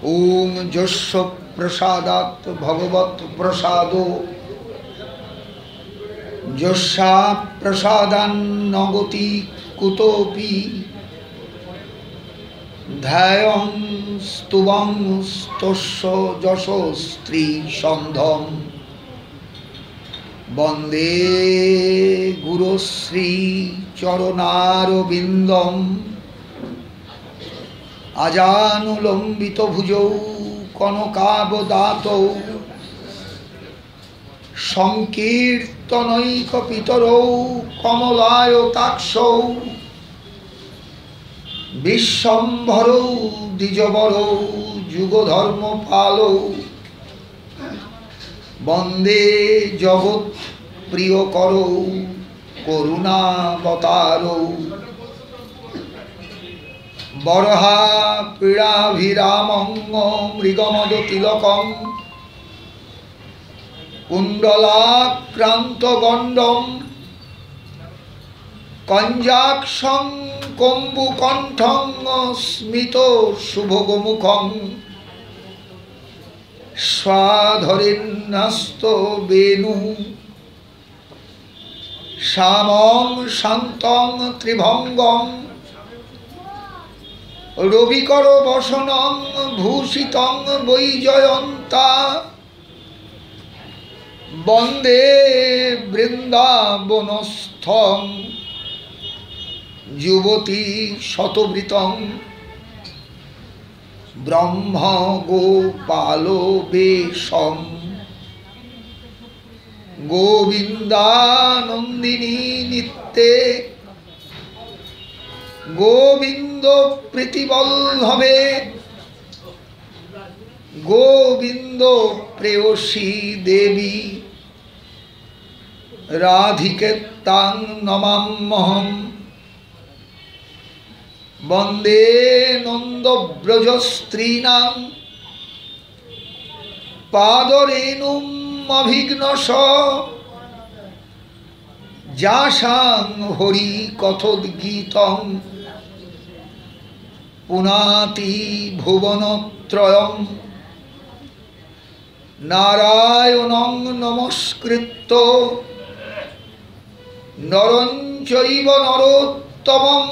ओम यस्य प्रसादात् भगवत् प्रसादो यस्या प्रसादान्न गति कुतोऽपि ध्यायं स्तुवं स्तस्य यशस्त्री सन्धं वन्दे गुरुश्री चरणारविन्दम् अजानुलम्बित भुजौ कनकावदातौ संकीर्तनैकपितरौ कमलायताक्षौ विश्वम्भरौ द्विजवरौ युगधर्मपालौ वन्दे जगत्प्रियकरौ करुणावतारौ बरहा पीड़ाभिरामं मृगमदतिलकं कुण्डलाक्रान्तगण्डं कञ्जाक्षं कम्बुकण्ठं स्मितशुभगमुखं स्वाधरेन्नस्तो वेणु श्यामं शान्तं त्रिभंगं रविकर वसनं भूषितं वैजयन्ता वन्दे वृन्दावनस्थं युवती शतवृतं ब्रह्म गोपालो वेशं गोविन्दानन्दिनी नित्ये गोविंद प्रीतिवल्लभे गोविंद प्रेयसी देवी राधिके तां नमाम्यहं वन्दे नन्दव्रजस्त्रीणां पादरेणुमभिघ्नश जासां हरि कथोद्गीतं पुनाति भुवनत्रयं नारायणं नमस्कृत्य नरं चैव नरोत्तमं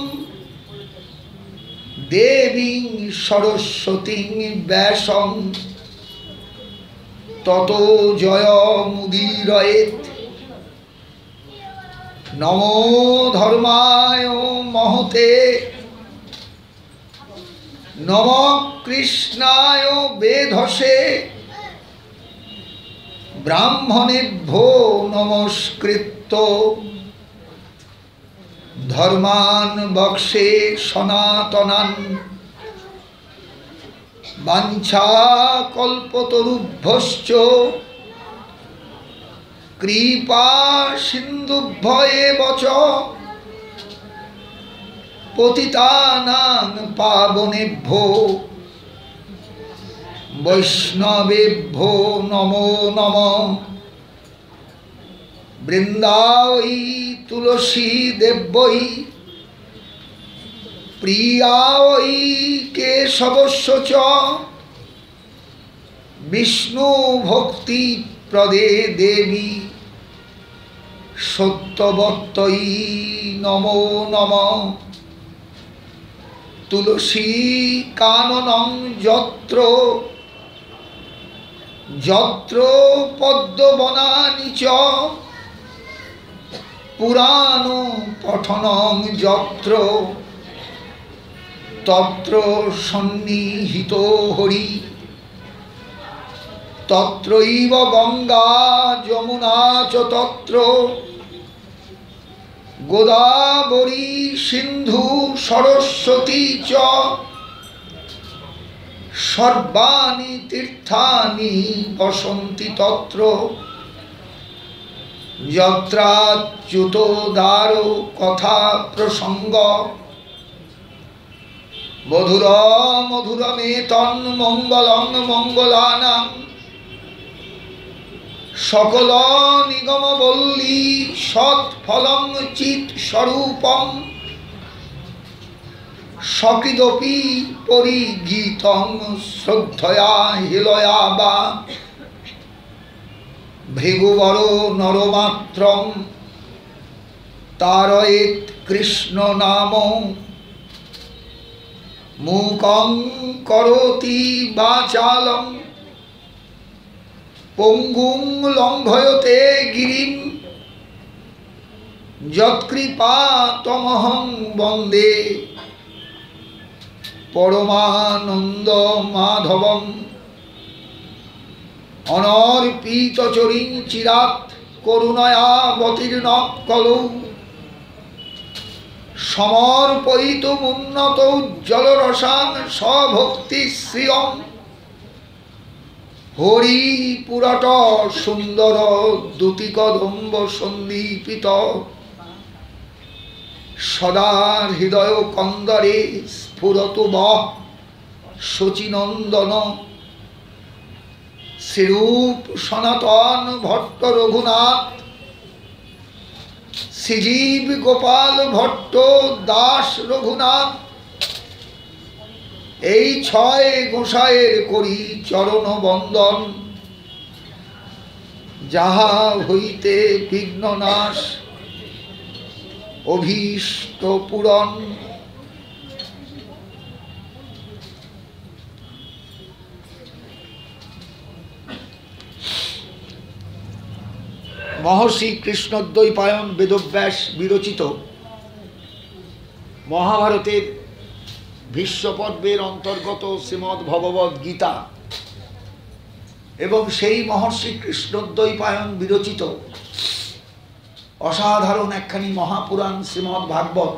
देवीं सरस्वतीं व्यासं ततो जयमुदीरयेत्। नमो धर्माय महते नमो कृष्णाय वेधसे ब्राह्मणेभ्यो नमस्कृत्य धर्मान् वक्षे सनातनान् वाञ्छाकल्पतरुभ्यश्च कृपा सिन्धुभ्येव च पतितानां पावनेभ्यो वैष्णवेभ्यो नमो नमः। वृन्दावै तुलसी देव्यै प्रियावै केशवस्य च विष्णु भक्ति प्रदे देवी सत्यवत्यै नमो नमः। तुलसी काननं यत्र यत्र पद्मवनानि च पुराण पठनं यत्र तत्र सन्निहितो हरि तत्रैव गंगा यमुना च तत्र गोदावरी सिंधु सरस्वती च सर्वाणि तीर्थानि वसन्ति तत्र यत्राच्युतोदारो कथा प्रसंग मधुर मधुरमेतन्मंगलं मंगलानां सकल निगम वल्ली सत्फलं चित् स्वरूपं সকৃদপি পরিগীতং শ্রদ্ধয়া হিলয়া বা ভৃগুবর নরমাত্রং তারয়েত কৃষ্ণ নাম মূকং করোতি বাচালং পঙ্গুং লঙ্ঘয়তে গিরিম যৎকৃপা তমহং বন্দে পরমানন্দ মাধবম অনর্পিত চরিং চিরাত করুণয়াবতীর্ণ কলৌ সমর্পয়িতুমুন্নত উজ্জ্বলরসাং স্বভক্তি শ্রিয়ং হরিপুরট সুন্দর দ্যুতিকদম্ব সন্দীপিত সদা হৃদয় কন্দরে স্ফুরতু বহ শচীনন্দন শ্রীরূপ সনাতন ভট্ট রঘুনাথ শ্রীজীব গোপাল ভট্ট দাস রঘুনাথ এই ছয় গোসাইয়ের করি চরণ বন্দন যাহা হইতে বিঘ্ন নাশ অভীষ্ট পূরণ। মহর্ষি কৃষ্ণদ্বৈপায়ন বেদব্যাস বিরচিত মহাভারতের ভীষ্ম পর্বের অন্তর্গত শ্রীমদ্ ভগবদ্ গীতা এবং সেই মহর্ষি কৃষ্ণদ্বৈপায়ন বিরচিত অসাধারণ একখানি মহাপুরাণ শ্রীমদ্ ভাগবত,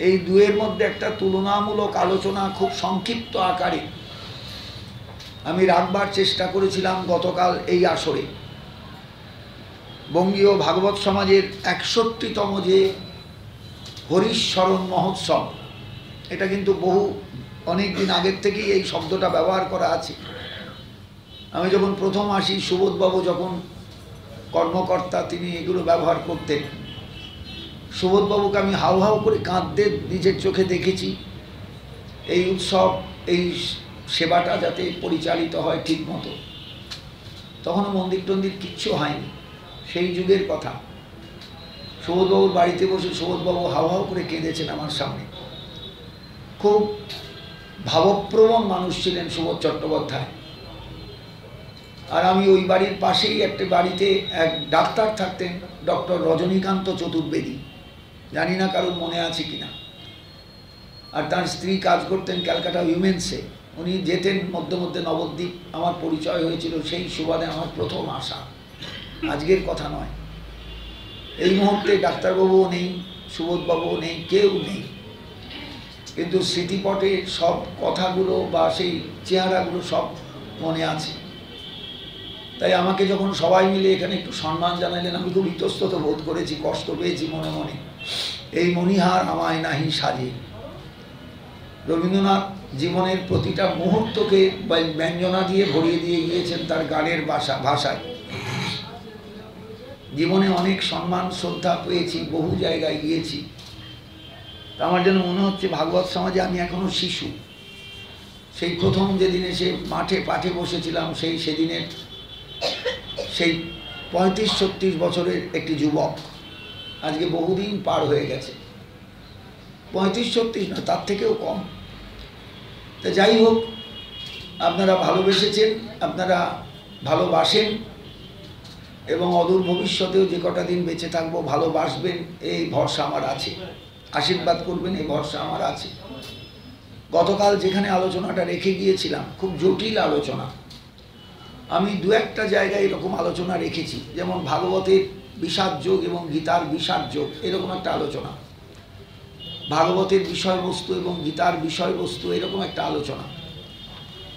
এই দুয়ের মধ্যে একটা তুলনামূলক আলোচনা খুব সংক্ষিপ্ত আকারে আমি রাখবার চেষ্টা করেছিলাম গতকাল এই আসরে। বঙ্গীয় ভাগবত সমাজের ৬১তম যে হরিস্মরণ মহোৎসব, এটা কিন্তু অনেক দিন আগের থেকেই এই শব্দটা ব্যবহার করা আছে। আমি যখন প্রথম আসি, সুবোধবাবু যখন কর্মকর্তা, তিনি এগুলো ব্যবহার করতেন। সুবোধবাবুকে আমি হাউ হাউ করে কাঁদতে নিজের চোখে দেখেছি। এই উৎসব, এই সেবাটা যাতে পরিচালিত হয় ঠিক মতো। তখনও মন্দির টন্দির কিচ্ছু হয়নি, সেই যুগের কথা। সুবোধবাবুর বাড়িতে বসে সুবোধবাবু হাউ হাউ করে কেঁদেছেন আমার সামনে। খুব ভাবপ্রবণ মানুষ ছিলেন সুবোধ চট্টোপাধ্যায়। আর আমি ওই বাড়ির পাশেই একটা বাড়িতে এক ডাক্তার থাকতেন, ডক্টর রজনীকান্ত চতুর্বেদী, জানি না কারোর মনে আছে কিনা। আর তার স্ত্রী কাজ করতেন ক্যালকাটা উইমেন্সে। উনি যেতেন মধ্যে মধ্যে নবদ্বীপ। আমার পরিচয় হয়েছিল সেই সুবাদে, আমার প্রথম আসা, আজকের কথা নয়। এই মুহূর্তে ডাক্তারবাবুও নেই, সুবোধবাবুও নেই, কেউ নেই, কিন্তু স্মৃতিপটে সব কথাগুলো বা সেই চেহারাগুলো সব মনে আছে। তাই আমাকে যখন সবাই মিলে এখানে একটু সম্মান জানালেন, আমি খুব ইতস্তত বোধ করেছি, কষ্ট পেয়েছি মনে মনে। এই মণিহার আমায় নাহি সাজে। রবীন্দ্রনাথ জীবনের প্রতিটা মুহূর্তকে ব্যঞ্জনা দিয়ে ভরিয়ে দিয়ে গিয়েছেন তার গানের ভাষায়। জীবনে অনেক সম্মান শ্রদ্ধা পেয়েছি, বহু জায়গায় গিয়েছি। আমার যেন মনে হচ্ছে ভাগবত সমাজে আমি এখনো শিশু। সেই প্রথম যেদিন এসে মাঠে পাঠে বসেছিলাম, সেদিনের সেই ৩৫-৩৬ বছরের একটি যুবক। আজকে বহুদিন পার হয়ে গেছে, ৩৫-৩৬ না, তার থেকেও কম। তা যাই হোক, আপনারা ভালোবেসেছেন, আপনারা ভালোবাসেন এবং অদূর ভবিষ্যতেও যে কটা দিন বেঁচে থাকবো ভালোবাসবেন, এই ভরসা আমার আছে। আশীর্বাদ করবেন, এই ভরসা আমার আছে। গতকাল যেখানে আলোচনাটা রেখে গিয়েছিলাম, খুব জটিল আলোচনা। আমি দু একটা জায়গায় এরকম আলোচনা রেখেছি, যেমন ভাগবতের বিষাদ যোগ এবং গীতার বিষাদ যোগ, এরকম একটা আলোচনা। ভাগবতের বিষয়বস্তু এবং গীতার বিষয়বস্তু, এরকম একটা আলোচনা।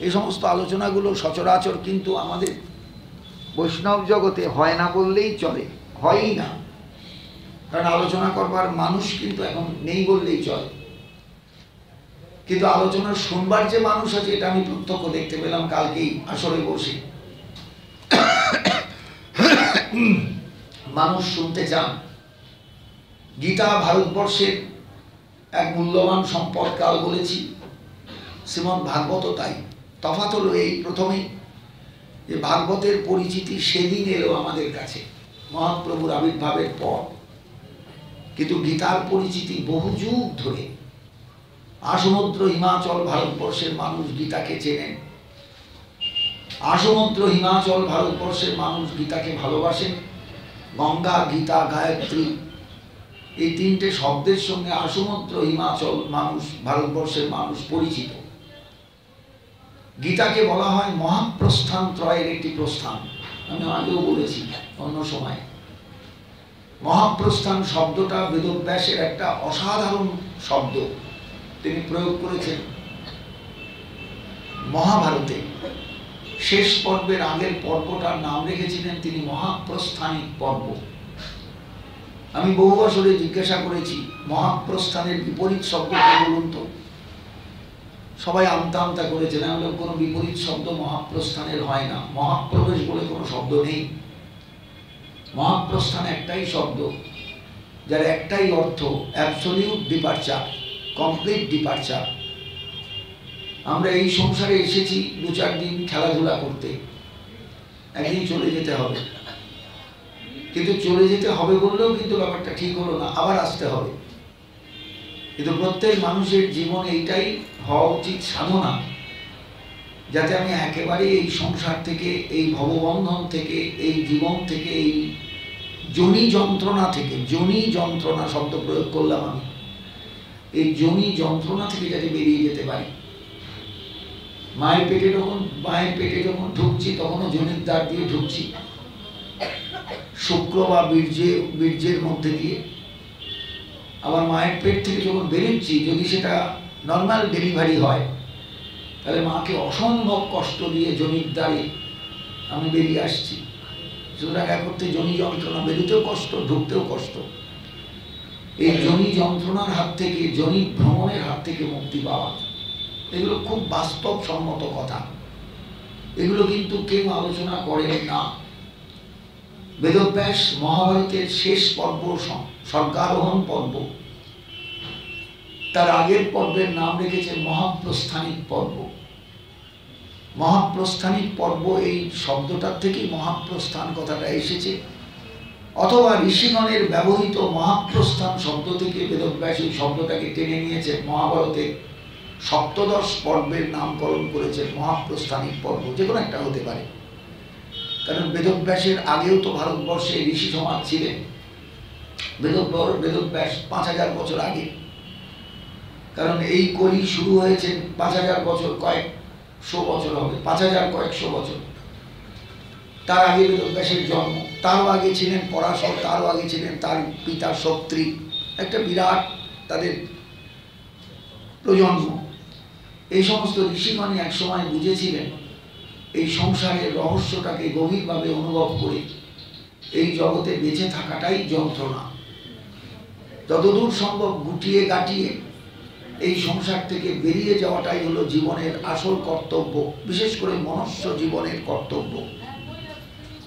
এই সমস্ত আলোচনাগুলো সচরাচর কিন্তু আমাদের বৈষ্ণব জগতে হয় না বললেই চলে, হয়ই না। কারণ আলোচনা করবার মানুষ কিন্তু এখন নেই বললেই চলে। কিন্তু আলোচনা শুনবার যে মানুষ আছে, এটা আমি প্রত্যক্ষ দেখতে পেলাম কালকেই আসরে বসে। মানুষ শুনতে চান। গীতা ভারতবর্ষের এক মূল্যবান সম্পদ কাল বলেছি, শ্রীমদ্ ভাগবত তাই। তফাৎ হলো এই প্রথমেই যে ভাগবতের পরিচিতি সেদিন এলো আমাদের কাছে মহাপ্রভুর আবির্ভাবের পর, কিন্তু গীতার পরিচিতি বহু যুগ ধরে। আসমুদ্র হিমাচল ভারতবর্ষের মানুষ গীতাকে চেনেন, আসমুদ্র হিমাচল ভারতবর্ষের মানুষ গীতাকে ভালোবাসেন। গঙ্গা, গীতা, গায়ত্রী এই তিনটে শব্দের সঙ্গে আসমুদ্র হিমাচল মানুষ, ভারতবর্ষের মানুষ পরিচিত। গীতাকে বলা হয় মহাপ্রস্থান ত্রয়ের একটি প্রস্থান। আমি আগেও বলেছি অন্য সময়। মহাপ্রস্থান শব্দটা বেদব্যাসের একটা অসাধারণ শব্দ, তিনি প্রয়োগ করেছেন মহাভারতে। শেষ পর্বের আগের পর্বটার নাম রেখেছিলেন তিনি মহাপ্রস্থানিক পর্ব। আমি বহু বছরে জিজ্ঞাসা করেছি মহাপ্রস্থানের বিপরীত শব্দ বলুন তো। সবাই আমতা আমতা করেছেন, এমন কোনো বিপরীত শব্দ মহাপ্রস্থানের হয় না। মহাপ্রবেশ বলে কোনো শব্দ নেই। মহাপ্রস্থান একটাই শব্দ, যার একটাই অর্থ অ্যাবসলিউট ডিপারচার, কমপ্লিট ডিপারচার। আমরা এই সংসারে এসেছি 2-4 দিন খেলাধুলা করতে, একদিন চলে যেতে হবে। কিন্তু চলে যেতে হবে বললেও কিন্তু ব্যাপারটা ঠিক হলো না, আবার আসতে হবে। কিন্তু প্রত্যেক মানুষের জীবনে এইটাই হওয়া উচিত সাধনা, যাতে আমি একেবারে এই সংসার থেকে, এই ভববন্ধন থেকে, এই জীবন থেকে, এই যোনি যন্ত্রণা থেকে, যোনি যন্ত্রণা শব্দ প্রয়োগ করলাম আমি, এই যোনি যন্ত্রণা থেকে যাতে বেরিয়ে যেতে পারি। মায়ের পেটে যখন ঢুকছি তখনও যোনির দ্বার দিয়ে ঢুকছি, শুক্র বা বীর্যের মধ্যে দিয়ে। আবার মায়ের পেট থেকে যখন বেরোচ্ছি, যদি সেটা নর্মাল ডেলিভারি হয়, তাহলে মাকে অসম্ভব কষ্ট দিয়ে যোনির দ্বারে আমি বেরিয়ে আসছি। সুতরাং এক করতে যোনি যন্ত্রণা, বেরোতেও কষ্ট, ঢুকতেও কষ্ট। এই যোনি যন্ত্রণার হাত থেকে, যোনি ভ্রমণের হাত থেকে মুক্তি পাওয়া, এগুলো খুব বাস্তবসম্মত কথা। এগুলো কিন্তু কেউ আলোচনা করেন না। বেদব্যাস মহাভারতের শেষ পর্ব, স্বর্গারোহণ পর্ব, তার আগের পর্বের নাম রেখেছে মহাপ্রস্থানিক পর্ব। মহাপ্রস্থানিক পর্ব এই শব্দটার থেকেই মহাপ্রস্থান কথাটা এসেছে, অথবা ঋষিগণের ব্যবহৃত মহাপ্রস্থান শব্দ থেকে বেদব্যাস এই শব্দটাকে টেনে নিয়েছে, মহাভারতে সপ্তদশ পর্বের নামকরণ করেছে মহাপ্রস্থানিক পর্ব। যে কোনো একটা হতে পারে, কারণ বেদব্যাসের আগেও তো ভারতবর্ষে ঋষি সমাজ ছিলেন। বেদব্যাস 5000 বছর আগে, কারণ এই কলি শুরু হয়েছে 5000 বছর, কয়েকশো বছর হবে, 5000 কয়েকশো বছর। তার আগে বেদব্যাসের জন্ম, তারও আগে ছিলেন পরাশর, তারও আগে ছিলেন তার পিতা শক্তি। একটা বিরাট তাদের প্রজন্ম। এই সমস্ত ঋষিগণই এক সময় বুঝেছিলেন এই সংসারের রহস্যটাকে গভীরভাবে অনুভব করে এই জগতে বেঁচে থাকাটাই যন্ত্রণা। যতদূর সম্ভব গুটিয়ে গাটিয়ে এই সংসার থেকে বেরিয়ে যাওয়াটাই হলো জীবনের আসল কর্তব্য, বিশেষ করে মনুষ্য জীবনের কর্তব্য।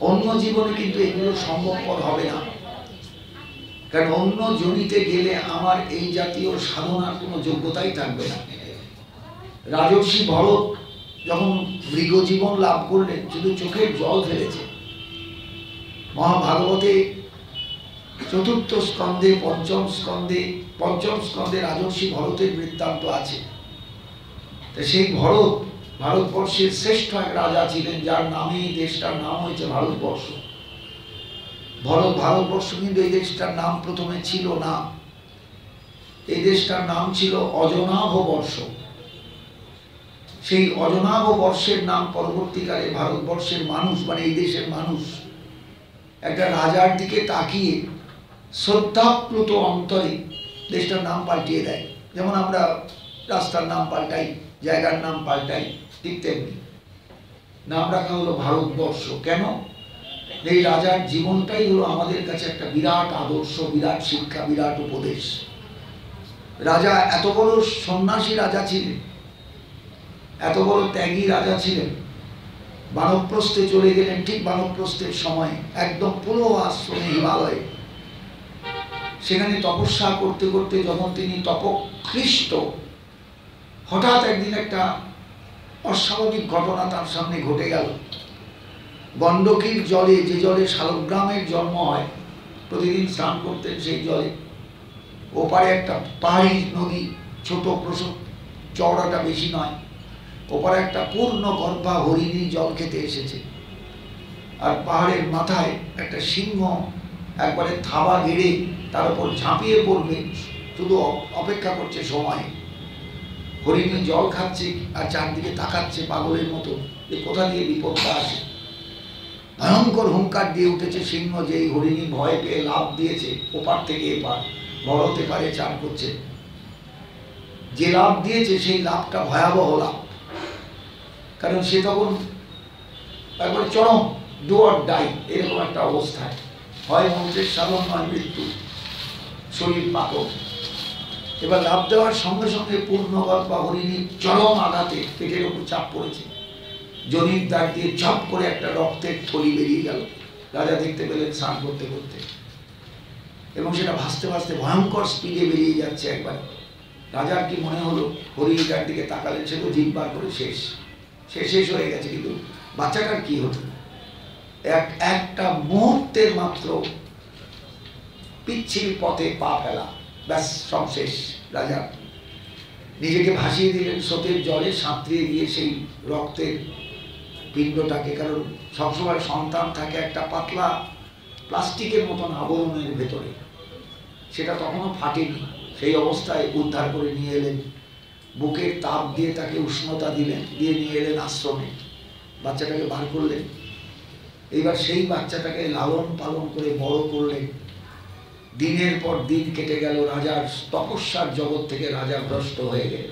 অন্য জীবনে কিন্তু এগুলো সম্ভবপর হবে না, কারণ অন্য জনিতে গেলে আমার এই জাতীয় সাধনার কোনো যোগ্যতাই থাকবে না। রাজর্ষি ভরত যখন মৃগজীবন লাভ করলেন, শুধু চোখের জল ফেলেছে। মহাভাগবতে 4th স্কন্ধে, 5ম স্কন্ধে রাজর্ষি ভরতের বৃত্তান্ত আছে। তা সেই ভরত ভারতবর্ষের শ্রেষ্ঠ এক রাজা ছিলেন, যার নামে এই দেশটার নাম হয়েছে ভারতবর্ষ। ভারতবর্ষ কিন্তু এই দেশটার নাম প্রথমে ছিল না। এই দেশটার নাম ছিল অজনাভ বর্ষ। সেই অজনাভ বর্ষের নাম পরবর্তীকালে ভারতবর্ষের মানুষ, মানে এই দেশের মানুষ, একটা রাজার দিকে তাকিয়ে শ্রদ্ধাপ্লুত অন্তরে দেশটার নাম পাল্টিয়ে দেয়। যেমন আমরা রাস্তার নাম পাল্টাই, জায়গার নাম পাল্টাই, ঠিক তেমনি নাম রাখা হলো ভারতবর্ষ। কেন? এই রাজার জীবনটাই হলো আমাদের কাছে একটা বিরাট আদর্শ, বিরাট শিক্ষা, বিরাট উপদেশ। রাজা এত বড় সন্ন্যাসী রাজা ছিলেন, এত বড় ত্যাগী রাজা ছিলেন। বানপ্রস্থে চলে গেলেন, ঠিক বানপ্রস্থের সময় একদম পুরো আশ্রমে হিমালয়ে সেখানে তপস্যা করতে করতে যখন তিনি তপকৃষ্ট, হঠাৎ একদিন একটা অস্বাভাবিক ঘটনা তার সামনে ঘটে গেল। গণ্ডকীর জলে, যে জলে শালগ্রামের জন্ম হয়, প্রতিদিন স্নান করতেন সেই জলে, ওপারে একটা পাহাড়ি নদী, ছোট চওড়াটা বেশি নয়, ওপারে একটা পূর্ণ গর্ভা হরিণী জল খেতে এসেছে। আর পাহাড়ের মাথায় একটা সিংহ একবারে থাবা গেড়ে তার উপর ঝাঁপিয়ে পড়বে, শুধু অপেক্ষা করছে সময়। হরিণী জল খাচ্ছে আর চারদিকে তাকাচ্ছে পাগলের মতো, যে কোথা দিয়ে বিপদটা আসে। ভয়ঙ্কর হুঙ্কার দিয়ে উঠেছে সিংহ, যে এই হরিণী ভয় পেয়ে লাফ দিয়েছে ওপার থেকে এপার, বড় হতে পারে চান করছে। যে লাভ দিয়েছে সেই লাভটা ভয়াবহ লাভ, কারণ সে তখন একবারে চরম ডু অর ডাই এরকম একটা অবস্থায়, হয় মন্ত্রের সাধন নয় মৃত্যু, শরীর পাতক। এবার লাভ দেওয়ার সঙ্গে সঙ্গে পূর্ণগর্ভা হরিণী চরম আঘাতে পেটের উপর চাপ পড়েছে, জনির দাগ দিয়ে চপ করে একটা রক্তের থলি বেরিয়ে গেল। রাজা দেখতে পেলেন স্নান করতে করতে, এবং সেটা ভাসতে ভাসতে ভয়ঙ্কর স্পিডে বেরিয়ে যাচ্ছে একবার। রাজার কি মনে হলো, হরিণীটার দিকে তাকালেন, সে তো জিভ বার করে শেষ হয়ে গেছে, কিন্তু বাচ্চাটার কি হতো? একটা মুহূর্তের মাত্র পিচ্ছিল পথে পা ফেলা, ব্যাস সব শেষ। রাজা নিজেকে ভাসিয়ে দিলেন স্রোতের জলে, সাঁতরিয়ে গিয়ে সেই রক্তের পিণ্ডটাকে, কারণ সবসময় সন্তান থাকে একটা পাতলা প্লাস্টিকের মতন আবরণের ভেতরে, সেটা তখনও ফাটেনি, সেই অবস্থায় উদ্ধার করে নিয়ে এলেন। বুকের তাপ দিয়ে তাকে উষ্ণতা দিলেন, দিয়ে নিয়ে এলেন আশ্রমে, বাচ্চাটাকে বার করলেন। এইবার সেই বাচ্চাটাকে লালন পালন করে বড় করলেন। দিনের পর দিন কেটে গেল, রাজার তপস্যার জগৎ থেকে রাজা ভ্রষ্ট হয়ে গেল।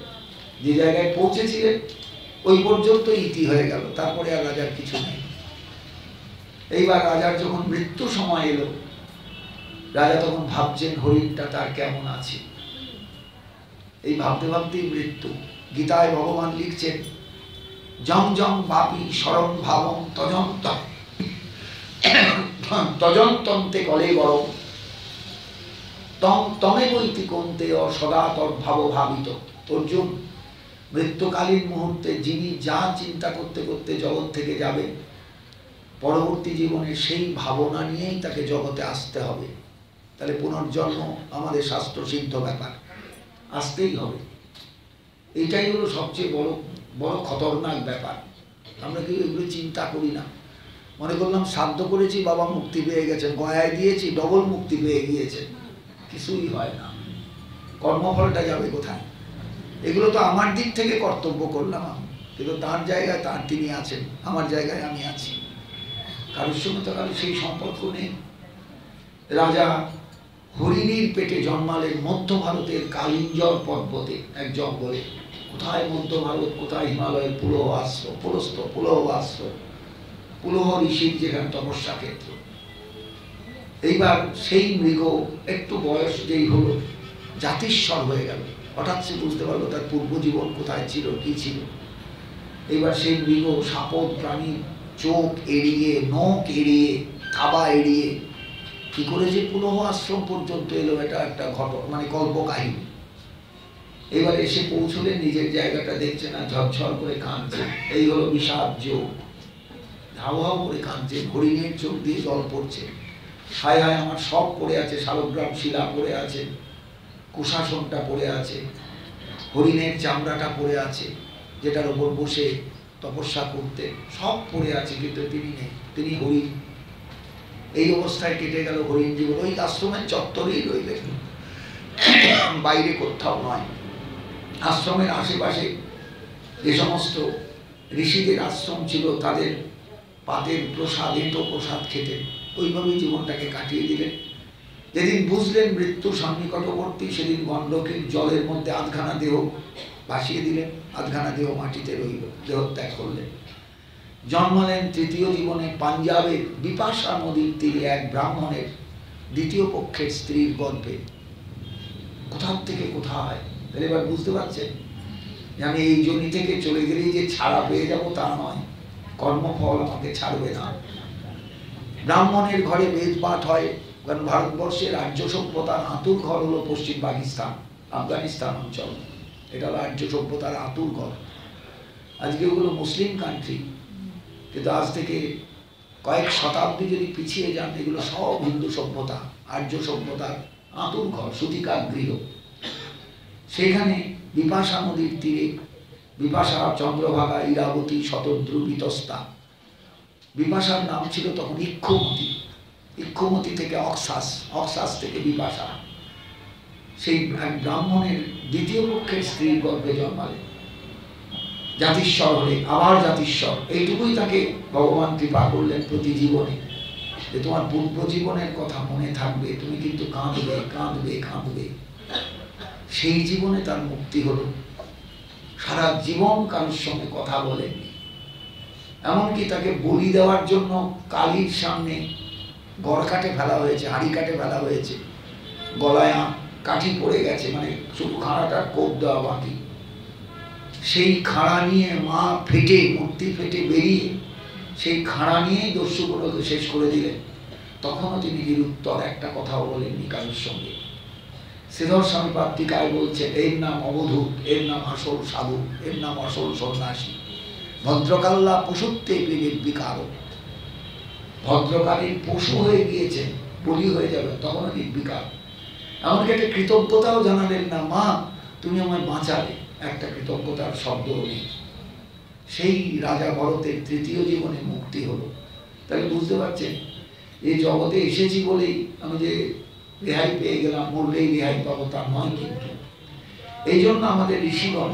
যে জায়গায় পৌঁছেছিলেন ওই পর্যন্ত ইতি হয়ে গেল, তারপরে আর রাজার কিছু নেই। এইবার রাজার যখন মৃত্যু সময় এলো, রাজা তখন ভাবছেন হরিণটা তার কেমন আছে। এই ভাবতে ভাবতেই মৃত্যু। গীতায় ভগবান লিখছেন, জং জং বাপি স্মরণ ভাবং তজন্তন্তে কলে গরম তমে বৈতি কন্তে সদা তদ্ভাব ভাবিত। অর্জুন, মৃত্যুকালীন মুহূর্তে যিনি যা চিন্তা করতে করতে জগৎ থেকে যাবে, পরবর্তী জীবনে সেই ভাবনা নিয়েই তাকে জগতে আসতে হবে। তাহলে পুনর্জন্ম আমাদের শাস্ত্র সিদ্ধ ব্যাপার, আসতেই হবে। এইটাই হলো সবচেয়ে বড় বড় খতরনাক ব্যাপার। আমরা কেউ এগুলো চিন্তা করি না, মনে করলাম শ্রাদ্ধ করেছি বাবা মুক্তি পেয়ে গেছেন, গয়ায় দিয়েছি ডবল মুক্তি পেয়ে গিয়েছেন। কিছুই হয় না, কর্মফলটা যাবে কোথায়? এগুলো তো আমার দিক থেকে কর্তব্য করলাম আমি, কিন্তু তার জায়গায় তিনি আছেন, আমার জায়গায় আমি আছি। কারোর সঙ্গে তো কারো সেই সম্পর্ক নেই। রাজা হরিণীর পেটে জন্মালেন মধ্য ভারতের কালিঞ্জর পর্বতে, এক জঙ্গলে। কোথায় মধ্য ভারত, কোথায় হিমালয়ের পুলহ আশ্রম, পুলহ আশ্রম, পুলহ ঋষির যেখানে তপস্যা ক্ষেত্র। এইবার সেই মৃগ একটু বয়স যেই হলো, জাতিস্বর হয়ে গেল। হঠাৎ সে বুঝতে পারলো তার পূর্বজীবন কোথায় ছিল, কি ছিল। এইবার সেই মৃগ সাপদ প্রাণী চোখ এড়িয়ে, নখ এড়িয়ে, থাবা এড়িয়ে কি করে যে পুলহ আশ্রম পর্যন্ত এলো, এটা একটা মানে কল্পকাহিনী। এবার এসে পৌঁছলেন, নিজের জায়গাটা দেখছে না, ঝরঝর করে কাঁদছে। এই হলো বিষাদ যোগ, হাও হাও করে কাঁদছে, হরিণের চোখ দিয়ে জল পড়ছে। হায় হায়, আমার সব পড়ে আছে, শালগ্রাম শিলা পড়ে আছে, কুশাসনটা পড়ে আছে, হরিণের চামড়াটা পড়ে আছে, যেটার ওপর বসে তপস্যা করতে, সব পড়ে আছে, কিন্তু তিনি নেই, তিনি হরিণ। এই অবস্থায় কেটে গেল হরিণ জীবন। ওই আশ্রমের চত্বরেই রইলেন, বাইরে কোথাও নয়। আশ্রমের আশেপাশে যে সমস্ত ঋষিদের আশ্রম ছিল, তাদের পাতের প্রসাদ, এঁটো প্রসাদ খেতেন, ওইভাবেই জীবনটাকে কাটিয়ে দিলেন। যেদিন বুঝলেন মৃত্যু সন্নিকটবর্তী, সেদিন গণ্ডকীর জলের মধ্যে আধখানা দেহ ভাসিয়ে দিলেন, আধখানা দেহ মাটিতে রইল, দেহত্যাগ করলেন। জন্মালেন তৃতীয় জীবনে পাঞ্জাবের বিপাশা নদীর তীরে এক ব্রাহ্মণের দ্বিতীয় পক্ষের স্ত্রীর গর্ভে। কোথাও থেকে কোথায়, তাহলে এবার বুঝতে পারছেন যে আমি এই জনি থেকে চলে গেলেই যে ছাড়া পেয়ে যাব তা নয়, কর্মফল আমাকে ছাড়বে না। ব্রাহ্মণের ঘরে বেদ পাঠ হয়, কারণ ভারতবর্ষের আর্য সভ্যতার আঁতুর ঘর হলো পশ্চিম পাকিস্তান, আফগানিস্তান অঞ্চল। এটা হলো আর্য সভ্যতার আঁতুর ঘর। আজকে ওগুলো মুসলিম কান্ট্রি, কিন্তু আজ থেকে কয়েক শতাব্দী যদি পিছিয়ে যান, এগুলো সব হিন্দু সভ্যতা, আর্য সভ্যতার আঁতুর ঘর, সূতিকার গৃহ। সেখানে বিপাশা নদীর তীরে বিপাশা, চন্দ্রভাগা, ইরাবতী, শতদ্রু, বিতস্তা। বিপাশার নাম ছিল তখন ইক্ষুমতি, ইক্ষুমতি থেকে অক্সাস, অক্সাস থেকে বিপাশা। সেই এক ব্রাহ্মণের দ্বিতীয় পক্ষের স্ত্রীর গর্ভে জন্মালেন, জাতিস্বর হলে আবার জাতিস্বর। এইটুকুই তাকে ভগবান কৃপা করলেন প্রতি জীবনে, যে তোমার পূর্ব জীবনের কথা মনে থাকবে, তুমি কিন্তু কাঁদবে কাঁদবে কাঁদবে। সেই জীবনে তার মুক্তি হলো। সারা জীবন কারোর সঙ্গে কথা বলেননি। এমনকি তাকে বলি দেওয়ার জন্য কালীর সামনে গড় কাটে ফেলা হয়েছে, হাঁড়ি কাটে ফেলা হয়েছে, গলায় কাঠি পড়ে গেছে, মানে শুধু খাড়াটার কোপ দেওয়া বাকি। সেই খাড়া নিয়ে মা ফেটে, মূর্তি ফেটে বেরিয়ে সেই খাড়া নিয়েই দস্যুগুলোকে শেষ করে দিলেন। তখনও তিনি নিরুত্তর, একটা কথাও বলেননি কারোর সঙ্গে। শ্রীধর স্বামী পাত্রিকায় বলছে, এর নাম অবধূত, এর নাম আসল সাধু, এর নাম আসল সন্ন্যাসী। ভদ্রকাল্লা পশুত্বে পীরের বিকার, ভদ্রকালীর পশু হয়ে গিয়েছেন, বলি হয়ে যাবে, তখনও নির্বিকার। এমনকি একটা কৃতজ্ঞতাও জানালেন না, মা তুমি আমায় বাঁচালে, একটা কৃতজ্ঞতার শব্দও নেই। সেই রাজা ভরতের তৃতীয় জীবনে মুক্তি হলো। তাহলে বুঝতে পারছেন, এই জগতে এসেছি বলেই আমি যে রেহাই পেয়ে গেলাম, মরলেই রেহাই পাবো তা নয়। কিন্তু এই জন্য আমাদের ঋষিগণ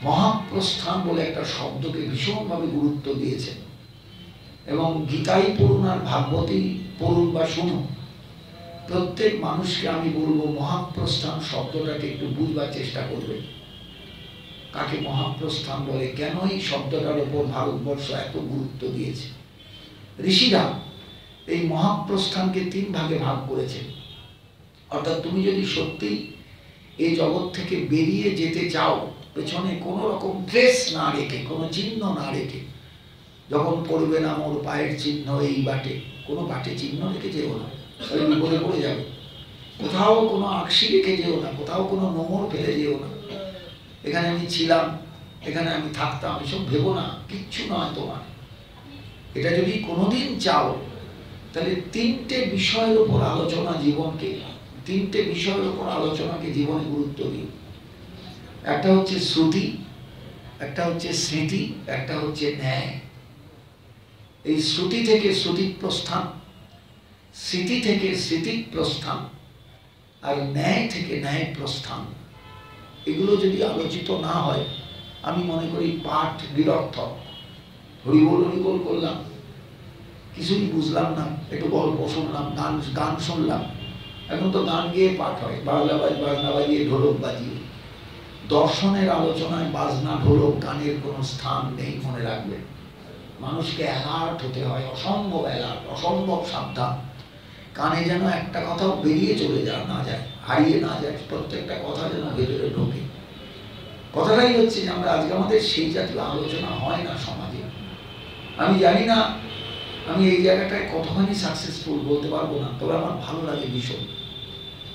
মহাপ্রস্থান বলে একটা শব্দকে ভীষণভাবে গুরুত্ব দিয়েছেন। এবং গীতাই পড়ুন আর ভাগবতী পড়ুন বা শুনুন, প্রত্যেক মানুষকে আমি বলবো মহাপ্রস্থান শব্দটাকে একটু বুঝবার চেষ্টা করবেন। কাকে মহাপ্রস্থান বলে, কেন এই শব্দটার উপর ভারতবর্ষ এত গুরুত্ব দিয়েছে? ঋষিরা এই মহাপ্রস্থানকে 3 ভাগে ভাগ করেছেন। অর্থাৎ তুমি যদি সত্যি এই জগৎ থেকে বেরিয়ে যেতে চাও, পেছনে কোনো রকম ট্রেস না রেখে, কোনো চিহ্ন না রেখে, যখন পড়বে না মোর পায়ের চিহ্ন এই বাটে, কোনো বাটে চিহ্ন রেখে যেও না, তাহলে বিপদে পড়ে যাবে। কোথাও কোনো আঁকশি রেখে যেও না, কোথাও কোনো নোংর ফেলে যেও না। এখানে আমি ছিলাম, এখানে আমি থাকতাম, এসব ভেবো না, কিচ্ছু নয় তোমার। এটা যদি কোনোদিন চাও, তাহলে 3টে বিষয়ের উপর আলোচনা জীবনকে, 3টে বিষয়ের উপর আলোচনাকে জীবনে গুরুত্ব দিই। একটা হচ্ছে শ্রুতি, একটা হচ্ছে স্মৃতি, একটা হচ্ছে ন্যায়। এই শ্রুতি থেকে শ্রুতি প্রস্থান, স্মৃতি থেকে স্মৃতি প্রস্থান, আর ন্যায় থেকে ন্যায় প্রস্থান। এগুলো যদি আলোচিত না হয়, আমি মনে করি পাঠ নিরর্থক। হরিবোল হরিবোল করলাম, কিছুই বুঝলাম না, একটু গল্প শুনলাম, গান শুনলাম। এখন তো গান গেয়ে পাঠ হয়, বাজনা বাজিয়ে, ঢোলক বাজিয়ে। দর্শনের আলোচনায় বাজনা, ঢোলক, গানের কোনো স্থান নেই, মনে রাখবেন। মানুষকে অ্যালার্ট হতে হয়, অসম্ভব অ্যালার্ট, অসম্ভব সাবধান। কানে যেন একটা কথাও বেরিয়ে চলে না যায়, হারিয়ে না যায়, প্রত্যেকটা কথা যেন ভেতরে ঢোকে। কথাটাই হচ্ছে যে আমরা আজকে আমাদের সেই জাতীয় আলোচনা হয় না সমাজে। আমি জানি না আমি এই জায়গাটায় কতখানি সাকসেসফুল বলতে পারবো না, তবে আমার ভালো লাগে ভীষণ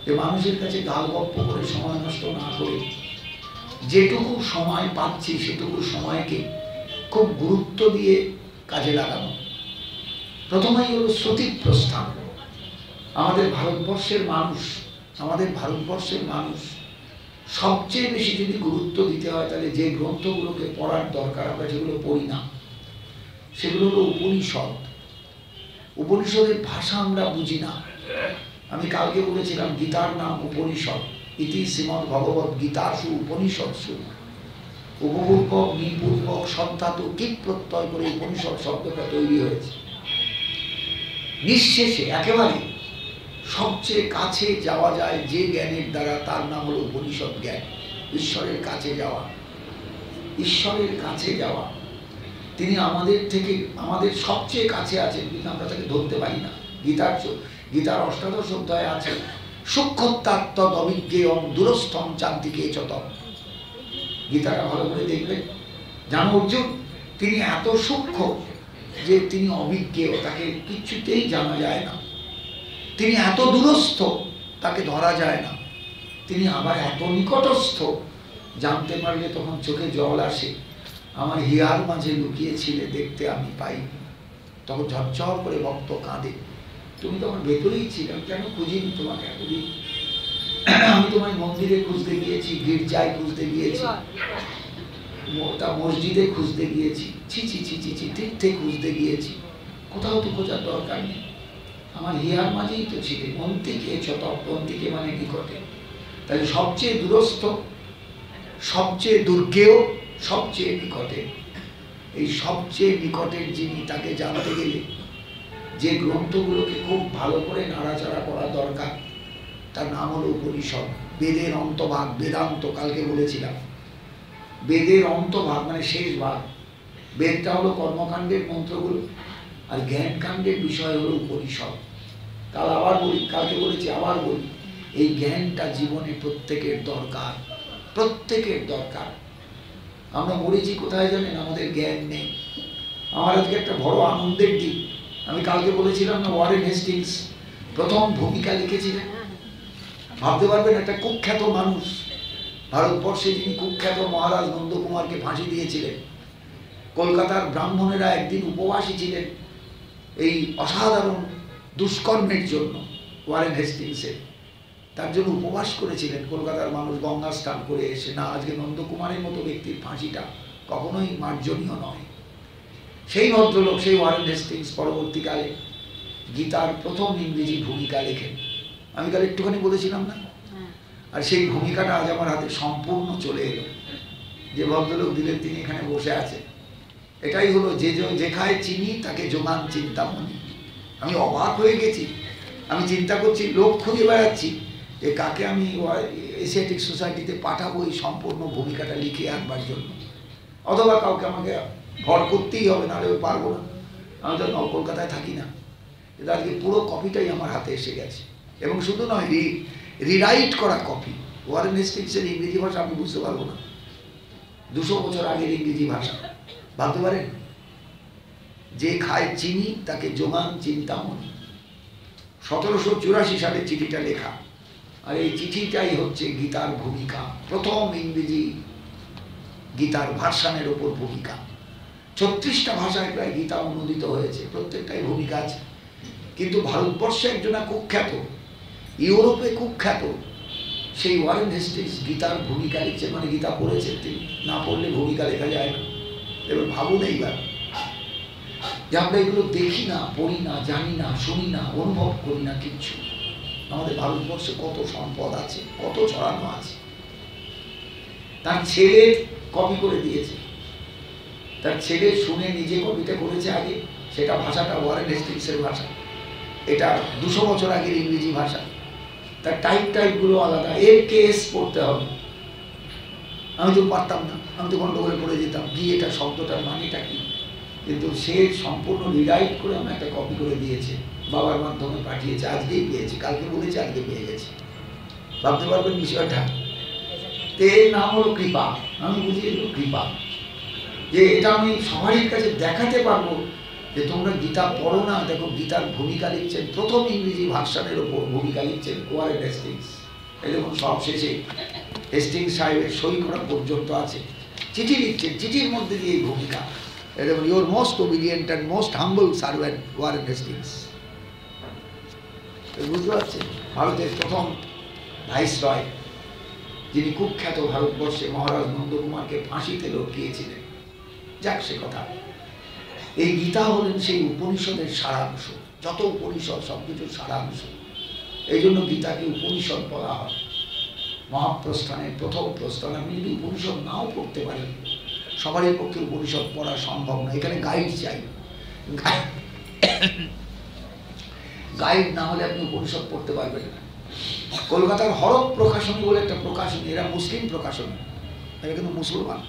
যে মানুষের কাছে গাল গপ্প করে সময় নষ্ট না করে যেটুকু সময় পাচ্ছি সেটুকু সময়কে খুব গুরুত্ব দিয়ে কাজে লাগানো। প্রথমেই হলো শ্রুতি প্রস্থান। আমাদের ভারতবর্ষের মানুষ সবচেয়ে বেশি যদি গুরুত্ব দিতে হয়, তাহলে যে গ্রন্থগুলোকে পড়ার দরকার, আমরা যেগুলো পড়ি না, সেগুলো হলো উপনিষদ। উপনিষদের ভাষা আমরা বুঝি না। আমি কালকে বলেছিলাম গীতার নাম উপনিষদ। ইতি শ্রীমদ ভগবত গীতাসু উপনিষৎসু। উপপূর্বক, নিপূর্বক, সদ্ধাতু, কিট প্রত্যয় করে উপনিষদ শব্দটা তৈরি হয়েছে। নিঃশেষে একেবারে সবচেয়ে কাছে যাওয়া যায় যে জ্ঞানের দ্বারা, তার নাম হলো উপনিষদ জ্ঞান। ঈশ্বরের কাছে যাওয়া, ঈশ্বরের কাছে যাওয়া। তিনি আমাদের থেকে, আমাদের সবচেয়ে কাছে আছেন, কিন্তু আমরা তাকে ধরতে পারি না। গীতার ৮ম অধ্যায়ে আছে সূক্ষ্মত্বাত্ম অভিজ্ঞেয়ম দূরস্থম চান্তিকে চতম। গীতাটা ভালো করে দেখবেন, জানো অর্জুন, তিনি এত সূক্ষ্ম যে তিনি অভিজ্ঞেয়, তাকে কিচ্ছুতেই জানা যায় না। তিনি এত দূরস্থ, তাকে ধরা যায় না। তিনি আবার এত নিকটস্থ, জানতে পারলে তখন চোখে জল আসে। আমার হিয়ার মাঝে লুকিয়েছিলে, দেখতে আমি পাইনি। তখন ঝরঝর করে ভক্ত কাঁদে, তুমি তো আমার ভেতরেই ছিলে, আমি কেন খুঁজিনি তোমাকে এতদিন? আমি তোমায় মন্দিরে খুঁজতে গিয়েছি, গির্জায় খুঁজতে গিয়েছি, মসজিদে খুঁজতে গিয়েছি, ছি ছি ছি ছি ছি, তীর্থে খুঁজতে গিয়েছি, কোথাও তো খোঁজার দরকার নেই। আমার হিয়ার মাঝেই তো ছিলে। অন্তিকে ছোটক, অন্তিকে মানে নিকটে। তাহলে সবচেয়ে দূরস্থ, সবচেয়ে দুর্গেয়, সবচেয়ে নিকটে। এই সবচেয়ে নিকটের যিনি, তাকে জানতে গেলে যে গ্রন্থগুলোকে খুব ভালো করে নাড়াচাড়া করা দরকার, তার নাম হলো উপনিষদ। বেদের অন্তভাগ, বেদান্ত কালকে বলেছিলাম। বেদের অন্তভাগ মানে শেষ ভাগ। বেদটা হলো কর্মকাণ্ডের মন্ত্রগুলো, আর জ্ঞানকাণ্ডের বিষয় হলো উপনিষদ। কাল আবার বলি, কালকে বলেছি আবার বলি, এই জ্ঞানটা জীবনে প্রত্যেকের দরকার, প্রত্যেকের দরকার। আমরা মরেছি কোথায় জানেন? আমাদের জ্ঞান নেই। আমার আজকে একটা বড় আনন্দের দিক। আমি কালকে বলেছিলাম না, ওয়ারেন হেস্টিংস প্রথম ভূমিকা লিখেছিলেন। ভাবতে পারবেন, একটা কুখ্যাত মানুষ, ভারতবর্ষে যিনি কুখ্যাত মহারাজ নন্দকুমারকে ফাঁসি দিয়েছিলেন। কলকাতার ব্রাহ্মণেরা একদিন উপবাসী ছিলেন এই অসাধারণ দুষ্কর্মের জন্য, ওয়ারেন হেস্টিংসের। তার জন্য উপবাস করেছিলেন কলকাতার মানুষ, গঙ্গা স্নান করে এসে। না, আজকে নন্দকুমারের মতো ব্যক্তির ফাঁসিটা কখনোই মার্জনীয় নয়। সেই ভদ্রলোক, সেই ওয়ারেন হেস্টিংস, পরবর্তীকালে গীতার প্রথম ইংরেজি ভূমিকা লেখেন। আমি কাল একটুখানি বলেছিলাম না? আর সেই ভূমিকাটা আজ আমার হাতে সম্পূর্ণ চলে এলো। যে ভদ্রলোক দিলেন, তিনি এখানে বসে আছেন। এটাই হলো, যে খায় চিনি তাকে যোগান চিন্তামণি। আমি অবাক হয়ে গেছি। আমি চিন্তা করছি, লোক খুঁজে বেড়াচ্ছি যে কাকে আমি এশিয়াটিক সোসাইটিতে পাঠাবো এই সম্পূর্ণ ভূমিকাটা লিখে আনবার জন্য। অথবা কাউকে আমাকে ভর করতেই হবে, নাহলে পারবো না। আমি তো কলকাতায় থাকি না। কিন্তু আজকে পুরো কপিটাই আমার হাতে এসে গেছে। এবং শুধু নয়, রিরাইট করা কপি। ওয়ারেন হেস্টিংসের ইংরেজি ভাষা আমি বুঝতে পারবো না। 200 বছর আগের ইংরেজি ভাষা, ভাবতে পারেন? যে খায় চিনি তাকে যোগান চিন্তামণি। 1784 সালে চিঠিটা লেখা। আর এই চিঠিটাই হচ্ছে গীতার ভূমিকা, প্রথম ইংরেজি গীতার ভার্সানের ওপর ভূমিকা। 36টা ভাষায় প্রায় গীতা অনুদিত হয়েছে, প্রত্যেকটাই ভূমিকা আছে। কিন্তু ভারতবর্ষে একজনা কুখ্যাত, ইউরোপে কুখ্যাত সেই ওয়ারেন হেস্টিংস গীতার ভূমিকা লিখছে। মানে গীতা পড়েছেন তিনি, না পড়লে ভূমিকা লেখা যায় না। এবার ভাবুন এইবার, যে আমরা এগুলো দেখি না, পড়ি না, জানি না, শুনি না, অনুভব করি না কিচ্ছু। আমাদের ভারতবর্ষে কত সম্পদ আছে, কত ছড়ানো আছে। তার ছেলে কপি করে দিয়েছে, তার ছেলে শুনে নিজে কপিটা করেছে আগে। সেটা ভাষাটা ওয়ারেন হেস্টিংসের ভাষা, এটা 200 বছর আগের ইংরেজি ভাষা। তার টাইপগুলো আলাদা, এর কেস পড়তে হবে। আমি তো পারতাম না, আমি তো গন্ডগোলে পড়ে যেতাম, কি এটা শব্দটার মানেটা কি। কিন্তু সে সম্পূর্ণ রিরাইট করে আমার একটা কপি করে দিয়েছে, বাবার মাধ্যমে পাঠিয়েছে। আজকেই পেয়েছে, কালকে বলেছে, আজকে পেয়ে গেছে। ভাবতে পারবেন বিষয়টা? এর নাম হলো কৃপা। আমি বুঝিয়ে দিল কৃপা, যে এটা আমি সবারই কাছে দেখাতে পারবো যে তোমরা গীতা পড়ো না। দেখো, গীতার ভূমিকা লিখছেন, প্রথম ইংরেজি ভার্সানের ওপর ভূমিকা লিখছেন ওয়ারেন হেস্টিংস। এই দেখুন, সব শেষে হেস্টিংস সাহেবের সই করা পর্যন্ত আছে। চিঠি লিখছেন, চিঠির মধ্যে দিয়ে এই ভূমিকা। এই দেখুন, your most obedient and most humble servant Warren Hastings. বুঝতে পারছেন? ভারতের প্রথম ভাইসরয়, যিনি কুখ্যাত ভারতবর্ষে মহারাজ নন্দকুমারকে ফাঁসিতে লটকিয়েছিলেন। যাক, সে কথা। এই গীতা হলেন সেই উপনিষদের সারাংশ। যত উপনিষদ, সবকিছুর সারাংশ। এই জন্য গীতাকে উপনিষদ বলা হয়। মহাপ্রস্থানের প্রথম প্রস্থান। আপনি যদি উপনিষদ নাও পড়তে পারেন, সবারই পক্ষে উপনিষদ পড়া সম্ভব না। এখানে গাইড চাই। গাইড না হলে আপনি উপনিষদ পড়তে পারবেন না। কলকাতার হরফ প্রকাশনী বলে একটা প্রকাশনী, এরা মুসলিম প্রকাশনী, এরা কিন্তু মুসলমান।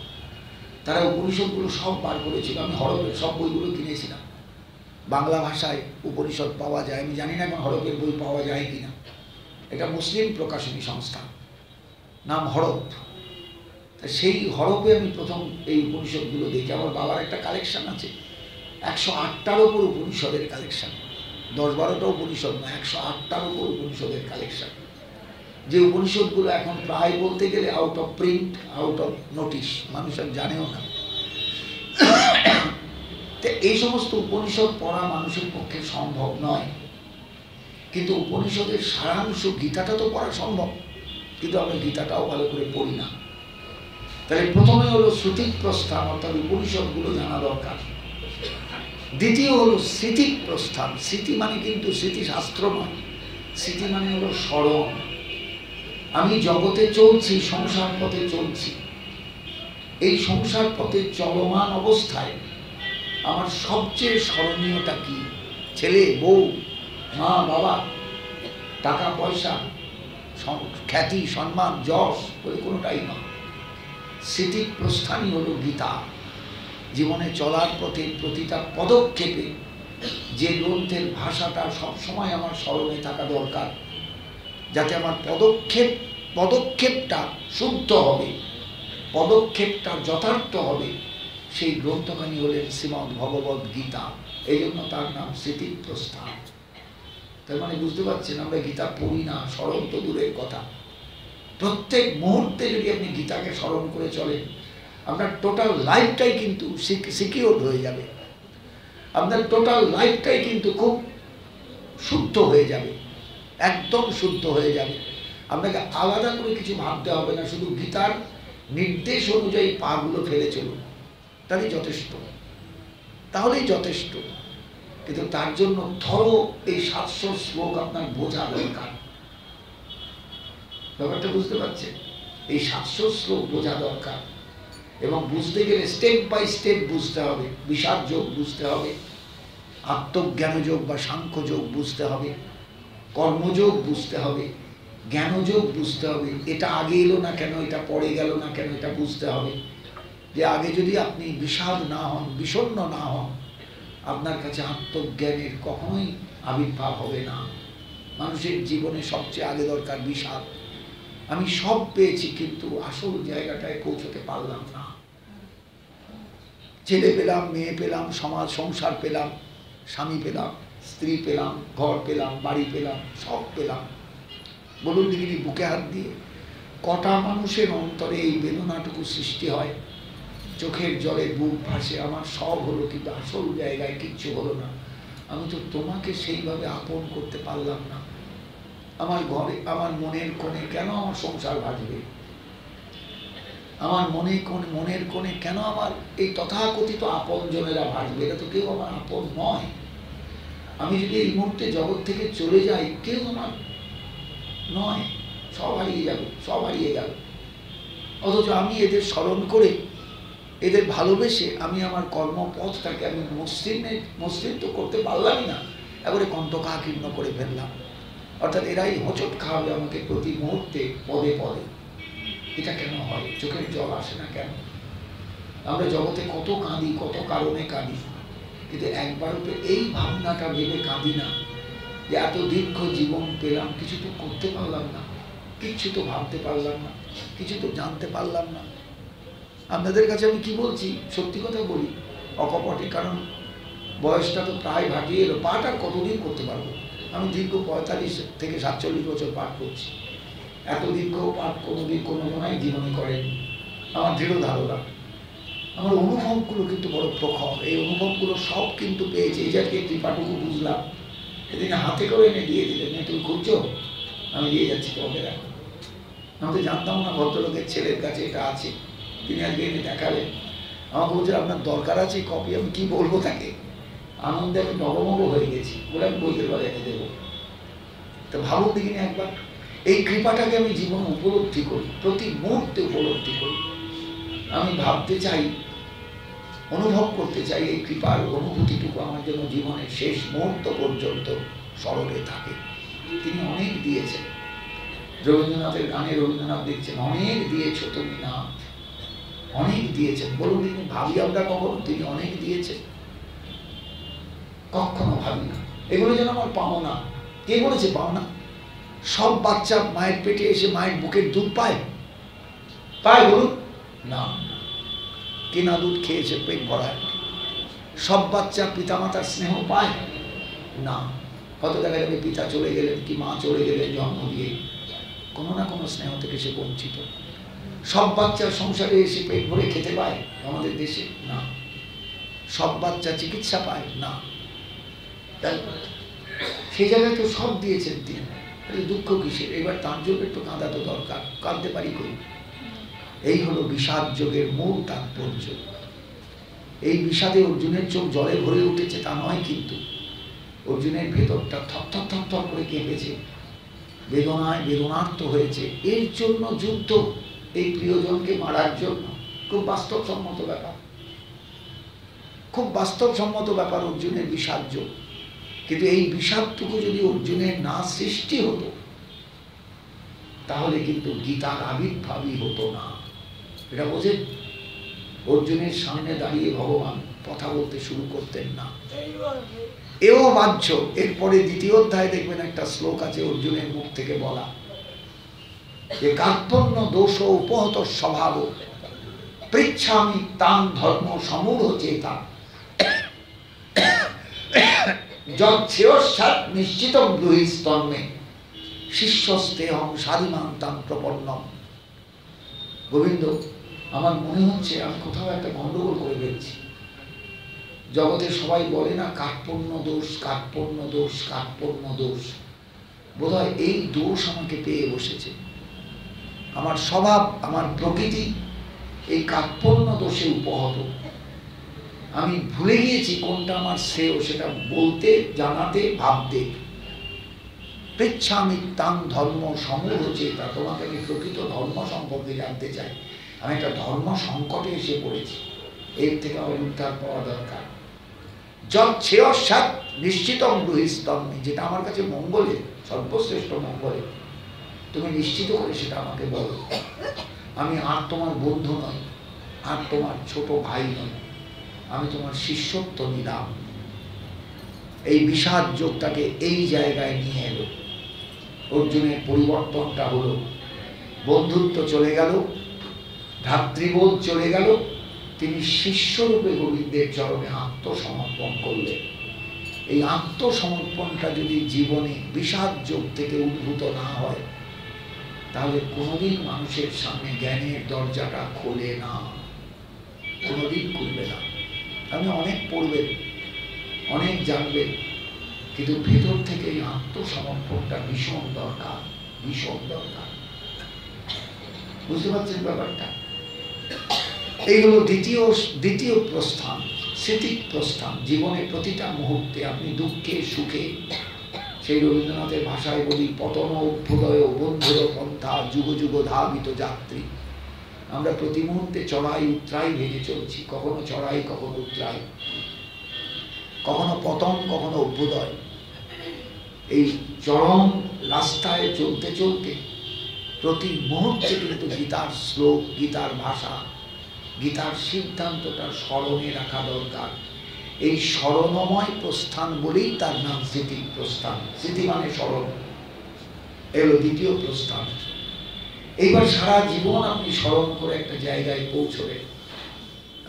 তারা উপনিষদগুলো সব বার করেছিল। আমি হরফের সব বইগুলো কিনেছিলাম। বাংলা ভাষায় উপনিষদ পাওয়া যায়, আমি জানি না এখন হরফের বই পাওয়া যায় কিনা। এটা মুসলিম প্রকাশনী সংস্থা, নাম হরফ। সেই হরফে আমি প্রথম এই উপনিষদগুলো দেখি। আমার বাবার একটা কালেকশন আছে, 108টার ওপর উপনিষদের কালেকশন। 10-12টা উপনিষদ না, 108টার উপর উপনিষদের কালেকশন। যে উপনিষদগুলো এখন প্রায় বলতে গেলে out of print, out of notice, মানুষ আর জানেও না। তো এই সমস্ত উপনিষদ পড়া মানুষের পক্ষে সম্ভব নয়, কিন্তু উপনিষদের সারাংশ গীতাটা তো পড়া সম্ভব, কিন্তু আমরা গীতাটাও ভালো করে পড়ি না। তাহলে প্রথমে হলো শ্রুতিক প্রস্থান, অর্থাৎ উপনিষদগুলো জানা দরকার। দ্বিতীয় হলো স্মৃতিক প্রস্থান। স্মৃতি মানে কিন্তু স্মৃতিশাস্ত্র নয়, স্মৃতি মানে হলো স্মরণ। আমি জগতে চলছি, সংসার পথে চলছি, এই সংসার পথে চলমান অবস্থায় আমার সবচেয়ে স্মরণীয়টা কি? ছেলে, বউ, মা, বাবা, টাকা পয়সা, খ্যাতি, সম্মান, যশ বলে কোনোটাই নয়। স্মৃতিক প্রস্থানই হলো গীতা। জীবনে চলার পথে প্রতিটা পদক্ষেপে যে গ্রন্থের ভাষাটা সবসময় আমার স্মরণে থাকা দরকার, যাতে আমার পদক্ষেপটা শুদ্ধ হবে, পদক্ষেপটা যথার্থ হবে, সেই গ্রন্থখানি হলেন শ্রীমদ্ ভগবদ্ গীতা। এই জন্য তার নাম স্মৃতিক প্রস্থান। তার মানে বুঝতে পারছেন, আমরা গীতা পড়ি না, স্মরণ তো দূরের কথা। প্রত্যেক মুহূর্তে যদি আপনি গীতাকে স্মরণ করে চলেন, আপনার টোটাল লাইফটাই কিন্তু সিকিউর হয়ে যাবে, আপনার টোটাল লাইফটাই কিন্তু খুব শুদ্ধ হয়ে যাবে, একদম শুদ্ধ হয়ে যাবে। আপনাকে আলাদা করে কিছু ভাবতে হবে না, শুধু গীতার নির্দেশ অনুযায়ী পাগুলো ফেলে চলুন, তাহলেই যথেষ্ট, তাহলেই যথেষ্ট। কিন্তু তার জন্য ধরো এই 700 শ্লোক আপনার বোঝা দরকার। ব্যাপারটা বুঝতে পারছেন? এই 700 শ্লোক বোঝা দরকার, এবং বুঝতে গেলে স্টেপ বাই স্টেপ বুঝতে হবে। বিষাদ যোগ বুঝতে হবে, আত্মজ্ঞান যোগ বা সাংখ্য যোগ বুঝতে হবে, কর্মযোগ বুঝতে হবে, জ্ঞানযোগ বুঝতে হবে। এটা আগে এলো না কেন, এটা পরে গেল না কেন, এটা বুঝতে হবে। যে আগে যদি আপনি বিষাদ না হন, বিষণ্ণ না হন, আপনার কাছে আত্মজ্ঞানের কখনোই আবির্ভাব হবে না। মানুষের জীবনে সবচেয়ে আগে দরকার বিষাদ। আমি সব পেয়েছি, কিন্তু আসল জায়গাটায় পৌঁছতে পারলাম না। ছেলে পেলাম, মেয়ে পেলাম, সমাজ সংসার পেলাম, স্বামী পেলাম, স্ত্রী পেলাম, ঘর পেলাম, বাড়ি পেলাম, সব পেলাম। বলুন দেখিনি বুকে হাত দিয়ে কটা মানুষের অন্তরে এই বেদনাটুকু সৃষ্টি হয়, চোখের জলে বুক ভাসে, আমার সব হলো কিন্তু আসল জায়গায় কিচ্ছু হলো না। আমি তো তোমাকে সেইভাবে আপন করতে পারলাম না। আমার ঘরে, আমার মনের কোণে কেন আমার সংসার ভাসবে? আমার মনের কোণে কেন আমার এই তথাকথিত আপন জনেরা ভাসবে? এটা তো কেউ আমার আপন নয়। আমি যদি এই মুহূর্তে জগৎ থেকে চলে যাই, কেউ আমার নয়, সব হারিয়ে যাবে, সব হারিয়ে যাবে। অথচ আমি এদের স্মরণ করে, এদের ভালোবেসে আমি আমার কর্মপথটাকে আমি মসৃণ তো করতে পারলামই না, এবারে কণ্ঠকাকীর্ণ করে ফেললাম। অর্থাৎ এরাই হোঁচট খাওয়াবে আমাকে প্রতি মুহূর্তে, পদে পদে। এটা কেন হয়? চোখের জল আসে না কেন? আমরা জগতে কত কাঁদি, কত কারণে কাঁদি, কিন্তু একবারও তো এই ভাবনাটা ভেবে কাঁদি না যে এত দীর্ঘ জীবন পেলাম, কিছু তো করতে পারলাম না, কিচ্ছু তো ভাবতে পারলাম না, কিছু তো জানতে পারলাম না। আপনাদের কাছে আমি কি বলছি, সত্যি কথা বলি অকপটে, কারণ বয়সটা তো প্রায় ভাটিয়ে এলো। পাঠ আর কতদিন করতে পারবো? আমি দীর্ঘ 45 থেকে 47 বছর পাঠ করছি। এত দীর্ঘ পাঠ কোনোদিন কোনো জনাই জীবনে করেনি। আমার দৃঢ় ধারণা, আমার অনুভবগুলো কিন্তু বড় প্রখর। এই অনুভবগুলো সব কিন্তু পেয়েছে। এই যাকে কৃপাটুকু বুঝলাম, সেদিন হাতে করে এনে দিয়ে দিলেন, তুমি খুঁজছো, আমি দিয়ে যাচ্ছি তোমাকে, দেখো। আমি তো জানতাম না ভদ্রলোকের ছেলের কাছে এটা আছে, তিনি আজকে এনে দেখালেন। আমাকে বলছে আপনার দরকার আছে কপি। আমি কি বলবো তাকে? আনন্দে আমি নবমগ হয়ে গেছি, বলে আমি বলতে পারি এনে দেবো। তো ভাবুন দেখিনি একবার, এই কৃপাটাকে আমি জীবনে উপলব্ধি করি, প্রতি মুহূর্তে উপলব্ধি করি। আমি ভাবতে চাই, অনুভব করতে চাই, এই কৃপার অনুভূতিটুকু আমার জন্য জীবনের শেষ মুহূর্ত পর্যন্ত স্মরণে থাকে। তিনি অনেক দিয়েছেন। রবীন্দ্রনাথের গানে রবীন্দ্রনাথ দেখছেন, অনেক দিয়েছ তুমি না, অনেক দিয়েছেন। বলুন তিনি ভাবি আমরা কখনো তিনি অনেক দিয়েছেন? কখনো ভাবি না। এগুলো যেন আমার পাওনা। কে বলেছে পাওনা? সব বাচ্চা মায়ের পেটে এসে মায়ের বুকের দুধ পায়? পায় বলুন না। কেনা দুধ খেয়েছে পেট ভরায়। সব বাচ্চা পিতামাতার স্নেহ পায় না। হয়তো দেখা যাবে পিতা চলে গেলেন কি মা চলে গেলেন জন্ম দিয়ে, কোনো না কোনো স্নেহ থেকে সে বঞ্চিত। সব বাচ্চা সংসারে এসে পেট ভরে খেতে পায় আমাদের দেশে? না। সব বাচ্চা চিকিৎসা পায়? না। তাই সেই জায়গায় তো সব দিয়েছেন তিনি, দুঃখ কিসের? এবার তার জন্য একটু কাঁদা তো দরকার, কাঁদতে পারি কই? এই হলো বিষাদ যোগের মূল তাৎপর্য। এই বিষাদে অর্জুনের চোখ জলে ভরে উঠেছে তা নয়, কিন্তু অর্জুনের ভেতরটা থরথর থরথর করে কেঁপেছে, বেদনায় বেদনার্ত হয়েছে। এর জন্য যুদ্ধ, এই প্রিয়জনকে মারার জন্য। খুব বাস্তবসম্মত ব্যাপার, খুব বাস্তবসম্মত ব্যাপার অর্জুনের বিষাদ যোগ। কিন্তু এই বিষাদটুকু যদি অর্জুনের না সৃষ্টি হতো, তাহলে কিন্তু গীতার আবির্ভাবই হতো না। এটা বোঝেন? অর্জুনের সামনে দাঁড়িয়ে ভগবান কথা বলতে শুরু করতেন না। এও বাহ্য। এরপরে দ্বিতীয় অধ্যায় দেখবেন একটা শ্লোক আছে অর্জুনের মুখ থেকে বলা, যে কার্পণ্য দোষ উপহত স্বভাব পৃচ্ছামি তাং ধর্ম সমূঢ় চেতা যচ্ছেয়স্যাৎ নিশ্চিতং ব্রূহিস্তন্মে শিষ্যস্তেহং সাধিমান্তাং প্রপন্নম। গোবিন্দ, আমার মনে হচ্ছে আমি কোথাও একটা গন্ডগোল করে ফেলছি। জগতে সবাই বলে না কার্পণ্য দোষ, কার্পণ্য দোষ, কার্পণ্য দোষ। বোধহয় এই দোষ আমাকে পেয়ে বসেছে। আমার স্বভাব, আমার প্রকৃতি এই কার্পণ্য দোষে উপহত। আমি ভুলে গিয়েছি কোনটা আমার শ্রেয়, সেটা বলতে, জানাতে, ভাবতে। পৃচ্ছামি তাং ধর্ম সমূঢ় চেতা। তোমাকে আমি প্রকৃত ধর্ম সম্পর্কে জানতে চাই। আমি একটা ধর্ম সংকটে এসে পড়েছি, এর থেকে আমার উদ্ধার পাওয়া দরকার। যচ্ছেয়স্যাৎ নিশ্চিতং ব্রূহিস্তন্মে, যেটা আমার কাছে মঙ্গলের, সর্বশ্রেষ্ঠ মঙ্গলের, তুমি নিশ্চিত করে সেটা আমাকে বলো। আমি আর তোমার বন্ধু নই, আর তোমার ছোট ভাই নই, আমি তোমার শিষ্যত্ব নিলাম। এই বিষাদ যোগটাকে এই জায়গায় নিয়ে এলো। অর্জুনের পরিবর্তনটা হলো, বন্ধুত্ব চলে গেল, ভ্রাতৃবোধ চলে গেল। তিনি শিষ্যরূপে গোবিন্দের চরণে আত্মসমর্পণ করলেন। এই আত্মসমর্পণটা যদি জীবনে বিষাদ যোগ থেকে উদ্ভূত না হয়, তাহলে কোনোদিন মানুষের সামনে জ্ঞানের দরজাটা খোলে না, কোনোদিন খুলবে না। আপনি অনেক পড়বেন, অনেক জানবেন, কিন্তু ভেতর থেকে এই আত্মসমর্পণটা ভীষণ দরকার, ভীষণ দরকার। বুঝতে পারছেন ব্যাপারটা? এইগুলো দ্বিতীয় প্রস্থান, স্মৃতিক প্রস্থান। জীবনের প্রতিটা মুহূর্তে আপনি দুঃখে সুখে, সেই রবীন্দ্রনাথের ভাষায় বলি, পতন অভ্যুদয় বন্ধুর পন্থা যুগ যুগ ধাবিত যাত্রী। আমরা প্রতি মুহূর্তে চড়াই উত্তরাই ভেঙে চলছি, কখনো চড়াই কখনো উত্তরাই, কখনো পতন কখনো অভ্যুদয়। এই চরম রাস্তায় চলতে চলতে প্রতি মুহূর্তে কিন্তু গীতার শ্লোক, গীতার ভাষা, গীতার সিদ্ধান্তটা স্মরণে রাখা দরকার। এই স্মরণময় প্রস্থান বলেই তার নাম স্মৃতি প্রস্থান। স্মৃতি মানে স্মরণ, এলো দ্বিতীয় প্রস্থান। এইবার সারা জীবন আপনি স্মরণ করে একটা জায়গায় পৌঁছবেন।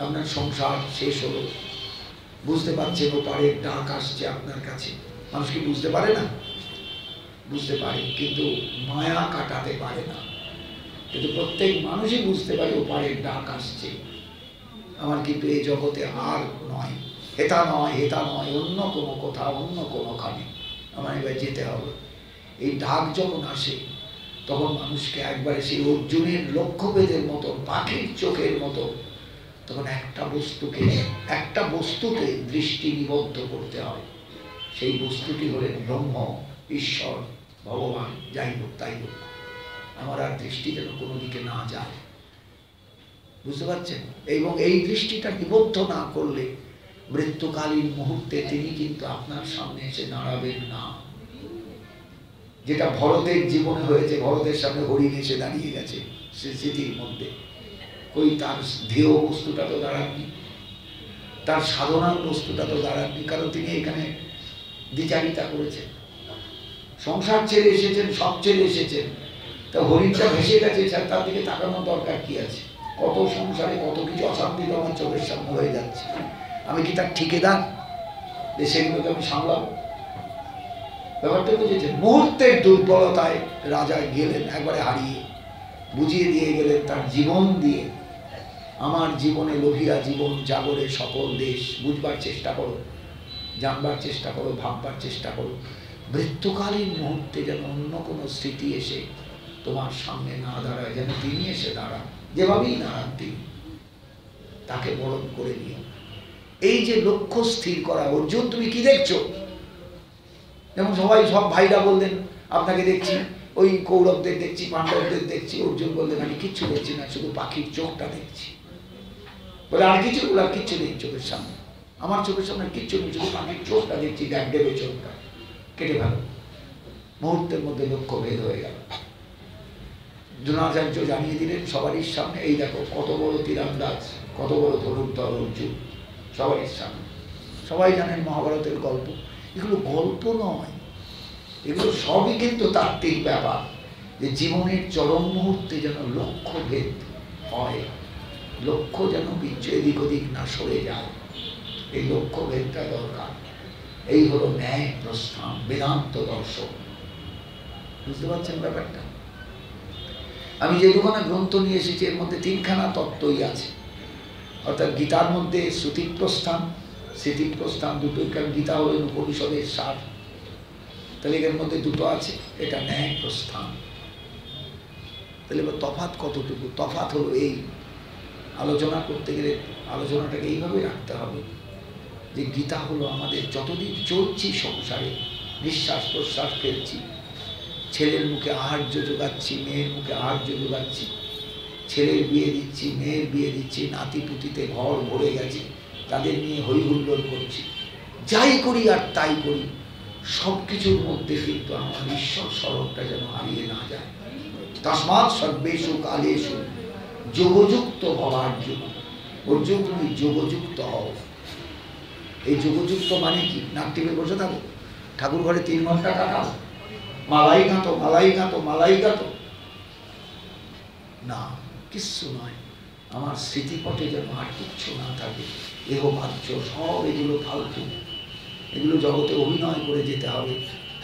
আপনার সংসার শেষ হলো, বুঝতে পারছেন ওপারের ডাক আসছে আপনার কাছে। মানুষ কি বুঝতে পারে না? বুঝতে পারে, কিন্তু মায়া কাটাতে পারে না। কিন্তু প্রত্যেক মানুষই বুঝতে পারে ওপারের ডাক আসছে। আমার কিন্তু এই জগতে আর নয়, হেতা নয়, হেতা নয়, অন্য কোনো কোথাও, অন্য কোনোখানে আমার এবার যেতে হবে। এই ডাক যখন আসে, তখন মানুষকে একবারে সেই অর্জুনের লক্ষ্যভেদের মতো, পাখির চোখের মতো, তখন একটা বস্তুকে দৃষ্টি নিবদ্ধ করতে হয়। সেই বস্তুটি হলেন ব্রহ্ম, ঈশ্বর, ভগবান। যাই হোক তাই হোক, আমার আর দৃষ্টি যেন কোনো দিকে না যায়। বুঝতে পারছেন? এবং এই দৃষ্টিটা নিবদ্ধ না করলে মৃত্যুকালীন মুহূর্তে তিনি কিন্তু আপনার সামনে এসে দাঁড়াবেন না। যেটা ভরতের জীবনে হয়েছে, ভরতের সামনে হরিণ এসে দাঁড়িয়ে গেছে সে স্মৃতির মধ্যে। ওই তার ধ্যেয় বস্তুটা তো দাঁড়াননি, তার সাধনার বস্তুটা তো দাঁড়াননি, কারণ তিনি এখানে দ্বিচারিতা করেছেন, সংসার ছেড়ে এসেছেন, সব ছেড়ে এসেছেন। তা হরিণটা ভেসে গেছে, তার দিকে তাকানোর দরকার কি আছে? কত সংসারে কত কিছু অশান্তি তো আমার চোখের সামনে হয়ে যাচ্ছে। আমি কি তার ঠিকাদার যে সেগুলোকে আমি সামলাবো? ব্যাপারটা বুঝেছেন? মুহূর্তের দুর্বলতায় রাজা গেলেন একবারে হারিয়ে, বুঝিয়ে দিয়ে গেলেন তার জীবন দিয়ে, আমার জীবনে লোভিয়া জীবন জাগরে সকল দেশ। বুঝবার চেষ্টা করো, জানবার চেষ্টা করো, ভাববার চেষ্টা করো। মৃত্যুকালীন মুহূর্তে যেন অন্য কোনো স্মৃতি এসে তোমার সামনে না দাঁড়ায়, যেন তিনি এসে দাঁড়ান, যেভাবেই দাঁড়ান তিনি, তাকে বরণ করে নিও। এই যে লক্ষ্য স্থির করা। অর্জুন তুমি কি দেখছো? যেমন সবাই, সব ভাইরা বললেন আপনাকে দেখছি, ওই কৌরবদের দেখছি, পাণ্ডবদের দেখছি। অর্জুন বললেন আমি কিচ্ছু দেখছি না, শুধু পাখির চোখটা দেখছি। বলে আর কিছু? বলে আর কিচ্ছু নেই চোখের সামনে, আমার চোখের সামনে কিচ্ছু নেই, শুধু পাখির চোখটা দেখছি, দেবে চোখটা কেটে ভালো। মুহূর্তের মধ্যে লক্ষ্য ভেদ হয়ে গেল। দ্রোণাচার্য জানিয়ে দিলেন সবারই সামনে, এই দেখো কত বড় তীরন্দাজ, কত বড় ধনুর্ধর অর্জুন, সবারই সামনে। সবাই জানেন মহাভারতের গল্প, এগুলো গল্প নয়, এগুলো সবই কিন্তু তাত্ত্বিক ব্যাপার। যে জীবনের চরম মুহূর্তে যেন লক্ষ্য ভেদ হয়, লক্ষ্য যেন এদিক ওদিক না সরে যায়, এই লক্ষ্য ভেদটা দরকার। এই হলো ন্যায় প্রস্থান, বেদান্ত দর্শন। বুঝতে পারছেন ব্যাপারটা? আমি যে দুখানা গ্রন্থ নিয়ে এসেছি এর মধ্যে তিনখানা তত্ত্বই আছে। অর্থাৎ গীতার মধ্যে শ্রুতি প্রস্থান, স্মৃতি প্রস্থান দুটোই, কারণ গীতা হলেন উপনিষদের সার। তাহলে এর মধ্যে দুটো আছে, এটা ন্যায় প্রস্থান। তাহলে এবার তফাৎ কতটুকু? তফাৎ হলো এই, আলোচনা করতে গেলে আলোচনাটাকে এইভাবে রাখতে হবে যে গীতা হলো আমাদের যতদিন চলছি সংসারে, নিঃশ্বাস প্রশ্বাস ফেলছি, ছেলের মুখে আহার্য যোগাচ্ছি, মেয়ের মুখে আহার্য যোগাচ্ছি, ছেলের বিয়ে দিচ্ছি, মেয়ের বিয়ে দিচ্ছি, নাতি পুতিতে ঘর ভরে গেছে, তাদের নিয়ে হই হুল্লোড় করছি, যাই করি আর তাই করি, সব কিছুর মধ্যে কিন্তু আমার ঈশ্বর স্মরণটা যেন হারিয়ে না যায়। তস্মাৎ সর্বেষু কালেষু যোগযুক্ত ভবার্জুন। অর্জুন তুমি যোগযুক্ত হও। এই যোগযুক্ত মানে কি? নাক টিপে বসে থাকো, ঠাকুর ঘরে 3 ঘন্টা কাটাও, মালাই গাঁতো, মালাই গাঁতো, মালাই গাঁতো না, কিচ্ছু নয়। আমার স্মৃতিপটে যেন আর কিচ্ছু না থাকে। এহ বাহ্য সব এগুলো ফালতু, এগুলো জগতে অভিনয় করে যেতে হবে।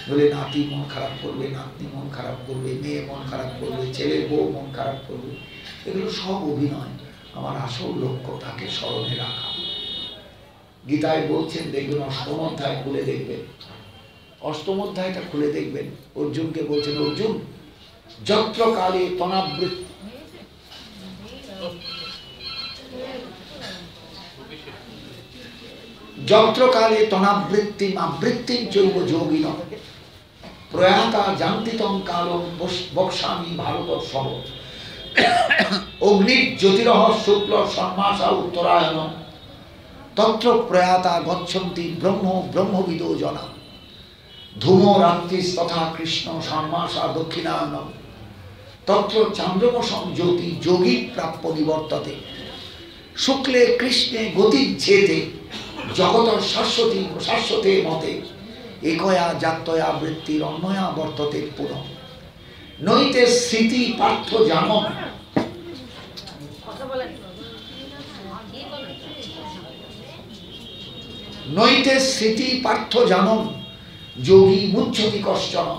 বলে নাতি মন খারাপ করবে, নাতনি মন খারাপ করবে, মেয়ে মন খারাপ করবে, ছেলের বউ মন খারাপ করবে, এগুলো সব অভিনয়। আমার আসল লক্ষ্য তাকে স্মরণে রাখা। গীতায় বলছেন, দেখবেন 8ম অধ্যায় খুলে দেখবেন, 8ম অধ্যায়টা খুলে দেখবেন। অর্জুনকে বলছেন, অর্জুন যত্র কালে তনাবৃত্তি, যত্র কালে তনাবৃত্তিম আবৃত্তিম চৈব যোগিন প্রয়াতা জান্তিতং কালং বক্সামি ভারতর্ষভ অগ্নির জ্যোতিরহ শুক্ল ষণ্মাসা উত্তরায়ণ তত্র প্রয়াতা গচ্ছন্তি ব্রহ্ম ব্রহ্মবিদো জনা ধূম রাত্রিস্তথা কৃষ্ণ ষণ্মাসা দক্ষিণায়ন তত্র চান্দ্রমসং জ্যোতি যোগী প্রাপ্য নিবর্ততে শুক্লে কৃষ্ণে গতিচ্ছেদে জগত শাশ্বতী শাশ্বতে মতে একয়া জাত্যয়া বৃত্তির অন্যয়া বর্ততে পুনঃ নইতে স্মৃতি পার্থ জানন নইতে স্মৃতি পার্থ জানন যোগী মুচ্যতি কশ্চন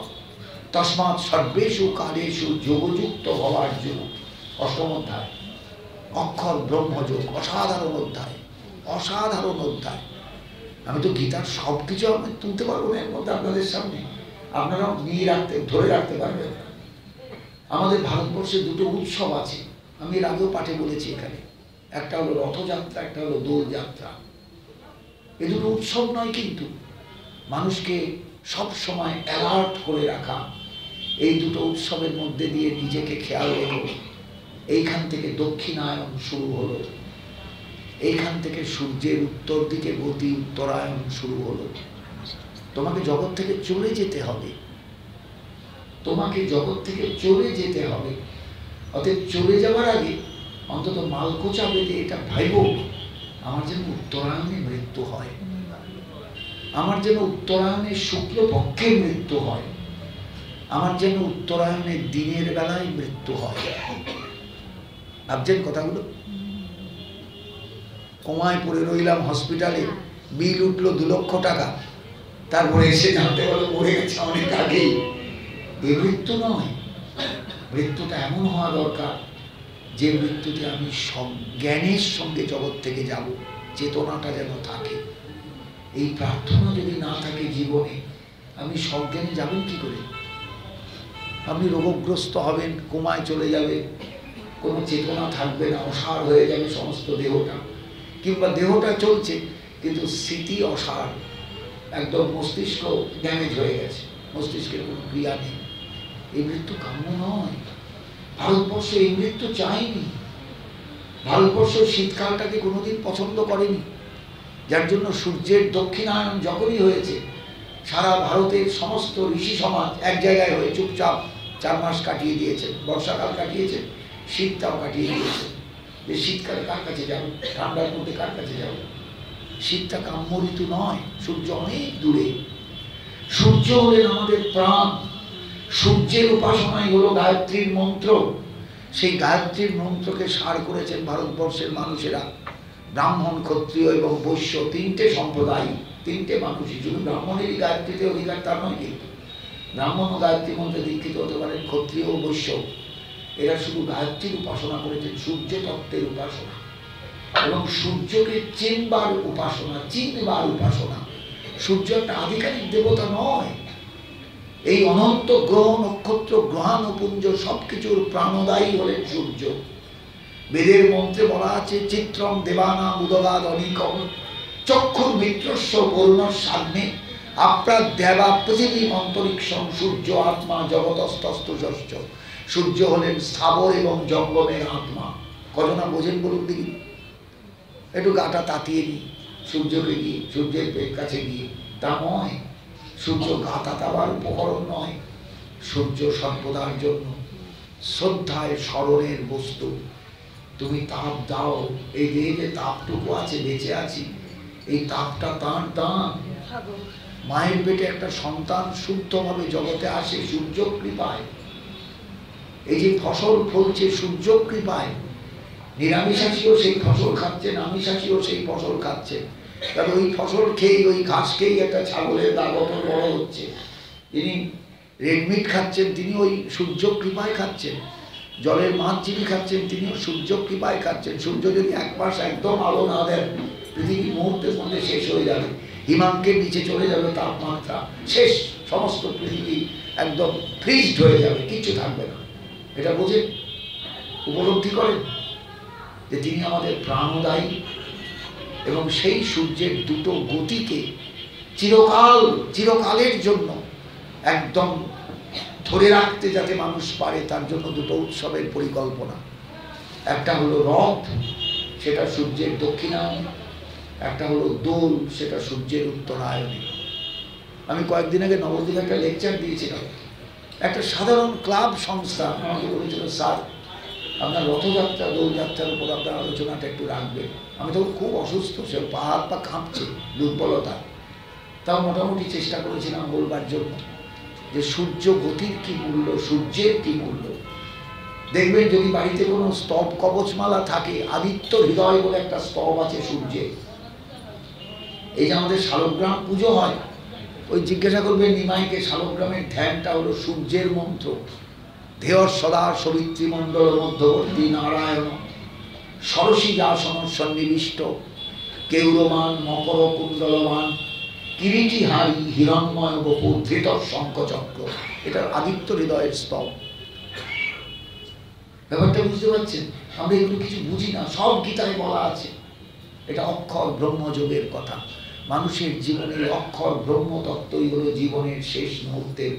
তস্মাৎ সর্বেষু কালেষু যোগযুক্ত ভবার্জুন। 8ম অধ্যায়, অক্ষর ব্রহ্মযোগ, অসাধারণ অধ্যায়, অসাধারণ অধ্যায়। আমি তো গীতার সব কিছু আমি তুলতে পারবো না এর মধ্যে আপনাদের সামনে, আপনারাও নিয়ে রাখতে ধরে রাখতে পারবেন। আমাদের ভারতবর্ষে 2টো উৎসব আছে, আমি এর আগেও পাঠে বলেছি এখানে। একটা হলো রথযাত্রা, একটা হলো দোলযাত্রা। এই 2টো উৎসব নয়, কিন্তু মানুষকে সব সময় অ্যালার্ট করে রাখা। এই 2টো উৎসবের মধ্যে দিয়ে নিজেকে খেয়াল রেখো। এইখান থেকে দক্ষিণায়ন শুরু হলো, এইখান থেকে সূর্যের উত্তর দিকে গতি, উত্তরায়ণ শুরু হলো। তোমাকে জগৎ থেকে চলে যেতে হবে, তোমাকে জগৎ থেকে চলে যেতে হবে। অতএব চলে যাওয়ার আগে অন্তত মালকোচা বেঁধে এটা ভাইব, আমার যেন উত্তরায়ণে মৃত্যু হয়, আমার যেন উত্তরায়ণের শুক্লপক্ষে মৃত্যু হয়, আমার যেন উত্তরায়ণের দিনের বেলায় মৃত্যু হয়। ভাবছেন কথাগুলো? কোমায় পড়ে রইলাম হসপিটালে, বিল উঠলো 2 লক্ষ টাকা, তারপরে এসে জানতে পারলো মরে গেছে অনেক আগেই। এই মৃত্যু নয়, মৃত্যুটা এমন হওয়া দরকার যে মৃত্যুতে আমি জ্ঞানের সঙ্গে জগৎ থেকে যাব, চেতনাটা যেন থাকে। এই প্রার্থনা যদি না থাকে জীবনে, আপনি সজ্ঞানে যাবেন কি করে? আপনি রোগগ্রস্ত হবেন, কোমায় চলে যাবে, কোনো চেতনা থাকবে না, অসার হয়ে যাবে সমস্ত দেহটা, কিংবা দেহটা চলছে কিন্তু স্মৃতি অসার, একদম মস্তিষ্ক ড্যামেজ হয়ে গেছে, মস্তিষ্কের কোনো ক্রিয়া নেই। এই মৃত্যু কাম্য নয়। ভারতবর্ষ এই মৃত্যু চায়নি। ভারতবর্ষ শীতকালটাকে কোনোদিন পছন্দ করেনি, যার জন্য সূর্যের দক্ষিণায়ন যখনই হয়েছে সারা ভারতের সমস্ত ঋষি সমাজ এক জায়গায় হয়ে চুপচাপ 4 মাস কাটিয়ে দিয়েছেন, বর্ষাকাল কাটিয়েছেন, শীতটাও কাটিয়ে দিয়েছেন। যে শীতকালে কার কাছে যাবে, ঠান্ডার মধ্যে কার কাছে যাবে? শীতটা কাম্য ঋতু নয়, সূর্য অনেক দূরে। সূর্য হলেন আমাদের প্রাণ। সূর্যের উপাসনাই হলো গায়ত্রীর মন্ত্র। সেই গায়ত্রীর মন্ত্রকে সার করেছেন ভারতবর্ষের মানুষেরা। ব্রাহ্মণ, ক্ষত্রিয় এবং বৈশ্য, 3টে সম্প্রদায়, 3টে মানুষই। শুধু ব্রাহ্মণেরই গায়ত্রীতে অধিকার তা নয়, কিন্তু ব্রাহ্মণও গায়ত্রী মন্ত্রে দীক্ষিত হতে পারেন, ক্ষত্রিয় ও বৈশ্য। এরা শুধু গায়ত্রীর উপাসনা করেছেন, সূর্য তত্ত্বের উপাসনা, এবং সূর্যকে চিনবার উপাসনা, চিনবার উপাসনা। সূর্য একটা আধিকারিক দেবতা নয়। এই অনন্ত গ্রহ, নক্ষত্র, গ্রহাণুপুঞ্জ সবকিছুর প্রাণদায়ী হলেন সূর্য। বেদের মন্ত্রে বলা আছে, চিত্রম দেবানা উদগাদ অনিকম চক্ষুর মিত্রস্য বরুণ সাগ্নে আপ্রাদ্যাবা পৃথিবী অন্তরিক্ষম সূর্য আত্মা জগতস্তস্তুষশ্চ। সূর্য হলেন স্থাবর এবং জঙ্গমের আত্মা। কজনা বোঝেন বলুন দেখি? একটু গাটা তাতিয়ে নিই সূর্যকে গিয়ে, সূর্যের কাছে গিয়ে। তা নয়, সূর্য গা তাতাবার উপকরণ নয়। সূর্য সর্বদার জন্য শ্রদ্ধায় স্মরণের বস্তু। তুমি তাপ দাও, এই দেহে যে তাপটুকু আছে, বেঁচে আছি, এই তাপটা তার দান। মায়ের পেটে একটা সন্তান শুদ্ধভাবে জগতে আসে সূর্য কৃপায়। এই যে ফসল ফলছে সূর্য কৃপায়। নিরামিষাশীও সেই ফসল খাচ্ছেন, আমিষাশীও সেই ফসল খাচ্ছেন। তবে ওই ফসল খেয়েই, ওই ঘাস খেয়েই একটা ছাগলের দাগত বড় হচ্ছে। যিনি রেডমিট খাচ্ছেন তিনি ওই সূর্য কৃপায় খাচ্ছেন। জলের মাছ যিনি খাচ্ছেন তিনিও সূর্য কৃপায় খাচ্ছেন। সূর্য যদি 1 মাস একদম আলো না দেন, পৃথিবী মুহূর্তের মধ্যে শেষ হয়ে যাবে, হিমাঙ্কের নিচে চলে যাবে তাপমাত্রা, শেষ, সমস্ত পৃথিবী একদম ফ্রিজড হয়ে যাবে, কিচ্ছু থাকবে না। এটা বোঝেন, উপলব্ধি করেন যে তিনি আমাদের প্রাণদায়ী, এবং সেই সূর্যের দুটো গতিকে চিরকালের জন্য একদম ধরে রাখতে যাতে মানুষ পারে, তার জন্য দুটো উৎসবের পরিকল্পনা। একটা হলো রথ, সেটা সূর্যের দক্ষিণায়নে, একটা হলো দোল, সেটা সূর্যের উত্তরায়ণে। আমি কয়েকদিন আগে নবদ্বীপে একটা লেকচার দিয়েছিলাম। একটা সাধারণ ক্লাব সংস্থা আমাকে বলেছিল, স্যার আপনার রথযাত্রা, দোলযাত্রার উপর আপনার আলোচনাটা একটু রাখবেন। আমি তখন খুব অসুস্থ, সে হাত পা কাঁপছে দুর্বলতা। তাও মোটামুটি চেষ্টা করেছিলাম বলবার জন্য যে সূর্য গতির কি মূল্য, সূর্যের কি মূল্য। দেখবেন যদি বাড়িতে কোনো স্তব কবচমালা থাকে, আদিত্য হৃদয় বলে একটা স্তব আছে সূর্যের। এই যে আমাদের শালগ্রাম পুজো হয়, ওই জিজ্ঞাসা করবেন নিমাইকে, শালগ্রামের ধ্যানটা হলো সূর্যের মন্ত্র। ধেয়র সদা সবিত্রী মণ্ডল মধ্যবর্তী নারায়ণ সরসী আসন সন্নিবিষ্ট কেউরমান মকর কুণ্ডলমান কিরিটি হারি হিরণ্ময় বপু ধৃত শঙ্খচক্র। এটা আদিত্য হৃদয়ের স্তব। ব্যাপারটা বুঝতে পারছেন? আমরা এগুলো কিছু বুঝি না, সব গীতায় বলা আছে। এটা অক্ষর ব্রহ্মযোগের কথা। মানুষের জীবনের অক্ষর ব্রহ্মতত্ত্বই হলো জীবনের শেষ মুহূর্তের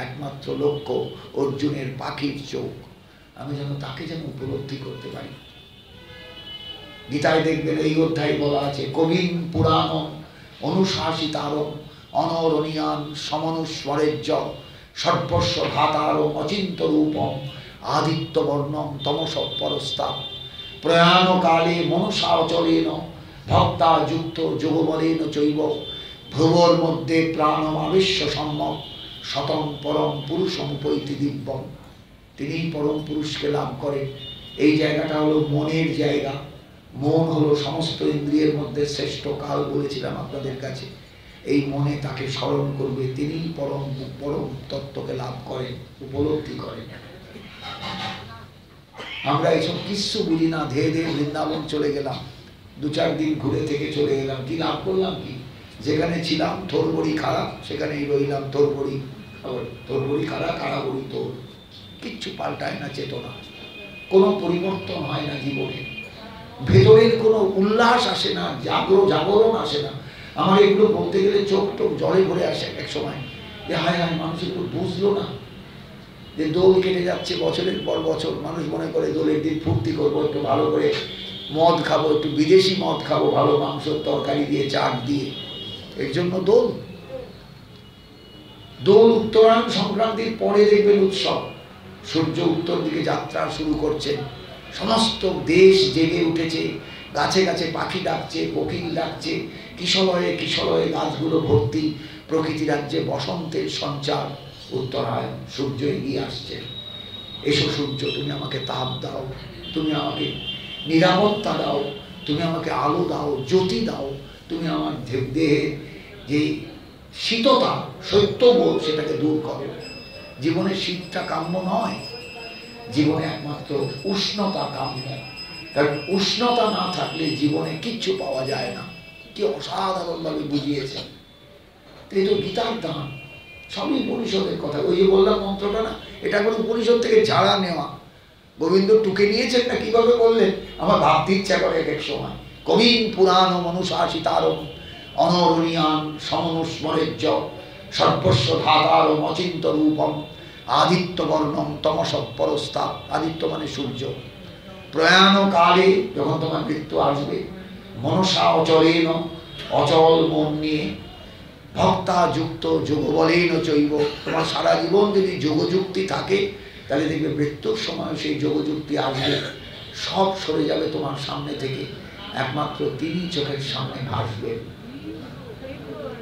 একমাত্র লক্ষ্য। অর্জুনের পাখির চোখ, আমি যেন তাকে যেন উপলব্ধি করতে পারি। গীতায় দেখবেন এই অধ্যায় বলা আছে, কবিন পুরাণ অনুশাসিতারম অনরণীয়ান সমনুস্বরেজ্য সর্বস্ব ধাতারম অচিন্ত রূপম আদিত্য বর্ণম তমস পরস্তাপ প্রয়াণকালে মনসা অচলেন ভক্তা যুক্ত যোগবলেন চৈব ভ্রুবর মধ্যে প্রাণমাবেশ্য সম্যক শতম পরম পুরুষম উপৈতি দিব্যম। তিনি পরম পুরুষকে লাভ করেন। এই জায়গাটা হলো মনের জায়গা। মন হলো সমস্ত ইন্দ্রিয়ের মধ্যে শ্রেষ্ঠ কাল, বলেছিলাম আপনাদের কাছে। এই মনে তাকে স্মরণ করবে, তিনি পরম পরম তত্ত্বকে লাভ করেন, উপলব্ধি করেন। আমরা এইসব কিচ্ছু বুঝি না, ধীরে ধীরে বৃন্দাবন চলে গেলাম, 2-4 দিন ঘুরে থেকে চলে এলাম, কি লাভ করলাম? কি যেখানে ছিলাম থোর বড়ি খারাপ, সেখানেই রইলাম থোর বড়ি, তোর বড়ি খারাপ, কারা বড়ি তোর। কিচ্ছু পাল্টায় না চেতনা, কোনো পরিবর্তন হয় না জীবনে, ভেতরের কোনো উল্লাস আসে না, জাগরণ আসে না। আমার এগুলো বলতে গেলে চোখ টোক জলে ভরে আসে এক সময়, যে হায় হায় মানুষ এগুলো বুঝলো না, যে দোল কেটে যাচ্ছে বছরের পর বছর, মানুষ মনে করে দোলের দিন ফুর্তি করবো, একটু ভালো করে মদ খাবো, একটু বিদেশি মদ খাবো, ভালো মাংসর তরকারি দিয়ে, চাট দিয়ে, এর জন্য দোল। দোল উত্তরায়ণ সংক্রান্তির পরে দেখবেন উৎসব, সূর্য উত্তর দিকে যাত্রা শুরু করছেন, সমস্ত দেশ জেগে উঠেছে, গাছে গাছে পাখি ডাকছে, কোকিল ডাকছে, কিশলয়ে কিশলয়ে গাছগুলো ভর্তি, প্রকৃতি রাজ্যে বসন্তের সঞ্চার। উত্তরায়ণ, সূর্য এগিয়ে আসছে, এসো সূর্য, তুমি আমাকে তাপ দাও, তুমি আমাকে নিরাপত্তা দাও, তুমি আমাকে আলো দাও, জ্যোতি দাও, তুমি আমার দেহের যে শীততা, শৈত্যবোধ, সেটাকে দূর করো। জীবনে শীতটা কাম্য নয়, জীবনে একমাত্র উষ্ণতা কাম্য, কারণ উষ্ণতা না থাকলে জীবনে কিচ্ছু পাওয়া যায় না। কি অসাধারণভাবে বুঝিয়েছে, এই তো গীতার দান, সবই উপনিষদের কথা। ওই যে বললাম মন্ত্রটা না, এটা কোনো উপনিষদ থেকে ঝাড়া নেওয়া, গোবিন্দ টুকে নিয়েছেন না কিভাবে বললেন, আমার ভাবতে ইচ্ছা করে এক এক সময়। কবিন পুরাণ মনুষাসিতারম অনরণীয়ান সমনুস্মরেজ্য সর্বস্ব ধাতারম অচিন্ত রূপম আদিত্য বর্ণম তমস পরস্তা। আদিত্য মানে সূর্য। প্রয়াণ কালে, যখন তোমার মৃত্যু আসবে, মনসা অচলেন, অচল মন নিয়ে, ভক্তা যুক্ত যোগ বলেন চৈব, তোমার সারা জীবন যদি যোগযুক্তি থাকে, তাহলে দেখবে মৃত্যুর সময় সেই যোগযুক্তি আসবে, সব সরে যাবে তোমার সামনে থেকে, একমাত্র তিনি চোখের সামনে ভাসবেন।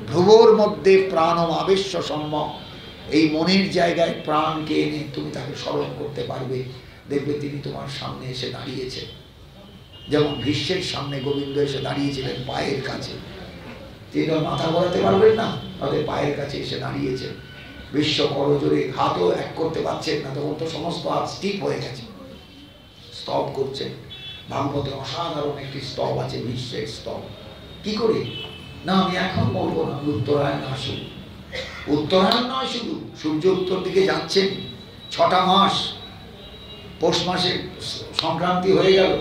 ভ্রুবর মধ্যে প্রাণম আবেশ্য সম্য, এই মনের জায়গায় প্রাণকে এনে তুমি তাকে স্মরণ করতে পারবে, দেখবে তিনি তোমার সামনে এসে দাঁড়িয়েছে। যেমন ভীষ্মের সামনে গোবিন্দ এসে দাঁড়িয়েছিলেন পায়ের কাছে, তিনি তো মাথা ঘোরাতে পারবেন না, তাদের পায়ের কাছে এসে দাঁড়িয়েছে। বিশ্ব করজোরে হাতও এক করতে পারছেন না, তখন তো সমস্ত হাত স্টিপ হয়ে গেছে, স্তব করছেন। ভাগবতে অসাধারণ একটি স্তব আছে, ভীষ্মের স্তব। কি করে না, আমি এখন বলবো না, উত্তরায়ণ আসুন। উত্তরায়ণ নয় শুধু, সূর্য উত্তর দিকে যাচ্ছেন, 6টা মাস, পৌষ মাসে সংক্রান্তি হয়ে গেল,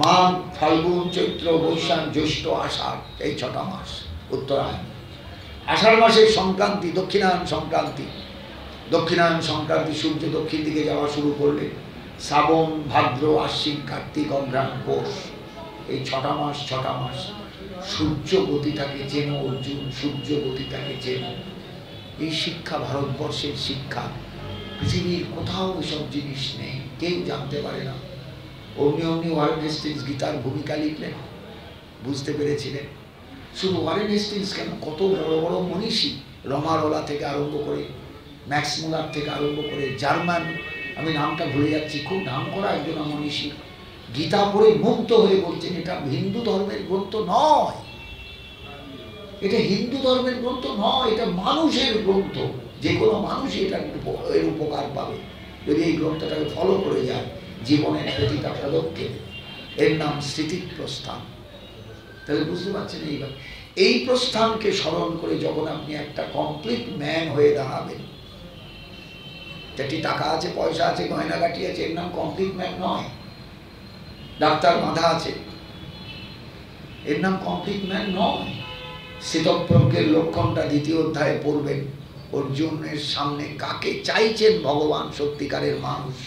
মাঘ ফাল্গুন চৈত্র বৈশাখ জ্যৈষ্ঠ আষাঢ়, এই 6টা মাস উত্তরায়ণ। আষাঢ় মাসের সংক্রান্তি দক্ষিণায়ন সংক্রান্তি, দক্ষিণায়ন সংক্রান্তি সূর্য দক্ষিণ দিকে যাওয়া শুরু করলে শ্রাবণ ভাদ্র আশ্বিন কার্তিক অঘ্রাণ পৌষ, এই 6টা মাস, 6টা মাস সূর্য গতিটাকে চেনো অর্জুন, সূর্য গতিটাকে চেনো। এই শিক্ষা ভারতবর্ষের শিক্ষা, পৃথিবীর কোথাও এসব জিনিস নেই, কেউ জানতে পারে না। অমনি অমনি ওয়ারেন হেস্টিংস গীতার ভূমিকা লিখলেন, বুঝতে পেরেছিলেন। শুধু ওয়ারেন হেস্টিংস কেন, কত বড় বড় মনীষী, রমারোলা থেকে আরম্ভ করে, ম্যাক্স মুলার থেকে আরম্ভ করে, জার্মান, আমি নামটা ভুলে যাচ্ছি, খুব নাম করা একজন মনীষী, গীতা পড়ে মুগ্ধ হয়ে বলছেন এটা হিন্দু ধর্মের গ্রন্থ নয়, এটা হিন্দু ধর্মের গ্রন্থ নয়, এটা মানুষের গ্রন্থ, যে কোনো মানুষই এটা এর উপকার পাবে যদি এই গ্রন্থটাকে ফলো করে যায় জীবনের প্রতিটা পদক্ষেপ। এর নাম স্মৃতিপ্রস্থান। তাহলে বুঝতে পারছেন, এইবার এই প্রস্থানকে স্মরণ করে যখন আপনি একটা কমপ্লিট ম্যান হয়ে দাঁড়াবেন, যেটি টাকা আছে, পয়সা আছে, গয়নাগাটি আছে, এর নাম কমপ্লিট ম্যান নয়। ডাক্তার বাঁধা আছে, এর নাম কমপ্লিট ম্যান নয়। স্থিতপ্রজ্ঞের লক্ষণটা 2য় অধ্যায়ে পড়বেন। অর্জুনের সামনে কাকে চাইছেন ভগবান সত্যিকারের মানুষ?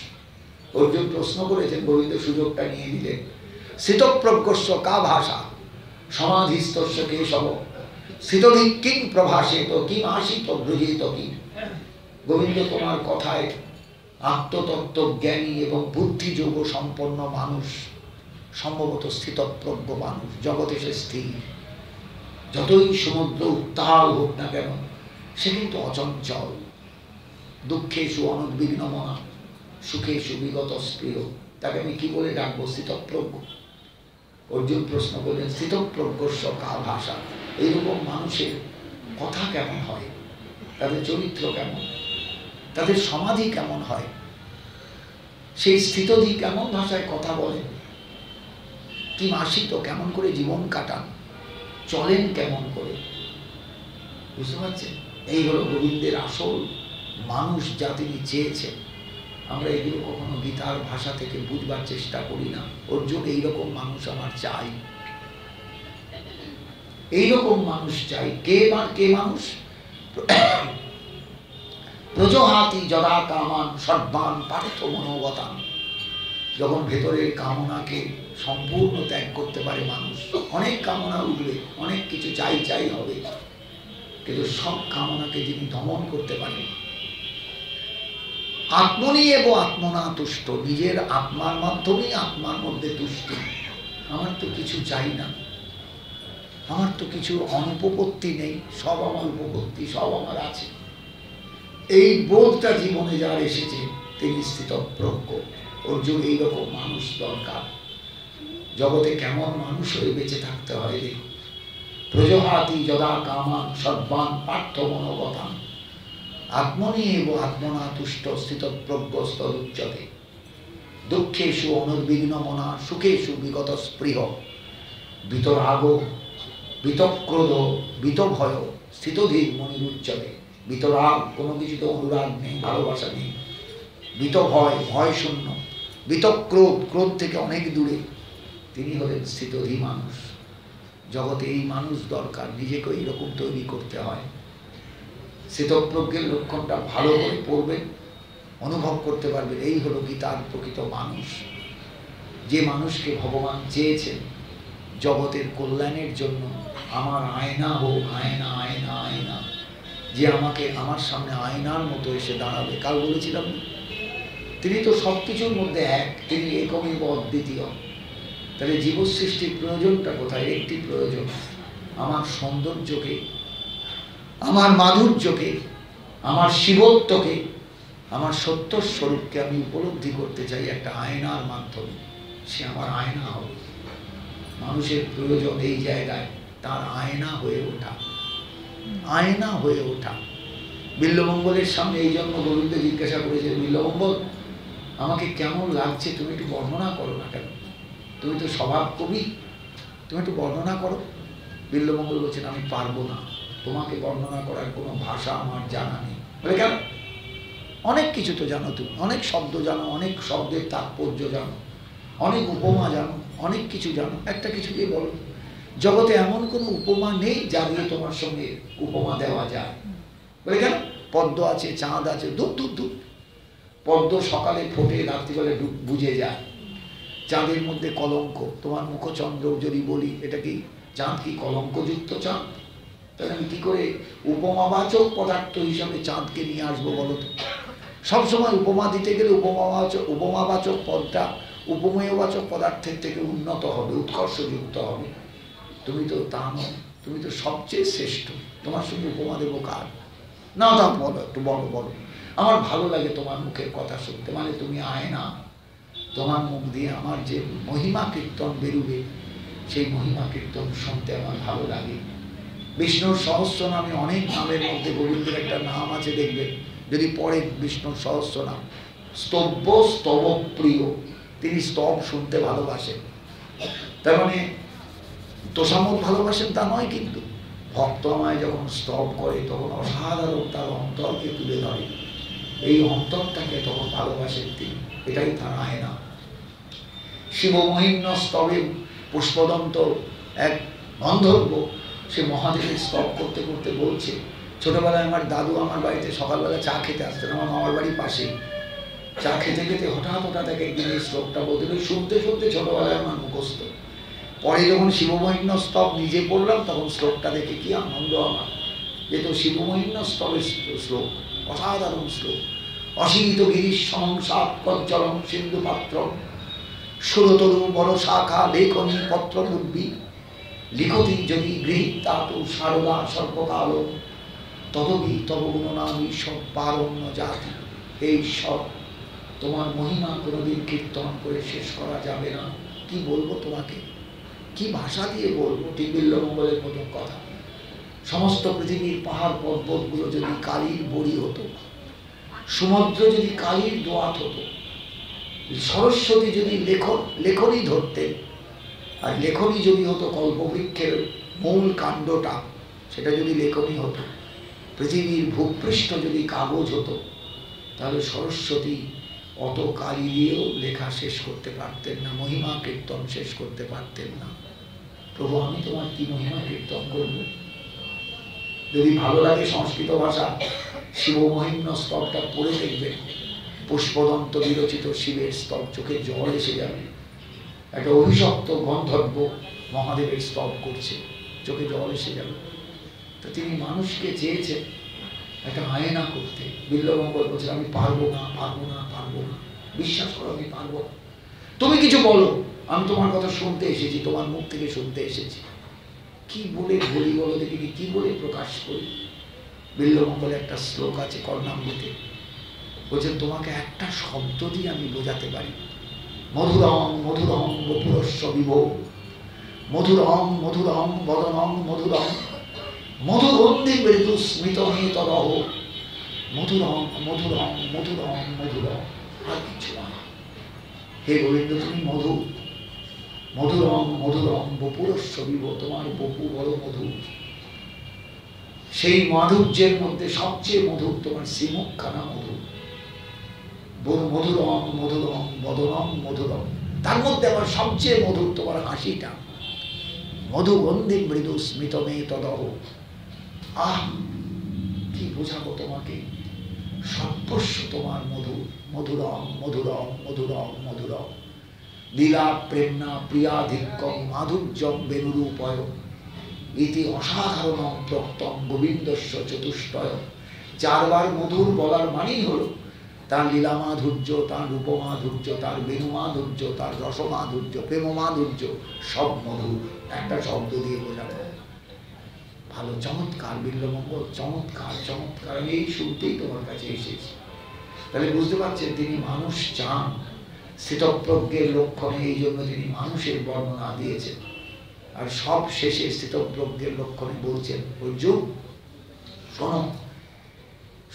অর্জুন প্রশ্ন করেছেন, গোবিন্দ সুযোগটা নিয়ে দিলেন। স্থিতপ্রজ্ঞস্য কা ভাষা সমাধিস্থস্য কেশব স্থিতধিক কিং প্রভাসেত কিং আসিত ব্রজেত কিং। গোবিন্দ, তোমার কথায় আত্মতত্ত্ব জ্ঞানী এবং বুদ্ধিযোগ সম্পন্ন মানুষ সম্ভবত স্থিতপ্রজ্ঞ মানুষ, জগতে সে স্থির। যতই সমুদ্র উত্তাল হোক না কেন, সে কিন্তু অচঞ্চল। দুঃখেষু অনুদ্বিগ্নমনা সুখেষু বিগত স্প্রিয়। তাকে আমি কি বলে ডাকবো? স্থিতপ্রজ্ঞ। অর্জুন প্রশ্ন করলেন, স্থিতপ্রজ্ঞস্য কা ভাষা। এইরকম মানুষের কথা কেমন হয়, তাদের চরিত্র কেমন, তাদের সমাধি কেমন হয়, সেই স্থিতধি কেমন ভাষায় কথা বলেন, কি মাসিত কেমন করে জীবন কাটান, চলেন কেমন করে, বুঝতে পারছেন? এই হলো গোবিন্দের আসল মানুষ যা তিনি চেয়েছেন। আমরা এগুলো কখনো গীতার ভাষা থেকে বুঝবার চেষ্টা করি না। অর্জুন এইরকম মানুষ আমার চাই, এইরকম মানুষ চাই। কে মানুষ? প্রজহাতি যদা কামান সর্বান পার্থ মনোগতান। যখন ভেতরের কামনাকে সম্পূর্ণ ত্যাগ করতে পারে মানুষ, অনেক কামনা উঠবে, অনেক কিছু চাই চাই হবে, কিন্তু সব কামনাকে যিনি দমন করতে পারেন, আত্মনি এব আত্মনা তুষ্ট, নিজের আত্মার মাধ্যমেই আত্মার মধ্যে তুষ্টি। আমার তো কিছু চাই না, আমার তো কিছু অনুপপত্তি নেই, সব আমার উপপত্তি, সব আমার আছে। এই বোধটা জীবনে যার এসেছে তিনি স্থিতপ্রজ্ঞ। অর্জুন এইরকম মানুষ দরকার। জগতে কেমন মানুষ হয়ে বেঁচে থাকতে হয় দেখুন। প্রজহাতি যদা কামান সর্বান পার্থ মনোগতান আত্মনি এব আত্মনা তুষ্ট স্থিতপ্রজ্ঞস্তদুচ্যতে দুঃখেষু অনুর্বিঘ্ন মনা সুখেষু বিগত স্পৃহ বিতরাগ বিতক্রোধ বিতভয় স্থিতধীর মনিরুচ্যতে। বিতরাগ, কোনো কিছুতে অনুরাগ নেই, ভালোবাসা নেই। বিতভয়, ভয় শূন্য। বিতক্রোধ, ক্রোধ থেকে অনেক দূরে। তিনি হলেন স্থিতধী মানুষ। জগতে এই মানুষ দরকার, নিজেকে এইরকম তৈরি করতে হয়। স্থিতপ্রজ্ঞের লক্ষণটা ভালো করে পড়বেন, অনুভব করতে পারবেন। এই হলো গীতার প্রকৃত মানুষ। যে মানুষকে ভগবান চেয়েছেন জগতের কল্যাণের জন্য, আমার আয়না হোক, আয়না আয়না আয়না, যে আমাকে আমার সামনে আয়নার মতো এসে দাঁড়াবে। কাল বলেছিলাম তিনি তো সব কিছুর মধ্যে এক, তিনি একমেব অদ্বিতীয়। তাহলে জীবসৃষ্টির প্রয়োজনটা কোথায়? একটি প্রয়োজন, আমার সৌন্দর্যকে, আমার মাধুর্যকে, আমার শিবত্বকে, আমার সত্য স্বরূপকে আমি উপলব্ধি করতে চাই একটা আয়নার মাধ্যমে। সে আমার আয়না হবে। মানুষের প্রয়োজন এই জায়গায় তার আয়না হয়ে ওঠা, আয়না হয়ে ওঠা। বিল্বমঙ্গলের সামনে এই জন্য গোবিন্দ জিজ্ঞাসা করেছে, বিল্বমঙ্গল আমাকে কেমন লাগছে তুমি একটু বর্ণনা করো না কেন? তুমি তো স্বভাব কবি, তুমি একটু বর্ণনা করো। বিল্বমঙ্গল বলছেন আমি পারবো না, তোমাকে বর্ণনা করার কোনো ভাষা আমার জানা নেই। বলে কেন? অনেক কিছু তো জানো তুমি, অনেক শব্দ জানো, অনেক শব্দের তাৎপর্য জানো, অনেক উপমা জানো, অনেক কিছু জানো, একটা কিছু দিয়ে বলো। জগতে এমন কোনো উপমা নেই যা দিয়ে তোমার সঙ্গে উপমা দেওয়া যায়। বলে কেন? পদ্ম আছে, চাঁদ আছে, দূর দূর দূর। পদ্ম সকালে ফোটে, রাত্রিবেলা বুঝে যায়। চাঁদের মধ্যে কলঙ্ক, তোমার মুখচন্দ্র যদি বলি এটা কি চাঁদ কি কলঙ্কযুক্ত চাঁদ? তাহলে আমি কি করে উপমাবাচক পদার্থ হিসাবে চাঁদকে নিয়ে আসবো বলো তো? সবসময় উপমা দিতে গেলে উপমাবাচক পদটা উপমেয়বাচক পদার্থের থেকে উন্নত হবে, উৎকর্ষযুক্ত হবে। তুমি তো তা নও, তুমি তো সবচেয়ে শ্রেষ্ঠ। তোমার সঙ্গে উপমা দেবো কার? না তা বলো, একটু বলো বলো। আমার ভালো লাগে তোমার মুখের কথা শুনতে, মানে তুমি আয়না। তোমার মুখ দিয়ে আমার যে মহিমা কীর্তন বেরুবে, সেই মহিমা কীর্তন শুনতে আমার ভালো লাগে। বিষ্ণুর সহস্র নামে অনেক নামের মধ্যে গোবিন্দের একটা নাম আছে, দেখবেন যদি পড়ে বিষ্ণুর সহস্র নাম, স্তব্য স্তব প্রিয়। তিনি স্তব শুনতে ভালোবাসেন। তার মানে তোষামত ভালোবাসেন তা নয়, কিন্তু ভক্ত আমায় যখন স্তব করে তখন অসাধারণ তার অন্তরকে তুলে ধরে। এই অন্তরটাকে তখন ভালোবাসেন তিনি, এটাই তার আয়না। শিবমহিম্ন স্তবে পুষ্পদন্ত এক গন্ধর্ব, সে মহাদেবের স্তব করতে করতে বলছে, ছোটবেলায় আমার দাদু আমার বাড়িতে সকালবেলা চা খেতে আসতেন, আমার মামার বাড়ির পাশেই। চা খেতে খেতে হঠাৎ একদিন এই শ্লোকটা বলতে, শুনতে শুনতে ছোটবেলায় আমার মুখস্থ। পরে যখন শিবমহিম্ন স্তব নিজে পড়লাম তখন শ্লোকটা দেখে কি আনন্দ আমার, যে তো শিবমহিম্ন স্তবের শ্লোক, অসাধারণ শ্লোক। অসীমিত গিরিশ সংসার কজ্জলম সিন্ধু পাত্র সুরতরু বড় শাখা লেখনী পত্র মুদ্বি লিখতি যদি গৃহীতা তো সারদা সর্বকাল তদবি তব গুণনামী সব পারণ্য জাতি। এই সব তোমার মহিমা কোনোদিন কীর্তন করে শেষ করা যাবে না। কি বলবো তোমাকে, কি ভাষা দিয়ে বলবো? ঠিক বিল্বমঙ্গলের মতো কথা। সমস্ত পৃথিবীর পাহাড় পর্বতগুলো যদি কালির বড়ি হতো, সমুদ্র যদি কালির দোয়াত হতো, সরস্বতী যদি লেখনী ধরতেন, আর লেখনী যদি হতো কল্পবৃক্ষের মূল কাণ্ডটা, সেটা যদি লেখনী হতো, পৃথিবীর ভূপৃষ্ঠ যদি কাগজ হতো, তাহলে সরস্বতী অত কালি দিয়েও লেখা শেষ করতে পারতেন না, মহিমা কীর্তন শেষ করতে পারতেন না। প্রভু, আমি তোমার কি মহিমা কীর্তন করব? যদি ভালো লাগে সংস্কৃত ভাষা, শিব মহিম্ন স্তবটা পড়ে দেখবেন, পুষ্পদন্ত বিরচিত শিবের স্তব, চোখে জল এসে যাবে। একটা অভিশপ্ত গন্ধর্ব মহাদেবের স্তব করছে, চোখে জল এসে যাবে। তো তিনি মানুষকে চেয়েছেন একটা আয়না করতে। বিল্বমঙ্গল বলছেন, আমি পারবো না, পারবো না, পারবো না, বিশ্বাস করো আমি পারবো না, তুমি কিছু বলো, আমি তোমার কথা শুনতে এসেছি, তোমার মুখ থেকে শুনতে এসেছি। কি বলে বলি বলো দেখি, কি বলে প্রকাশ করি? বিল্বমঙ্গলে একটা শ্লোক আছে কর্ণামৃতে, বলছেন তোমাকে একটা শব্দ দিয়ে আমি বোঝাতে পারি। মধুরম মধুরম বপুরস্য বিভো, মধুরম মধুরম বদনম মধুরম, মধুগন্ধি মৃদু স্মিত তরহ, মধুরম মধুরম মধুরম মধুরম, আর কিছু নয়। হে গোবিন্দ, তুমি মধু, মধুরম মধুরম বপুরস্য বিভো, তোমার বপু বড় মধুর। সেই মাধুর্যের মধ্যে সবচেয়ে মধুর তোমার শ্রীমুখখানা মধুর। মধুরম মধুরম বদনম মধুরম, তার মধ্যে আবার সবচেয়ে মধুর তোমার হাসিটা। মধুগন্ধি মৃদু স্মিত মে তদহ। আহ, কি বোঝাবো তোমাকে, সর্বস্ব তোমার মধুর। মধুরম মধুরম মধুরম মধুরম, লীলা প্রেমনা প্রিয়াধিক্যম মাধুর্যম বেনুরূপয়, ইতি অসাধারণম প্রক্তম গোবিন্দস্য চতুষ্টয়। চারবার মধুর বলার মানেই হলো তার লীলা মাধুর্য, তার রূপ মাধুর্য, তার বেণু মাধুর্য, তার রস মাধুর্য, প্রেম মাধুর্য, সব মধুর। একটা শব্দ দিয়ে বোঝাবো। ভালো, চমৎকার বিল্বমঙ্গল, চমৎকার চমৎকার। আমি এই শুনতেই তোমার কাছে এসেছি। তাহলে বুঝতে পারছেন তিনি মানুষ চান, স্থিতপ্রজ্ঞের লক্ষণে, এই জন্য তিনি মানুষের বর্ণনা দিয়েছেন। আর সব শেষে স্থিতপ্রজ্ঞের লক্ষণে বলছেন, অর্জুন শোনো,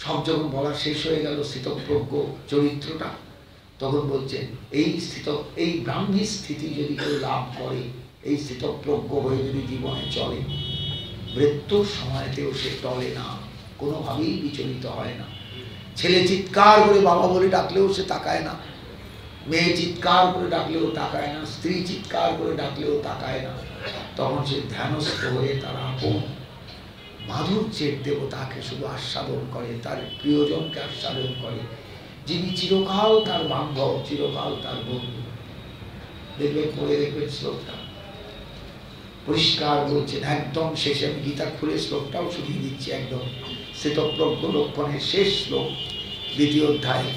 সব যখন বলা শেষ হয়ে গেল স্থিতপ্রজ্ঞ চরিত্রটা, তখন বলছেন এই ব্রাহ্মী স্থিতি যদি কেউ লাভ করে, এই স্থিতপ্রজ্ঞ হয়ে যদি জীবনে চলে, মৃত্যুর সময়তেও সে টলে না, কোনোভাবেই বিচলিত হয় না। ছেলে চিৎকার করে বাবা বলে ডাকলেও সে তাকায় না, মেয়ে চিৎকার করে ডাকলেও তাকায় না, স্ত্রী চিৎকার করে ডাকলেও তাকায় না। তখন সে ধ্যানস্থ হয়ে তার আপন মাধুর্যের দেবতাকে শুধু আস্বাদন করে, তার প্রিয়জনকে আস্বাদন করে, যিনি চিরকাল তার বান্ধব, চিরকাল তার বন্ধু। দেখবেন, পড়ে দেখবেন শ্লোকটা পরিষ্কার বলছেন। একদম শেষে আমি গীতা খুলে শ্লোকটাও শুনিয়ে দিচ্ছি, একদম স্থিতপ্রজ্ঞ লক্ষণের শেষ শ্লোক, 2য় অধ্যায়।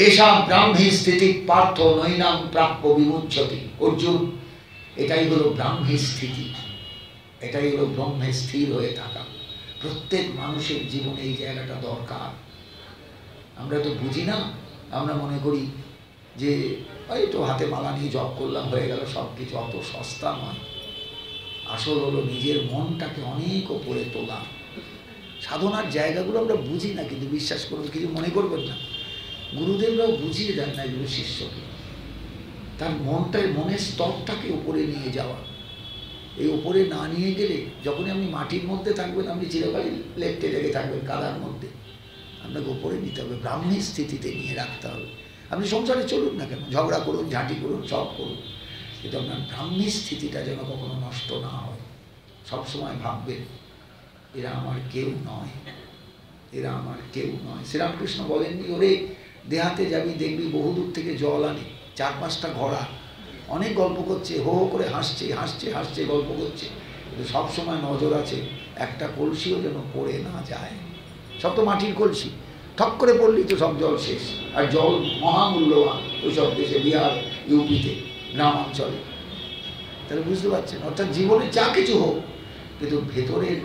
এসা ব্রাহ্মী স্থিতি পার্থ নৈনাম প্রাপ্য বিমুচ্যতি। অর্জুন, এটাই হলো ব্রাহ্মী স্থিতি, এটাই হলো ব্রহ্মে স্থির হয়ে থাকা। প্রত্যেক মানুষের জীবনে এই জায়গাটা দরকার। আমরা তো বুঝি না, আমরা মনে করি যে ওই তো হাতে মালা নিয়ে জপ করলাম, হয়ে গেল সব কিছু। অত সস্তা নয়। আসল হলো নিজের মনটাকে অনেক ওপরে তোলা। সাধনার জায়গাগুলো আমরা বুঝি না, কিন্তু বিশ্বাস করুন, কিছু মনে করবেন না, গুরুদেবরাও বুঝিয়ে দেন না এগুলো শিষ্যকে। তার মনের স্তরটাকে উপরে নিয়ে যাওয়া। এই উপরে না নিয়ে গেলে, যখনই আপনি মাটির মধ্যে থাকবেন, আপনি চিরকালই লেপটে লেগে থাকবেন কাদার মধ্যে। আপনাকে উপরে নিতে হবে, ব্রাহ্মী স্থিতিতে নিয়ে রাখতে হবে। আপনি সংসারে চলুন না কেন, ঝগড়া করুন, ঝাঁটি করুন, সব করুন, কিন্তু আপনার ব্রাহ্মী স্থিতিটা যেন কখনো নষ্ট না হয়। সবসময় ভাববেন, এরা আমার কেউ নয়, এরা আমার কেউ নয়। শ্রীরামকৃষ্ণ বলেননি, ওরে দেহাতে যাবি দেখবি বহুদূর থেকে জল আনে, 4-5টা ঘোড়া, অনেক গল্প করছে, হো হো করে হাসছে হাসছে হাসছে গল্প করছে, কিন্তু সবসময় নজর আছে একটা কলসিও যেন পড়ে না যায়। সব তো মাটির কলসি, ঠক করে পড়লেই তো সব জল শেষ। আর জল মহামূল্যবান ওইসব দেশে, বিহার, ইউপিতে, গ্রামাঞ্চলে। তাহলে বুঝতে পারছেন, অর্থাৎ জীবনে যা কিছু হোক কিন্তু ভেতরের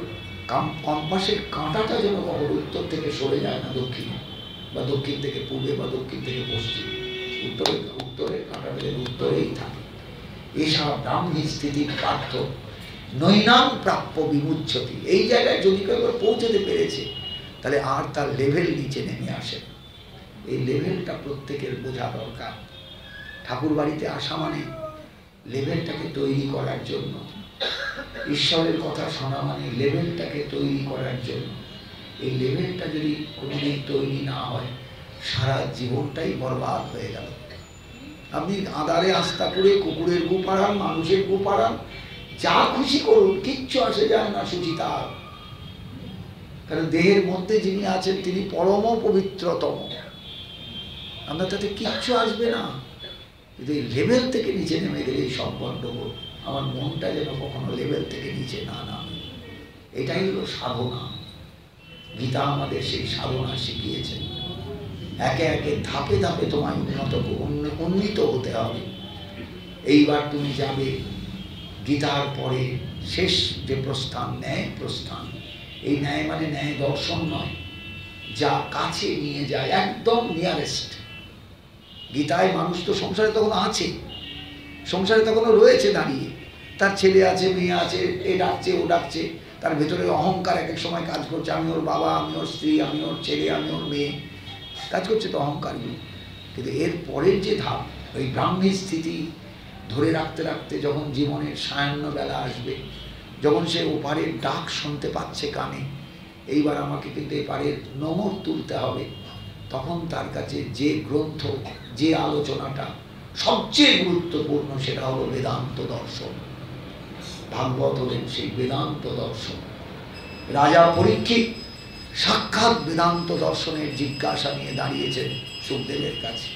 কম্পাসের কাঁটাটা যেন কখনো উত্তর থেকে সরে যায় না দক্ষিণে, বা দক্ষিণ থেকে পূর্বে, বা দক্ষিণ থেকে পশ্চিম, উত্তরের কাঁটাটা যেন উত্তরেই থাকে। এসব ব্রাহ্মী স্থিতির পার্থ নৈনাং প্রাপ্য বিমুচ্ছতি। এই জায়গায় যদি কেউ পৌঁছতে পেরেছে তাহলে আর তার লেভেল নিচে নেমে আসে। এই লেভেলটা প্রত্যেকের বোঝা দরকার। ঠাকুর বাড়িতে আসা মানে লেভেলটাকে তৈরি করার জন্য, ঈশ্বরের কথা শোনা মানে লেভেলটাকে তৈরি করার জন্য। এই লেভেলটা যদি কোনোদিন তৈরি না হয় সারা জীবনটাই বরবাদ হয়ে গেল। আপনি আদারে আস্থা করে কুকুরের গু পাড়ান, মানুষের গু পাড়ান, যা খুশি করুন, কিচ্ছু আসে যায় না সুচিতার। কারণ দেহের মধ্যে যিনি আছেন তিনি পরম পবিত্রতম, আমরা তাতে কিচ্ছু আসবে না। কিন্তু এই লেভেল থেকে নিচে নেমে গেলে এই সব গণ্ডগোল। আমার মনটা যেন কখনো লেভেল থেকে নিচে না নামে, এটাই হলো সাধনা। গীতা আমাদের সেই সাধনা শিখিয়েছেন। একে একে ধাপে ধাপে তোমায় উন্নীত হতে হবে। এইবার তুমি যাবে গীতার পরে শেষ যে প্রস্থান, ন্যায় প্রস্থান। এই ন্যায় মানে ন্যায় দর্শন নয়, যা কাছে নিয়ে যায়, একদম নিয়ারেস্ট। গীতায় মানুষ তো সংসারে তখন আছে, সংসারে তখনও রয়েছে দাঁড়িয়ে, তার ছেলে আছে, মেয়ে আছে, এ ডাকছে ও ডাকছে, তার ভেতরে অহংকার এক এক সময় কাজ করছে, আমি ওর বাবা, আমি ওর স্ত্রী, আমি ওর ছেলে, আমি ওর মেয়ে, কাজ করছে তো অহংকারগুলো। কিন্তু এর পরের যে ধাপ, ওই ব্রাহ্মী স্থিতি ধরে রাখতে রাখতে যখন জীবনের সায়াহ্ন বেলা আসবে, যখন সে ওপারের ডাক শুনতে পাচ্ছে কানে, এইবার আমাকে কিন্তু এপারের নোঙর তুলতে হবে, তখন তার কাছে যে গ্রন্থ, যে আলোচনাটা সবচেয়ে গুরুত্বপূর্ণ সেটা হলো বেদান্ত দর্শন। ভাগবত হলেন সেই বেদান্ত দর্শন। রাজা পরীক্ষিত সাক্ষাৎ বেদান্ত দর্শনের জিজ্ঞাসা নিয়ে দাঁড়িয়েছেন সুখদেবের কাছে।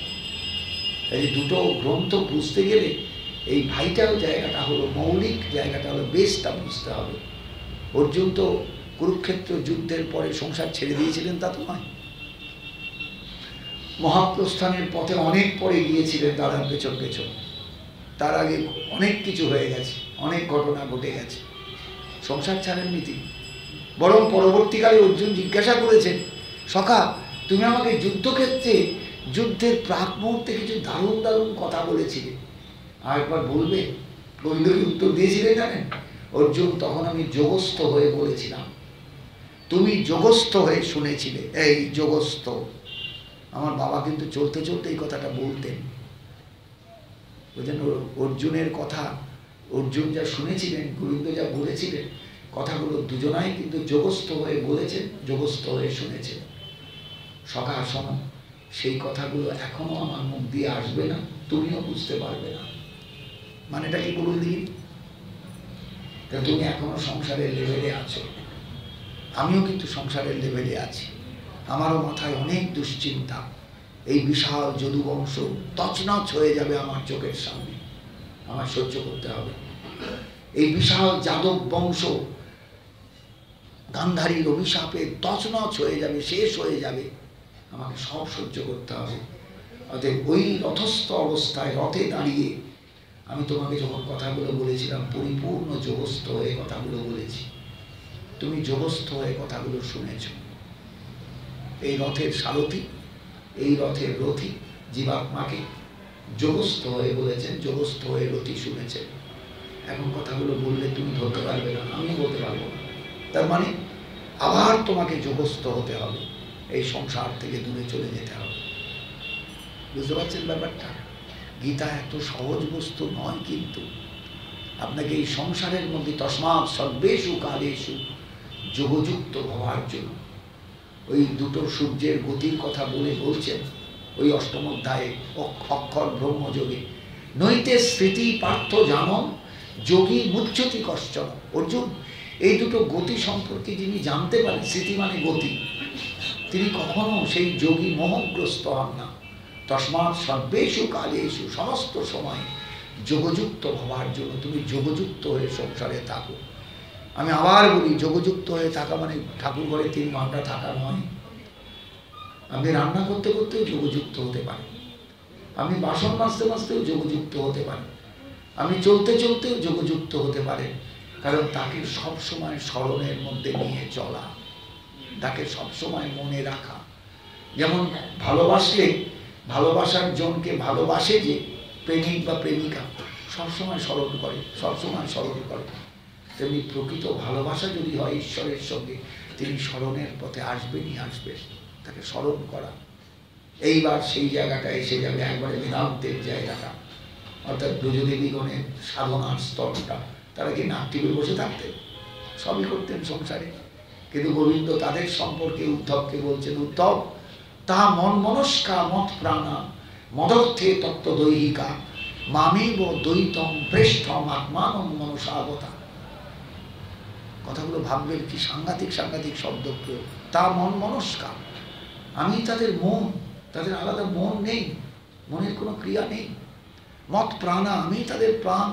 এই দুটো গ্রন্থ বুঝতে গেলে এই ভাইটাল জায়গাটা হলো, মৌলিক জায়গাটা হলো, বেসটা বুঝতে হবে। অর্জুন তো কুরুক্ষেত্র যুদ্ধের পরে সংসার ছেড়ে দিয়েছিলেন তা তো নয়, মহাপ্রস্থানের পথে অনেক পরে গিয়েছিলেন দাদার পেছন পেছন। তার আগে অনেক কিছু হয়ে গেছে, অনেক ঘটনা ঘটে গেছে, সংসার ছাড়েননি তিনি। বরং পরবর্তীকালে অর্জুন জিজ্ঞাসা করেছেন, সখা তুমি আমাকে যুদ্ধক্ষেত্রে যুদ্ধের প্রাক মুহূর্তে কিছু দারুণ দারুণ কথা বলেছিলে, আর একবার বলবে? গোবিন্দকে উত্তর দিয়েছিলেন জানেন? অর্জুন, তখন আমি যোগস্থ হয়ে বলেছিলাম, তুমি যোগস্থ হয়ে শুনেছিলে। এই যোগস্থ, আমার বাবা কিন্তু চলতে চলতে এই কথাটা বলতেন। বুঝলেন, অর্জুনের কথা, অর্জুন যা শুনেছিলেন, গোবিন্দ যা বলেছিলেন, কথাগুলো দুজনাই কিন্তু যোগস্থ হয়ে বলেছেন, যোগস্থ হয়ে শুনেছেন। সখা শোনো, সেই কথাগুলো এখনো আমার মুখ দিয়ে আসবে না, তুমিও বুঝতে পারবে না। মানেটা কি বলুন দিন? তুমি এখনো সংসারের লেভেলে আছো, আমিও কিন্তু সংসারের লেভেলে আছি। আমারও মাথায় অনেক দুশ্চিন্তা। এই বিশাল যদুবংশ তছনছ হয়ে যাবে আমার চোখের সামনে, আমার সহ্য করতে হবে। এই বিশাল যাদব বংশ গান্ধারীর অভিশাপে তছনছ হয়ে যাবে, শেষ হয়ে যাবে, আমাকে সব সহ্য করতে হবে। অতএব ওই রথস্থ অবস্থায়, রথে দাঁড়িয়ে আমি তোমাকে যখন কথাগুলো বলেছিলাম, পরিপূর্ণ যোগস্থ হয়ে কথাগুলো বলেছি, তুমি যোগস্থ হয়ে কথাগুলো শুনেছ। এই রথের সারথি, এই রথের রথী জীবাত্মাকে যোগস্থ হয়ে বলেছেন, যোগস্থ হয়ে রথী শুনেছেন। এখন কথাগুলো বললে তুমি ধরতে পারবে না, আমি বলতে পারবো না। তার মানে আবার তোমাকে যোগস্থ হতে হবে, এই সংসার থেকে দূরে চলে যেতে হবে। বুঝতে পারছেন ব্যাপারটা? গীতা এত সহজ বস্তু নয়, কিন্তু আপনাকে এই সংসারের মধ্যে তস্মাৎ সর্বেষু কালেষু যোগযুক্ত হওয়ার জন্য ওই দুটো সূর্যের গতির কথা বলছেন ওই অষ্টম অধ্যায়ে, অক্ষর ব্রহ্মযোগে। নৈতে স্মৃতি পার্থ জানন যোগী মুচ্যতি কশ্চন। অর্জুন, এই দুটো গতি সম্পর্কে যিনি জানতে পারেন, স্মৃতি মানে গতি, তিনি কখনো সেই যোগী মোহগ্রস্ত হন না। তস্মাৎ সর্বেষু কালেষু, সমস্ত সময় যোগযুক্ত হওয়ার জন্য তুমি যোগযুক্ত হয়ে সংসারে থাকো। আমি আবার বলি, যোগযুক্ত হয়ে থাকা মানে ঠাকুর ঘরে 3 ঘন্টা থাকা নয়। আপনি রান্না করতে করতেও যোগযুক্ত হতে পারেন, আপনি বাসন মাজতে মাজতেও যোগযুক্ত হতে পারেন, আপনি চলতে চলতেও যোগযুক্ত হতে পারেন, কারণ তাকে সবসময় স্মরণের মধ্যে নিয়ে চলা, তাকে সবসময় মনে রাখা। যেমন ভালোবাসলে, ভালোবাসার জনকে ভালোবাসে যে প্রেমিক বা প্রেমিকা সবসময় স্মরণ করে, সবসময় স্মরণ করে, তেমনি প্রকৃত ভালোবাসা যদি হয় ঈশ্বরের সঙ্গে, তিনি স্মরণের পথে আসবেনই আসবেন, তাকে স্মরণ করা। এইবার সেই জায়গাটা এসে যাবে একবারে বেদান্তের জায়গাটা, অর্থাৎ ব্রজদেবীগণের সাধনার স্তরটা। তারা কি নাট্যে বসে থাকতেন? সবই করতেন সংসারে, কিন্তু গোবিন্দ তাদের সম্পর্কে উদ্ধবকে বলছেন, উদ্ধব তা মন মনস্কা মত প্রাণা মদর্থে তত্ত্ব দৈহিকা মামেব দ্বৈতম পৃষ্ঠম আত্মানম মনসাবতা। কথাগুলো ভাববেন, কি সাংঘাতিক সাংঘাতিক শব্দ প্রয়োগ। তা মন মনস্কা, আমি তাদের মন, তাদের আলাদা মন নেই, মনের কোনো ক্রিয়া নেই। মত প্রাণা, আমি তাদের প্রাণ।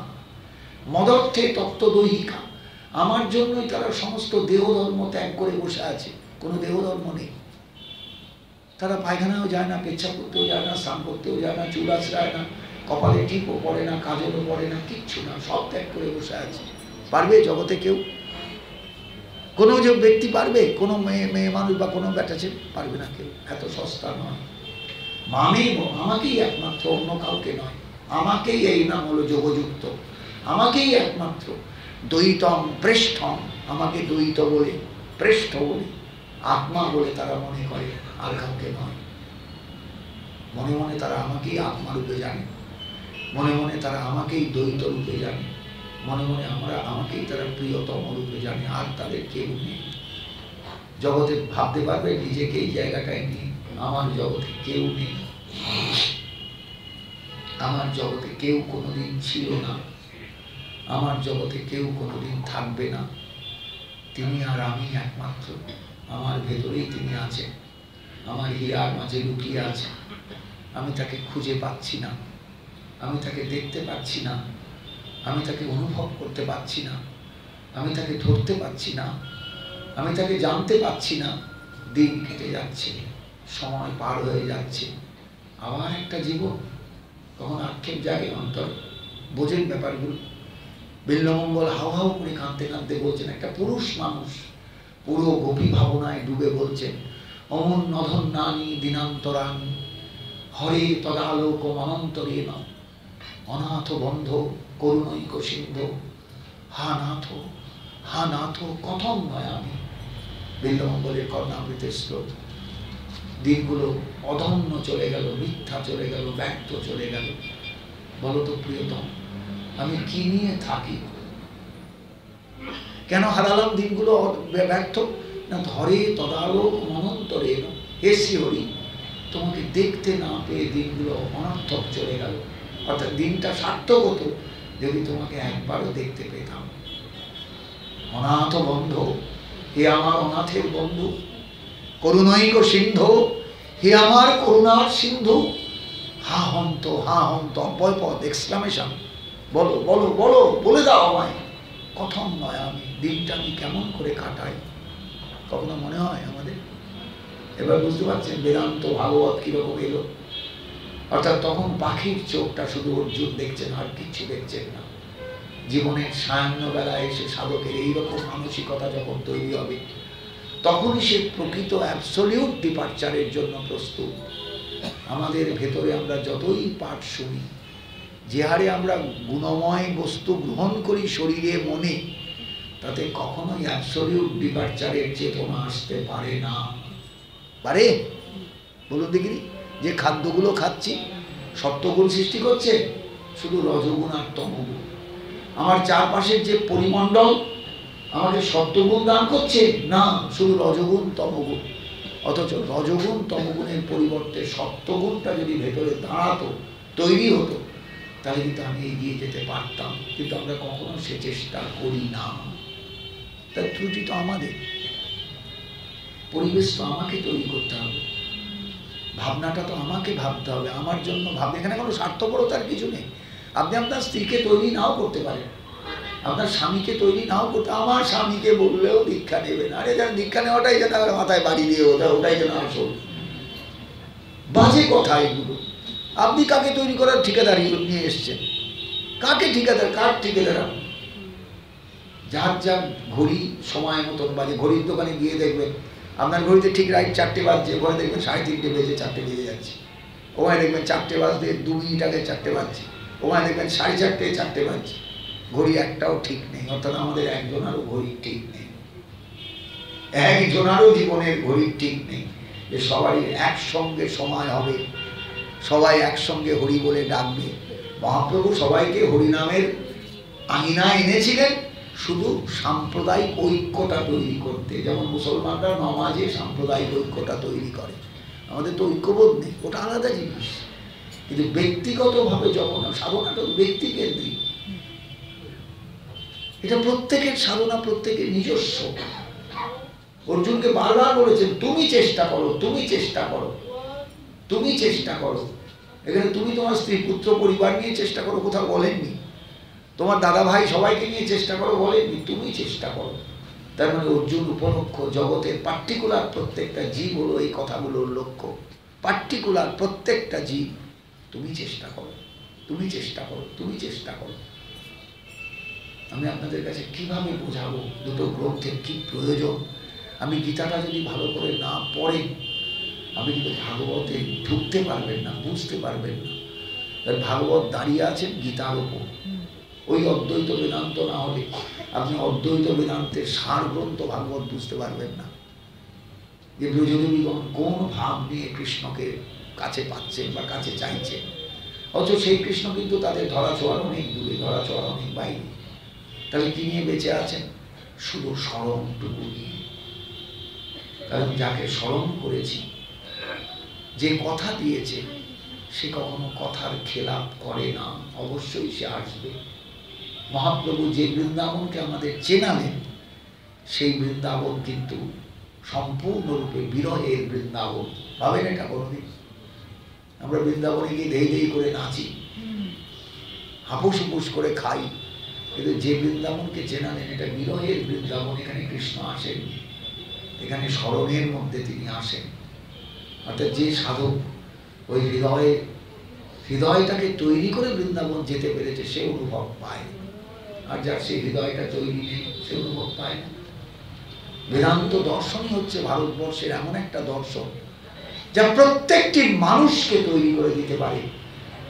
মদর্থে তত্ত্ব দৈহিকা, আমার জন্যই তারা সমস্ত দেহধর্ম ত্যাগ করে বসে আছে, কোনো দেহধর্ম নেই। তারা পায়খানাও যায় না, পেচ্ছাপ করতেও যায় না, স্নান করতেও যায় না, চুল আঁচড়ায় না, কপালে টিপও পড়ে না, কাজলও পড়ে না, কিচ্ছু না, সব ত্যাগ করে বসে আছে। পারবে জগতে কেউ? কোনো যে ব্যক্তি পারবে? কোনো মেয়ে মানুষ বা কোনো বেটা ছেলে পারবে না, কেউ। এত সস্তা নয়। মামেই, আমাকেই একমাত্র, অন্য কাউকে নয়, আমাকেই। এই নাম হলো যোগযুক্ত, আমাকেই একমাত্র। দ্বৈতম পৃষ্ঠম, আমাকে দ্বৈত বলে, পৃষ্ঠ বলে, আত্মা বলে তারা মনে করে, আর কাউকে নয়। মনে মনে তারা আমাকেই আত্মা রূপে জানে, মনে মনে তারা আমাকেই দ্বৈত রূপে জানে, মনে মনে আমাকেই তারা প্রিয়তম রূপে জানে, আর তাদের কেউ নেই জগতে। ভাবতে পারবে নিজেকে এই জায়গাটায় নিয়ে, আমার জগতে কেউ নেই, আমার জগতে কেউ কোনোদিন ছিল না, আমার জগতে কেউ কোনোদিন থাকবে না। তিনি আর আমি একমাত্র, আমার ভেতরেই তিনি আছেন, আমার হীরার মাঝে লুকিয়ে আছেন। আমি তাকে খুঁজে পাচ্ছি না, আমি তাকে দেখতে পাচ্ছি না, আমি তাকে অনুভব করতে পারছি না, আমি তাকে ধরতে পারছি না, আমি তাকে জানতে পারছি না। দিন কেটে যাচ্ছে, সময় পার হয়ে যাচ্ছে, আবার একটা জীবন। তখন আক্ষেপ জাগে অন্তর, বোঝেন ব্যাপারগুলো। বিল্লমঙ্গল হাউ হাউ করে কাঁদতে কাঁদতে বলছেন, একটা পুরুষ মানুষ পুরো গোপী ভাবনায় ডুবে বলছেন, অমন নধন নানি দিনান্তরানি হরে তদালোক অনন্তরেণ অনাথ বন্ধ করুণৈক সিন্ধু হা নাথ, হা নাথ কথম নয় আমি। বিল্লমঙ্গলের কর্ণামৃতের স্রোত। দিনগুলো অধন্য চলে গেল, মিথ্যা চলে গেল, ব্যর্থ চলে গেল। বলতো প্রিয়তম, আমি কি নিয়ে থাকি? কেন হারালাম দিনগুলো ব্যর্থ? না, ধরে তদালোক অনন্তরেণ, হে শ্রীহরি, তোমাকে দেখতে না পেয়ে দিনগুলো অনর্থক চলে গেল। অর্থাৎ দিনটা সার্থক হতো যদি তোমাকে একবারও দেখতে পেতাম। অনাথ বন্ধু, হে আমার অনাথের বন্ধু, করুণৈক সিন্ধু, হে আমার করুণার সিন্ধু, হা হন্ত, হা হন্ত, অব্যয় পদ, এক্সক্লামেশন। বলো বলো বলো, বলে দাও আমায়, কথম নয় আমি। দিনটা আমি কেমন করে কাটাই? কখনো মনে হয় আমাদের? এবার বুঝতে পারছেন বেদান্ত ভাগবত কিরকম এলো। অর্থাৎ তখন পাখির চোখটা শুধু অর্জুন দেখছেন, আর কিচ্ছু দেখছেন না। জীবনের সায়াহ্ন বেলায় এসে সাধকের এইরকম মানসিকতা যখন তৈরি হবে, তখনই সে প্রকৃত অ্যাবসলিউট ডিপার্চারের জন্য প্রস্তুত। আমাদের ভেতরে আমরা যতই পাঠ শুনি, যে হারে আমরা গুণময় বস্তু গ্রহণ করি শরীরে মনে, তাতে কখনোই অ্যাবসলিউট ডিপার্চারের চেতনা আসতে পারে না। পারে? বলুন দেখিনি। যে খাদ্যগুলো খাচ্ছি সত্ত্বগুণ সৃষ্টি করছে, শুধু রজগুণ আর তমগুণ। আমার চারপাশের যে পরিমণ্ডল আমাকে সত্ত্বগুণ দান করছে, না, শুধু রজগুণ তমগুণ। অথচ রজগুণ তমগুণের পরিবর্তে সত্ত্বগুণটা যদি ভেতরে দাঁড়াতো, তৈরি হতো, তাহলে কিন্তু আমি এগিয়ে যেতে পারতাম। কিন্তু আমরা কখনো সে চেষ্টা করি না। তার ত্রুটি তো আমাদের। পরিবেশ তো আমাকে তৈরি করতে হবে, ভাবনাটা তো আমাকে ভাবতে হবে, আমার জন্য ভাববে। এখানে কোনো স্বার্থপরতার কিছু নেই। আপনি আপনার স্ত্রীকে তৈরি নাও করতে পারেন, আপনার স্বামীকে তৈরি নাও করতে। আমার স্বামীকে বললেও দীক্ষা নেবেন, আরে যেন দীক্ষা নেওয়াটাই যেন মাথায় বাড়ি দিয়ে ওটাই যেন আসল। বাজে কথা এগুলো। আপনি কাকে তৈরি করার ঠিকাদারি নিয়ে এসছেন? কাকে ঠিকাদার, কার ঠিকাদার? যার যার ঘড়ি সময় মতন বাজে। ঘড়ির দোকানে গিয়ে দেখবেন আপনার ঘড়িতে ঠিক রাইট 4টে বাজছে, ওখানে দেখবেন 3:30 বেজে 4টে বেজে যাচ্ছে। ওখানে দেখবেন 4টে বাজতে 2 মিনিট আগে 4টে বাজছে, ওখানে দেখবেন 4:30 4টে বাজছে। ঘড়ি একটাও ঠিক নেই। অর্থাৎ আমাদের একজনারও ঘড়ি ঠিক নেই, একজনারও জীবনের ঘড়ি ঠিক নেই যে সবাই একসঙ্গে সময় হবে, সবাই একসঙ্গে হরি বলে ডাকবে। মহাপ্রভু সবাইকে হরিনামের আঙিনা এনেছিলেন শুধু সাম্প্রদায়িক ঐক্যটা তৈরি করতে। যেমন মুসলমানরা নমাজে সাম্প্রদায়িক ঐক্যটা তৈরি করে, আমাদের তো ঐক্যবোধ নেই, ওটা আলাদা জিনিস। কিন্তু ব্যক্তিগতভাবে যখন সাধনাটা ব্যক্তিকেন্দ্রিক, এটা প্রত্যেকের সাধনা, প্রত্যেকের নিজস্ব। অর্জুনকে বারবার বলেছেন তুমি চেষ্টা করো, তুমি চেষ্টা করো, তুমি চেষ্টা করো। এখানে তুমি তোমার স্ত্রী পুত্র পরিবার নিয়ে চেষ্টা করো কোথাও বলেননি, তোমার দাদা ভাই সবাইকে নিয়ে চেষ্টা করো বলেননি, তুমি চেষ্টা করো। তার মানে অর্জুন উপলক্ষ জগতের পার্টিকুলার প্রত্যেকটা জীব হলো এই কথাগুলোর লক্ষ্য। পার্টিকুলার প্রত্যেকটা জীব তুমি চেষ্টা করো, তুমি চেষ্টা করো, তুমি চেষ্টা করো। আমি আপনাদের কাছে কিভাবে বোঝাবো দুটো গ্রন্থের কি প্রয়োজন? আমি গীতাটা যদি ভালো করে না পড়েন আপনি কিন্তু ভাগবতে ঢুকতে পারবেন না, বুঝতে পারবেন না। ভাগবত দাঁড়িয়ে আছেন গীতার উপর। ওই অদ্বৈত বেদান্ত না হলে আপনি অদ্বৈত বেদান্তের সার গ্রন্থ ভাগবত বুঝতে পারবেন না। যে ব্রজদেবীগণ কোন ভাব নিয়ে কৃষ্ণকে কাছে পাচ্ছেন বা কাছে চাইছেন, অথচ সেই কৃষ্ণ কিন্তু তাদের ধরাছোঁয়ার অনেক দূরে, ধরাছোঁয়ার অনেক বাইরে। তাহলে কি নিয়ে বেঁচে আছেন? শুধু স্মরণটুকু নিয়ে। কারণ যাকে স্মরণ করেছি, যে কথা দিয়েছে, সে কখনো কথার খেলাপ করে না, অবশ্যই সে আসবে। মহাপ্রভু যে বৃন্দাবনকে আমাদের চেনালেন, সেই বৃন্দাবন কিন্তু সম্পূর্ণরূপে বিরহের বৃন্দাবন। ভাবেন এটা কোনোদিন? আমরা বৃন্দাবনে গিয়ে ধেই ধেই করে নাচি, হাপুস হুপুস করে খাই, কিন্তু যে বৃন্দাবনকে চেনালেন এটা বিরহের বৃন্দাবন। এখানে কৃষ্ণ আসেন, এখানে স্মরণের মধ্যে তিনি আসেন। অর্থাৎ যে সাধক ওই হৃদয়টাকে তৈরি করে বৃন্দাবন যেতে পেরেছে সে অনুভব পায়, আর যার সেই হৃদয়টা তৈরি নেই সে অনুভব পায় না। বেদান্ত দর্শনই হচ্ছে ভারতবর্ষের এমন একটা দর্শন যা প্রত্যেকটি মানুষকে তৈরি করে দিতে পারে,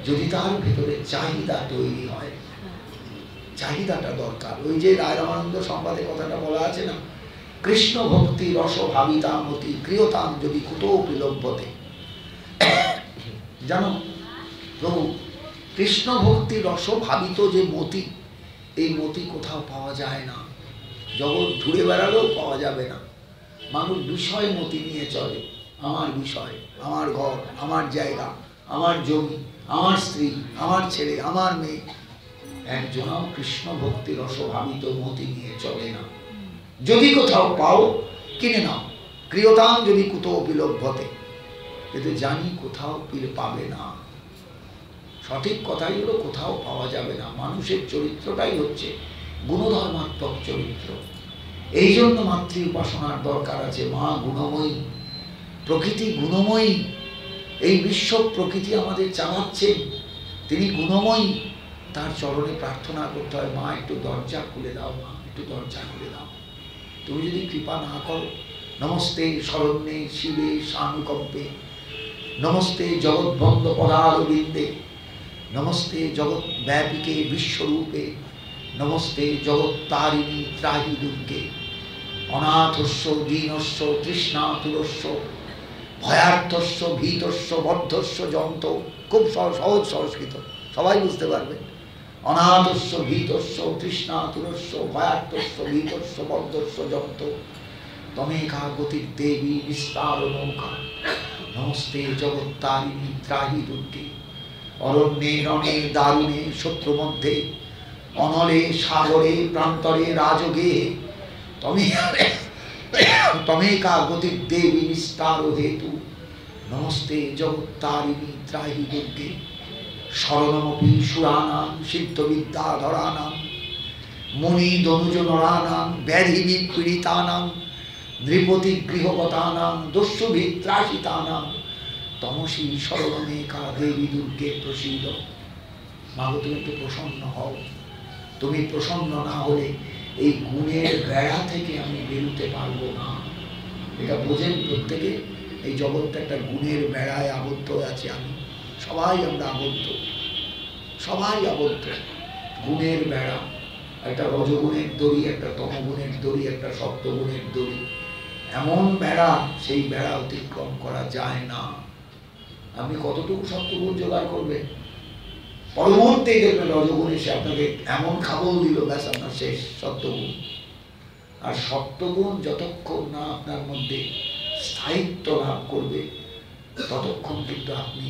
যদি তার ভেতরে চাহিদা তৈরি হয়। চাহিদাটা দরকার। ওই যে রায় রামানন্দ সংবাদে কথাটা বলা আছে না, কৃষ্ণ ভক্তি রস ভাবিতাম অতি ক্রিয়তাম যদি কুতো বিলম্বতে। জানো প্রভু, কৃষ্ণ ভক্তি রস ভাবিত যে মতি, এই মতি কোথাও পাওয়া যায় না। জগৎ ঘুরে বেড়ালেও পাওয়া যাবে না। মানুষ বিষয় মতি নিয়ে চলে, আমার বিষয়, আমার ঘর, আমার জায়গা, আমার জমি, আমার স্ত্রী, আমার ছেলে, আমার মেয়ে। একজনও কৃষ্ণ ভক্তি রস ভাবিত মতি নিয়ে চলে না। যদি কোথাও পাও কিনে নাও, ক্রিয়তাম যদি কুতো বিলভ্যতে। কিন্তু জানি কোথাও পাবে না। সঠিক কথাই হলো কোথাও পাওয়া যাবে না। মানুষের চরিত্রটাই হচ্ছে গুণধর্মাত্মক চরিত্র। এই জন্য মাতৃ উপাসনার দরকার আছে। মা গুণময়ী, প্রকৃতি গুণময়ী। এই বিশ্ব প্রকৃতি আমাদের চালাচ্ছেন, তিনি গুণময়ী। তার চরণে প্রার্থনা করতে হয়, মা একটু দরজা খুলে দাও, মা একটু দরজা খুলে দাও। তুমি যদি কৃপা না করো, নমস্তে শরণ্যে শিবে সানুকম্পে, নমস্তে জগৎবন্ধ পদারবিন্দে, নমস্তে জগৎ ব্যাপিকে বিশ্বরূপে, নমস্তে জগত্তারিণী ত্রাহি দুর্গে, অনাথস্য দীনস্য তৃষ্ণাতুরস্য, ভয়ার্থস্য ভীতস্য বদ্ধস্য যন্ত। খুব সহজ সংস্কৃত, সবাই বুঝতে পারবে। অনাথস্য ভীতস্য তৃষ্ণাতুরস্য, ভয়ার্থস্য ভীতস্য বদ্ধস্য যন্ত, তমেকা গতির দেবী বিস্তার নৌকা, নমস্তে জগত্তারিণী ত্রাহি দুর্গে। অরণ্যে রণে দারুণে শত্রু মধ্যে, অনলে সাগরে প্রান্তরে রাজগে, তমেকা গতির দেবী বিস্তার হেতু, নমস্তে জগত্তারিণী ত্রাহি দুর্গে। শরণমপি সুরানাম সিদ্ধবিদ্যাধরানাম, মুনি দনুজ নরানাম, ব্যাধি বিপীড়িতানাম, নৃপতি গৃহগতানাম, দস্যুভিত্রাসিতানাম, তমসী শরণমেকা দেবী দুর্গে প্রসীদ। মাগো তুমি একটু প্রসন্ন হও, তুমি প্রসন্ন না হলে এই গুণের বেড়া থেকে আমি বেরোতে পারবো না। এটা বোঝেন প্রত্যেকে, এই জগৎটা একটা গুণের বেড়ায় আবদ্ধ আছে। আমি সবাই আমরা আবদ্ধ, সবাই আবদ্ধ গুণের বেড়া। একটা রজগুণের দড়ি, একটা তমগুণের দড়ি, একটা সপ্তগুণের দড়ি, এমন বেড়া, সেই বেড়া অতিক্রম করা যায় না। আপনি কতটুকু সপ্তগুণ জোগাড় করবেন? পরবর্তী দেখবেন রজগুণ এসে আপনাকে এমন খাবল দিল, ব্যাস আপনার শেষ সপ্তগুণ। আর সপ্তগুণ যতক্ষণ না আপনার মধ্যে স্থায়িত্ব লাভ করবে ততক্ষণ কিন্তু আপনি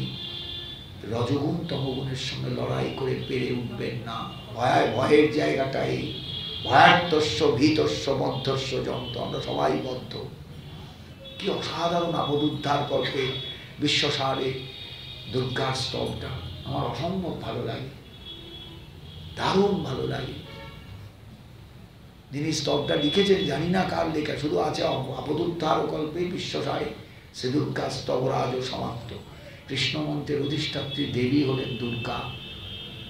রজগুণ তমগুণের সঙ্গে লড়াই করে পেরে উঠবেন না। ভয়ের জায়গাটা এই ভয়ার্তস্য ভীতস্য বদ্ধস্য যন্ত্র। আমরা সবাই বদ্ধ। কি অসাধারণ আবদ উদ্ধার কল্পে বিশ্বসারে দুর্গার স্তবটা আমার অসম্ভব ভালো লাগে, দারুণ ভালো লাগে। যিনি স্তবটা লিখেছেন জানি না কার লেখা, শুধু আছে আপদ উদ্ধার কল্পে বিশ্বসারে সে দুর্গা স্তবরাজ সমাপ্ত। কৃষ্ণ মন্ত্রের অধিষ্ঠাত্রী দেবী হলেন দুর্গা।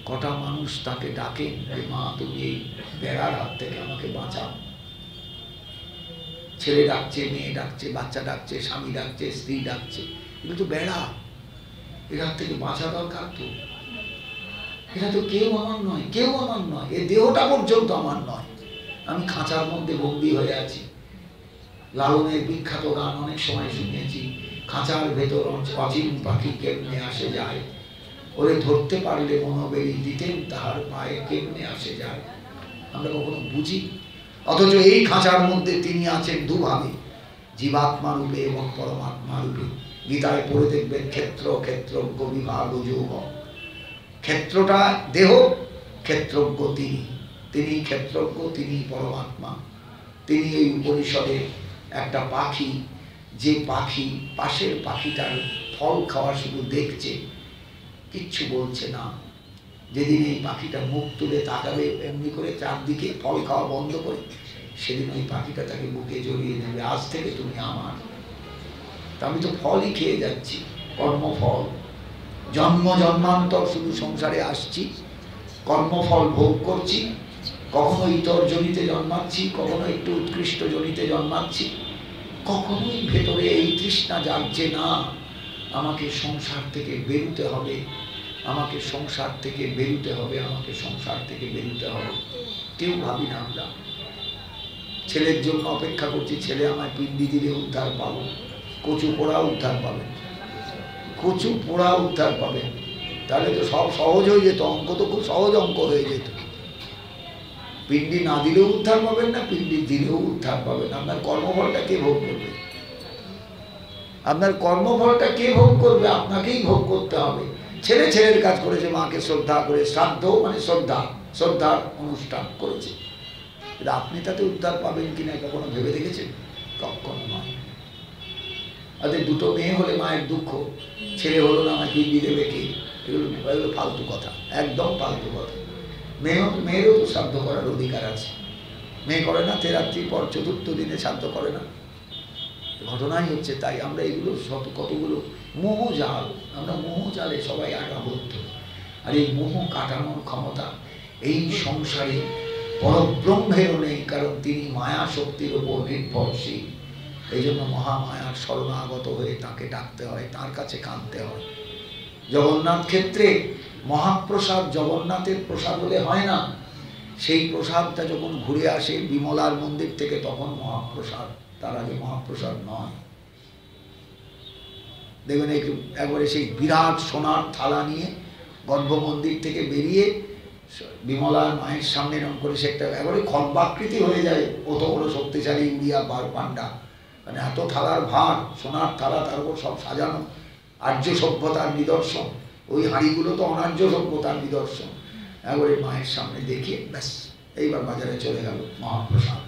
কটা মানুষ তাকে ডাকেন, মা তুমি এই বেড়ার হাত থেকে আমাকে বাঁচাও। ছেলে ডাকছে, মেয়ে ডাকছে, বাচ্চা ডাকছে, স্বামী ডাকছে, স্ত্রী ডাকছে, এগুলো তো বেড়া। এর হাত থেকে বাঁচা দরকার তো। এটা তো কেউ আমার নয়, কেউ আমার নয়, এ দেহটা পর্যন্ত আমার নয়। আমি খাঁচার মধ্যে বন্দী হয়ে আছি। লালনের বিখ্যাত গান অনেক সময় শুনেছি, খাঁচার ভেতর অচিন পাখি কেমনে আসে যায়, ওরে ধরতে পারলে মনোবেরি দিতেন তাহার পায়ে কেমনে আসে যায়। আমরা কখনো বুঝি? অথচ এই খাঁচার মধ্যে তিনি আছেন দুভাবে, জীবাত্মা রূপে এবং পরমাত্মা রূপে। গীতায় পড়ে দেখবেন ক্ষেত্র ক্ষেত্রজ্ঞ বিভাগ যোগ। ক্ষেত্রটা দেহ, ক্ষেত্রজ্ঞ তিনি, তিনি ক্ষেত্রজ্ঞ, তিনি পরমাত্মা। তিনি এই উপনিষদে একটা পাখি, যে পাখি পাশের পাখিটার ফল খাওয়া শুধু দেখছে, কিচ্ছু বলছে না। যেদিন এই পাখিটা মুখ তুলে তাকাবে এমনি করে চারদিকে ফল খাওয়া বন্ধ করে, সেদিন ওই পাখিটা তাকে বুকে জড়িয়ে নেবে, আজ থেকে তুমি আমার। তা আমি তো ফলই খেয়ে যাচ্ছি, কর্মফল। জন্ম জন্মান্তর শুধু সংসারে আসছি, কর্মফল ভোগ করছি। কখনো ইতর জনিতে জন্মাচ্ছি, কখনো একটু উৎকৃষ্ট জনিতে জন্মাচ্ছি। কখনোই ভেতরে এই তৃষ্ণা জাগছে না, আমাকে সংসার থেকে বেরোতে হবে, আমাকে সংসার থেকে বেরোতে হবে, আমাকে সংসার থেকে বেরোতে হবে। কেউ ভাবি না আমরা। ছেলের জন্য অপেক্ষা করছি, ছেলে আমায় পিণ্ডি দিলে উদ্ধার পাবো। কচু পোড়া উদ্ধার পাবেন, কচু পোড়া উদ্ধার পাবেন। তাহলে তো সব সহজ হয়ে যেত, অঙ্ক তো খুব সহজ অঙ্ক হয়ে যেত। পিণ্ডি না দিলেও উদ্ধার পাবেন না, পিণ্ডি দিলেও উদ্ধার পাবেন। আপনার কর্মফলটা কে ভোগ করবে? আপনার কর্মফলটা কে ভোগ করবে? আপনাকেই ভোগ করতে হবে। ছেলে ছেলের কাজ করেছে, মাকে শ্রদ্ধা করে, শ্রাদ্ধ মানে শ্রদ্ধা, শ্রদ্ধার অনুষ্ঠান করেছে, কিন্তু আপনি তাতে উদ্ধার পাবেন কিনা কখনো ভেবে দেখেছেন? কখনো নয়। আচ্ছা, দুটো মেয়ে হলে মায়ের দুঃখ, ছেলে হলো না, আমায় পিণ্ডি দেবে কে? এগুলো ফালতু কথা, একদম ফালতু কথা। মেয়েরও তো শ্রাদ্ধ করার অধিকার আছে। মেয়ে করে না, তেরাত্রির পর চতুর্থ দিনে শ্রাদ্ধ করে না। ঘটনাই হচ্ছে তাই। আমরা এগুলো কতগুলো মোহজাল, আমরা মোহজালে সবাই আবদ্ধ। আর এই মোহ কাটানোর ক্ষমতা এই সংসারে পরব্রহ্মেরও নেই, কারণ তিনি মায়া শক্তির উপর নির্ভরশীল। এই জন্য মহামায়ার শরণাগত হয়ে তাকে ডাকতে হয়, তার কাছে কাঁদতে হয়। জগন্নাথ ক্ষেত্রে মহাপ্রসাদ জগন্নাথের প্রসাদ হলে হয় না, সেই প্রসাদটা যখন ঘুরে আসে বিমলার মন্দির থেকে তখন মহাপ্রসাদ, তার আগে মহাপ্রসাদ নয়। দেখবেন একবারে সেই বিরাট সোনার থালা নিয়ে গর্ভমন্দির থেকে বেরিয়ে বিমলার মায়ের সামনে এরকম করে সে একটা একবারে খর্বাকৃতি হয়ে যায়, অত বড় শক্তিশালী উড়িয়া বার পান্ডা, মানে এত থালার ভার, সোনার থালা, তার উপর সব সাজানো, আর্য সভ্যতার নিদর্শন। ওই হাঁড়িগুলো তো অনার্য সভ্যতার নিদর্শন। একবারে মায়ের সামনে দেখিয়ে ব্যাস এইবার বাজারে চলে গেল মহাপ্রসাদ।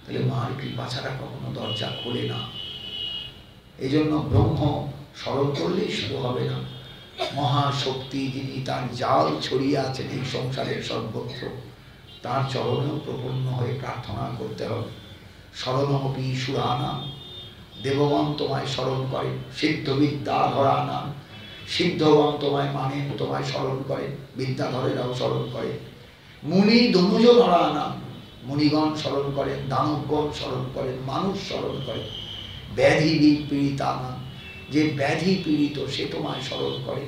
তাহলে মার কৃপা ছাড়া কখনো দরজা খোলে না। এই জন্য ব্রহ্ম স্মরণ করলেই শুরু হবে না। মহাশক্তি যিনি তার জাল ছড়িয়ে আছেন এই সংসারের সর্বত্র, তার চরণেও প্রপন্ন হয়ে প্রার্থনা করতে হবে। শরণমপি সুরানাম, দেবগণ তোমায় স্মরণ করেন, সিদ্ধবিদ্যা ধরানাম, সিদ্ধগণ তোমায় মানেন, তোমায় স্মরণ করেন, বিদ্যাধরেরাও স্মরণ করেন, মুনি ধনুজ নরানাম, মুনিগণ স্মরণ করেন, দানবগণ স্মরণ করেন, মানুষ স্মরণ করেন, ব্যাধি পীড়িতানাম, যে ব্যাধি পীড়িত সে তোমায় স্মরণ করে,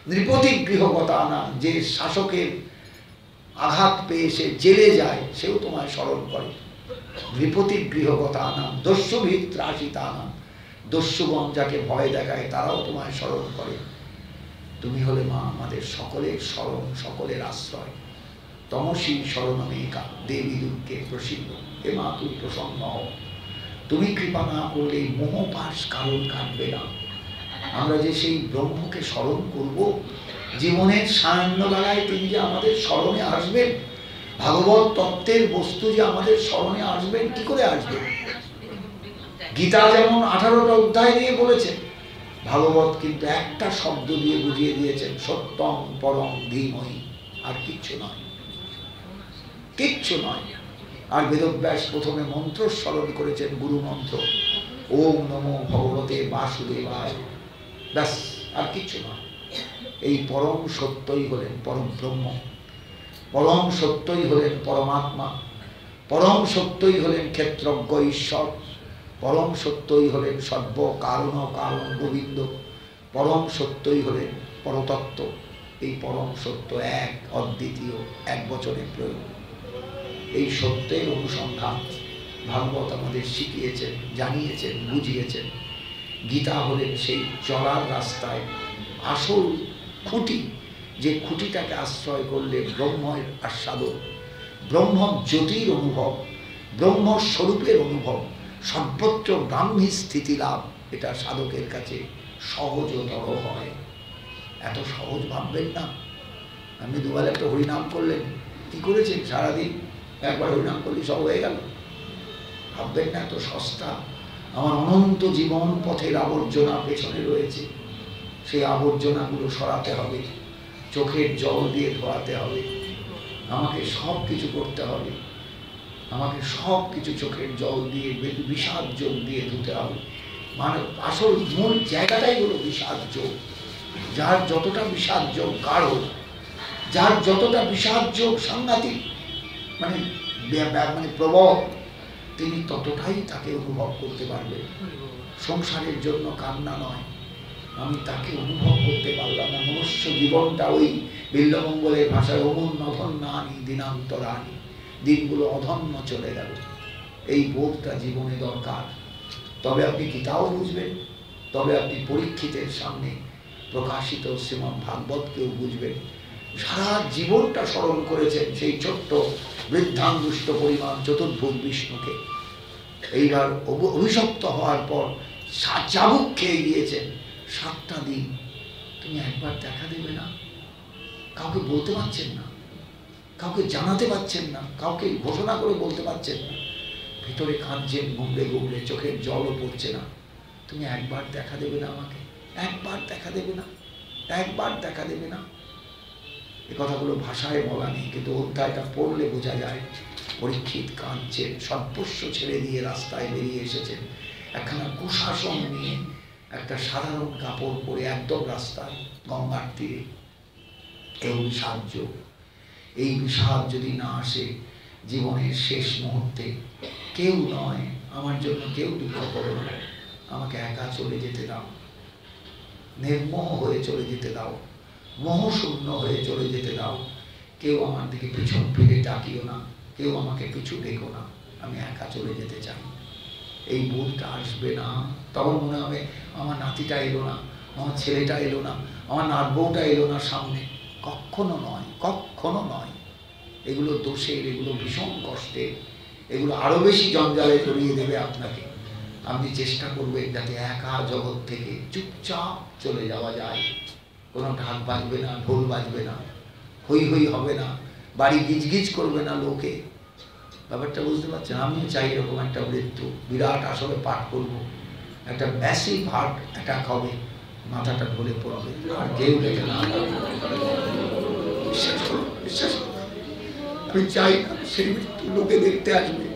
নৃপতি গৃহগতানাম, যে শাসকের আঘাত পেয়ে সে জেলে যায় সেও তোমায় স্মরণ করে, নৃপতি গৃহগতানাম, দস্যুভিত ত্রাসিতানাম, দস্যুগণ যাকে ভয় দেখায় তারাও তোমায় স্মরণ করে। তুমি হলে মা আমাদের সকলের স্মরণ, সকলের আশ্রয়। তমসী শরণমেকা দেবী দুর্গে প্রসিদ্ধ, হে মা তুমি প্রসন্ন হও। তুমি কৃপা না করলে এই মোহপাশ কারণ কাটবে না। আমরা যে সেই ব্রহ্মকে স্মরণ করব, জীবনের সায়ান্ন বেলায় তিনি যে আমাদের স্মরণে আসবেন, ভাগবত তত্ত্বের বস্তু যে আমাদের স্মরণে আসবেন, কি করে আসবেন? গীতা যেমন 18টা অধ্যায় দিয়ে বলেছে, ভাগবত কিন্তু একটা শব্দ দিয়ে বুঝিয়ে দিয়েছেন, সত্যং পরম ধীমহি। আর কিচ্ছু নয়, কিচ্ছু নয়। আর বেদব্যাস প্রথমে মন্ত্র স্মরণ করেছেন, গুরু মন্ত্র, ওম নমো ভগবতে বাসুদেবায়, ব্যাস, আর কিচ্ছু নয়। এই পরম সত্যই হলেন পরম ব্রহ্ম, পরম সত্যই হলেন পরমাত্মা, পরম সত্যই হলেন ক্ষেত্রজ্ঞ ঈশ্বর, পরম সত্যই হলেন সর্ব কারণ কারণ গোবিন্দ, পরম সত্যই হলেন পরতত্ত্ব। এই পরম সত্য এক, অদ্বিতীয়, এক বচনে প্রয়োগ। এই সত্যের অনুসন্ধান ভাগবত আমাদের শিখিয়েছেন, জানিয়েছেন, বুঝিয়েছেন। গীতা হলেন সেই চলার রাস্তায় আসল খুঁটি, যে খুঁটিটাকে আশ্রয় করলে ব্রহ্মের আস্বাদন, ব্রহ্ম জ্যোতির অনুভব, ব্রহ্মস্বরূপের অনুভব, সর্বত্র ব্রাহ্মী স্থিতি লাভ, এটা সাধকের কাছে সহজতর হয়। এত সহজ ভাববেন না। আপনি দুবার একটা হরিনাম করলেন, কি করেছেন সারাদিন? একবার হরিনাম করলে সব হয়ে গেল? ভাববেন না এত সস্তা। আমার অনন্ত জীবন পথের আবর্জনা পেছনে রয়েছে, সেই আবর্জনাগুলো সরাতে হবে, চোখের জল দিয়ে ধোয়াতে হবে, আমাকে সব কিছু করতে হবে, আমাকে সব কিছু চোখের জল দিয়ে, বিষাদ যোগ দিয়ে ধুতে হবে। মানে আসল মূল জায়গাটাই হলো বিষাদ যোগ। যার যতটা বিষাদ যোগ গাঢ়, যার যতটা বিষাদ যোগ সাংঘাতিক, মানে প্রবল, তিনি ততটাই তাকে অনুভব করতে পারবেন। সংসারের জন্য কান্না নয়, আমি তাকে অনুভব করতে পারলাম না। মনুষ্য জীবনটা ওই বিল্লমঙ্গলের ভাষায় অমূন্য অধন্যানি দিনান্তরানি, দিনগুলো অধন্য চলে গেল। এই বোধটা জীবনে দরকার। তবে আপনি গীতাও বুঝবেন, তবে আপনি পরীক্ষিতের সামনে প্রকাশিত শ্রীমদ্ ভাগবতকেও বুঝবেন। সারা জীবনটা স্মরণ করেছেন সেই ছোট্ট বৃদ্ধাঙ্গুষ্ঠ পরিমাণ চতুর্ভুজ বিষ্ণুকে। এইবার অভিশপ্ত হওয়ার পর চাবুক খেয়ে গিয়েছেন 7টা দিন। তুমি একবার দেখা দেবে না? কাউকে বলতে পারছেন না, কাউকে জানাতে পারছেন না, কাউকে ঘোষণা করে বলতে পারছেন না, ভিতরে কাঁদছেন, গুমড়ে গুমড়ে, চোখের জলও পড়ছে না। তুমি একবার দেখা দেবে না আমাকে? একবার দেখা দেবে না? একবার দেখা দেবে না? এ কথাগুলো ভাষায় বলা নেই, কিন্তু অধ্যায়টা পড়লে বোঝা যায়। পরীক্ষিত কাঁদছেন, সর্বস্ব ছেড়ে দিয়ে রাস্তায় বেরিয়ে এসেছেন, একখানা কুশাসন নিয়ে, একটা সাধারণ কাপড় পরে একদম রাস্তায়, গঙ্গার তীরে। এই বিষাদ যোগ, এই বিষাদ যদি না আসে জীবনের শেষ মুহূর্তে, কেউ নয়, আমার জন্য কেউ দুঃখ করো না, আমাকে একা চলে যেতে দাও, নির্মোহ হয়ে চলে যেতে দাও, মোহশূন্য হয়ে চলে যেতে দাও। কেউ আমার দিকে পিছন ফিরে ডাকিও না, কেউ আমাকে পিছু ডেকো না, আমি একা চলে যেতে চাই। এই বোধটা আসবে না, তখন মনে হবে আমার নাতিটা এলো না, আমার ছেলেটা এলো না, আমার নাতবউটা এলো না সামনে। কখনো নয়, কখনো নয়। এগুলো দোষের, এগুলো ভীষণ কষ্টের, এগুলো আরো বেশি জঞ্জালে জড়িয়ে দেবে আপনাকে। আপনি চেষ্টা করবেন যাতে একা জগৎ থেকে চুপচাপ চলে যাওয়া যায়। কোনো ঢাক বাজবে না, ঢোল বাজবে না, হই হই হবে না, বাড়ি গিজগিজ করবে না লোকে। ব্যাপারটা বুঝতে পারছেন? আমিও চাই এরকম একটা মৃত্যু, বিরাট আসলে পাঠ করব, একটা ম্যাসিভ হার্ট অ্যাটাক হবে, মাথাটা ঢলে পড়বে, আর কেউ দেখে না। বিশ্বাস করুন, বিশ্বাস করুন, আমি চাই না সেই মৃত্যু লোকে দেখতে আসবে,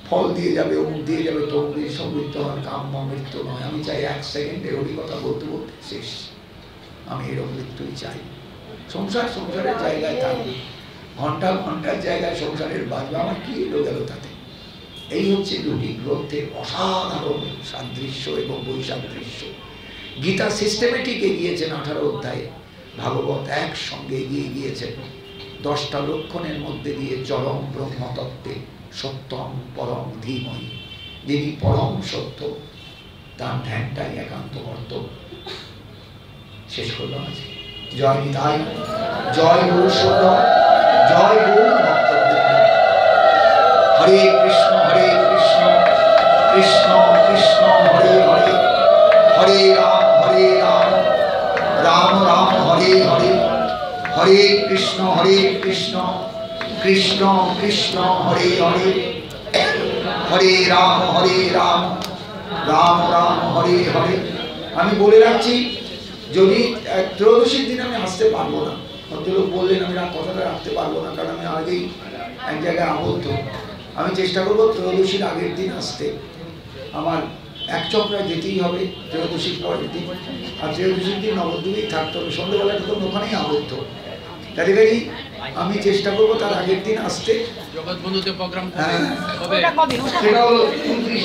ফল দিয়ে যাবে, অমুক দিয়ে যাবে, তমুক সব মৃত্যু হওয়ার কাম্য মৃত্যু নয়। আমি চাই 1 সেকেন্ডে ওই কথা বলতে বলতে শেষ। আমি এরকম মৃত্যুই চাই। সংসার সংসারের জায়গায় থাকবে, ঘন্টা ঘন্টার জায়গায় সংসারের বাজবে, আমার কি এলো গেল তাতে। এই হচ্ছে দুটি গ্রন্থের অসাধারণ সাদৃশ্য এবং বৈসাদৃশ্য। গীতা সিস্টেমেটিক এগিয়েছেন 18 অধ্যায়ে, ভাগবত একসঙ্গে এগিয়ে গিয়েছেন 10টা লক্ষণের মধ্যে দিয়ে চরম ব্রহ্মতত্ত্বে সত্যম পরম ধীমহি, যিনি পরম সত্য তার ধ্যানটাই একান্ত কর্তব্য। শেষ করলাম আজকে। জয় নিতাই, জয় গৌর সুন্দর, জয় গৌর ভক্তবৃন্দ। হরে কৃষ্ণ কৃষ্ণ কৃষ্ণ হরে হরে, হরে রাম রাম রাম হরে হরে, হরে কৃষ্ণ কৃষ্ণ কৃষ্ণ হরে হরে, হরে রাম রাম রাম হরে হরে। আমি বলে রাখছি, যদি ত্রয়োদশীর দিন আমি আসতে পারবো না, ভদ্রলোক বললেন আমি কথাটা রাখতে পারবো না, কারণ আমি আগেই এক জায়গায় আবদ্ধ। আমি চেষ্টা করবো ত্রয়োদশীর আগের দিন আসতে। আমার এক চক্রায় যেতেই হবে ত্রয়োদশীর পরের দিন, আর ত্রয়োদশীর দিন নবদ্বীপেই থাকতে হবে, সন্ধ্যেবেলায় তো ওখানেই আবদ্ধ। কাজেই আমি চেষ্টা করবো তার আগের দিন আসতে। সেটা হলো 29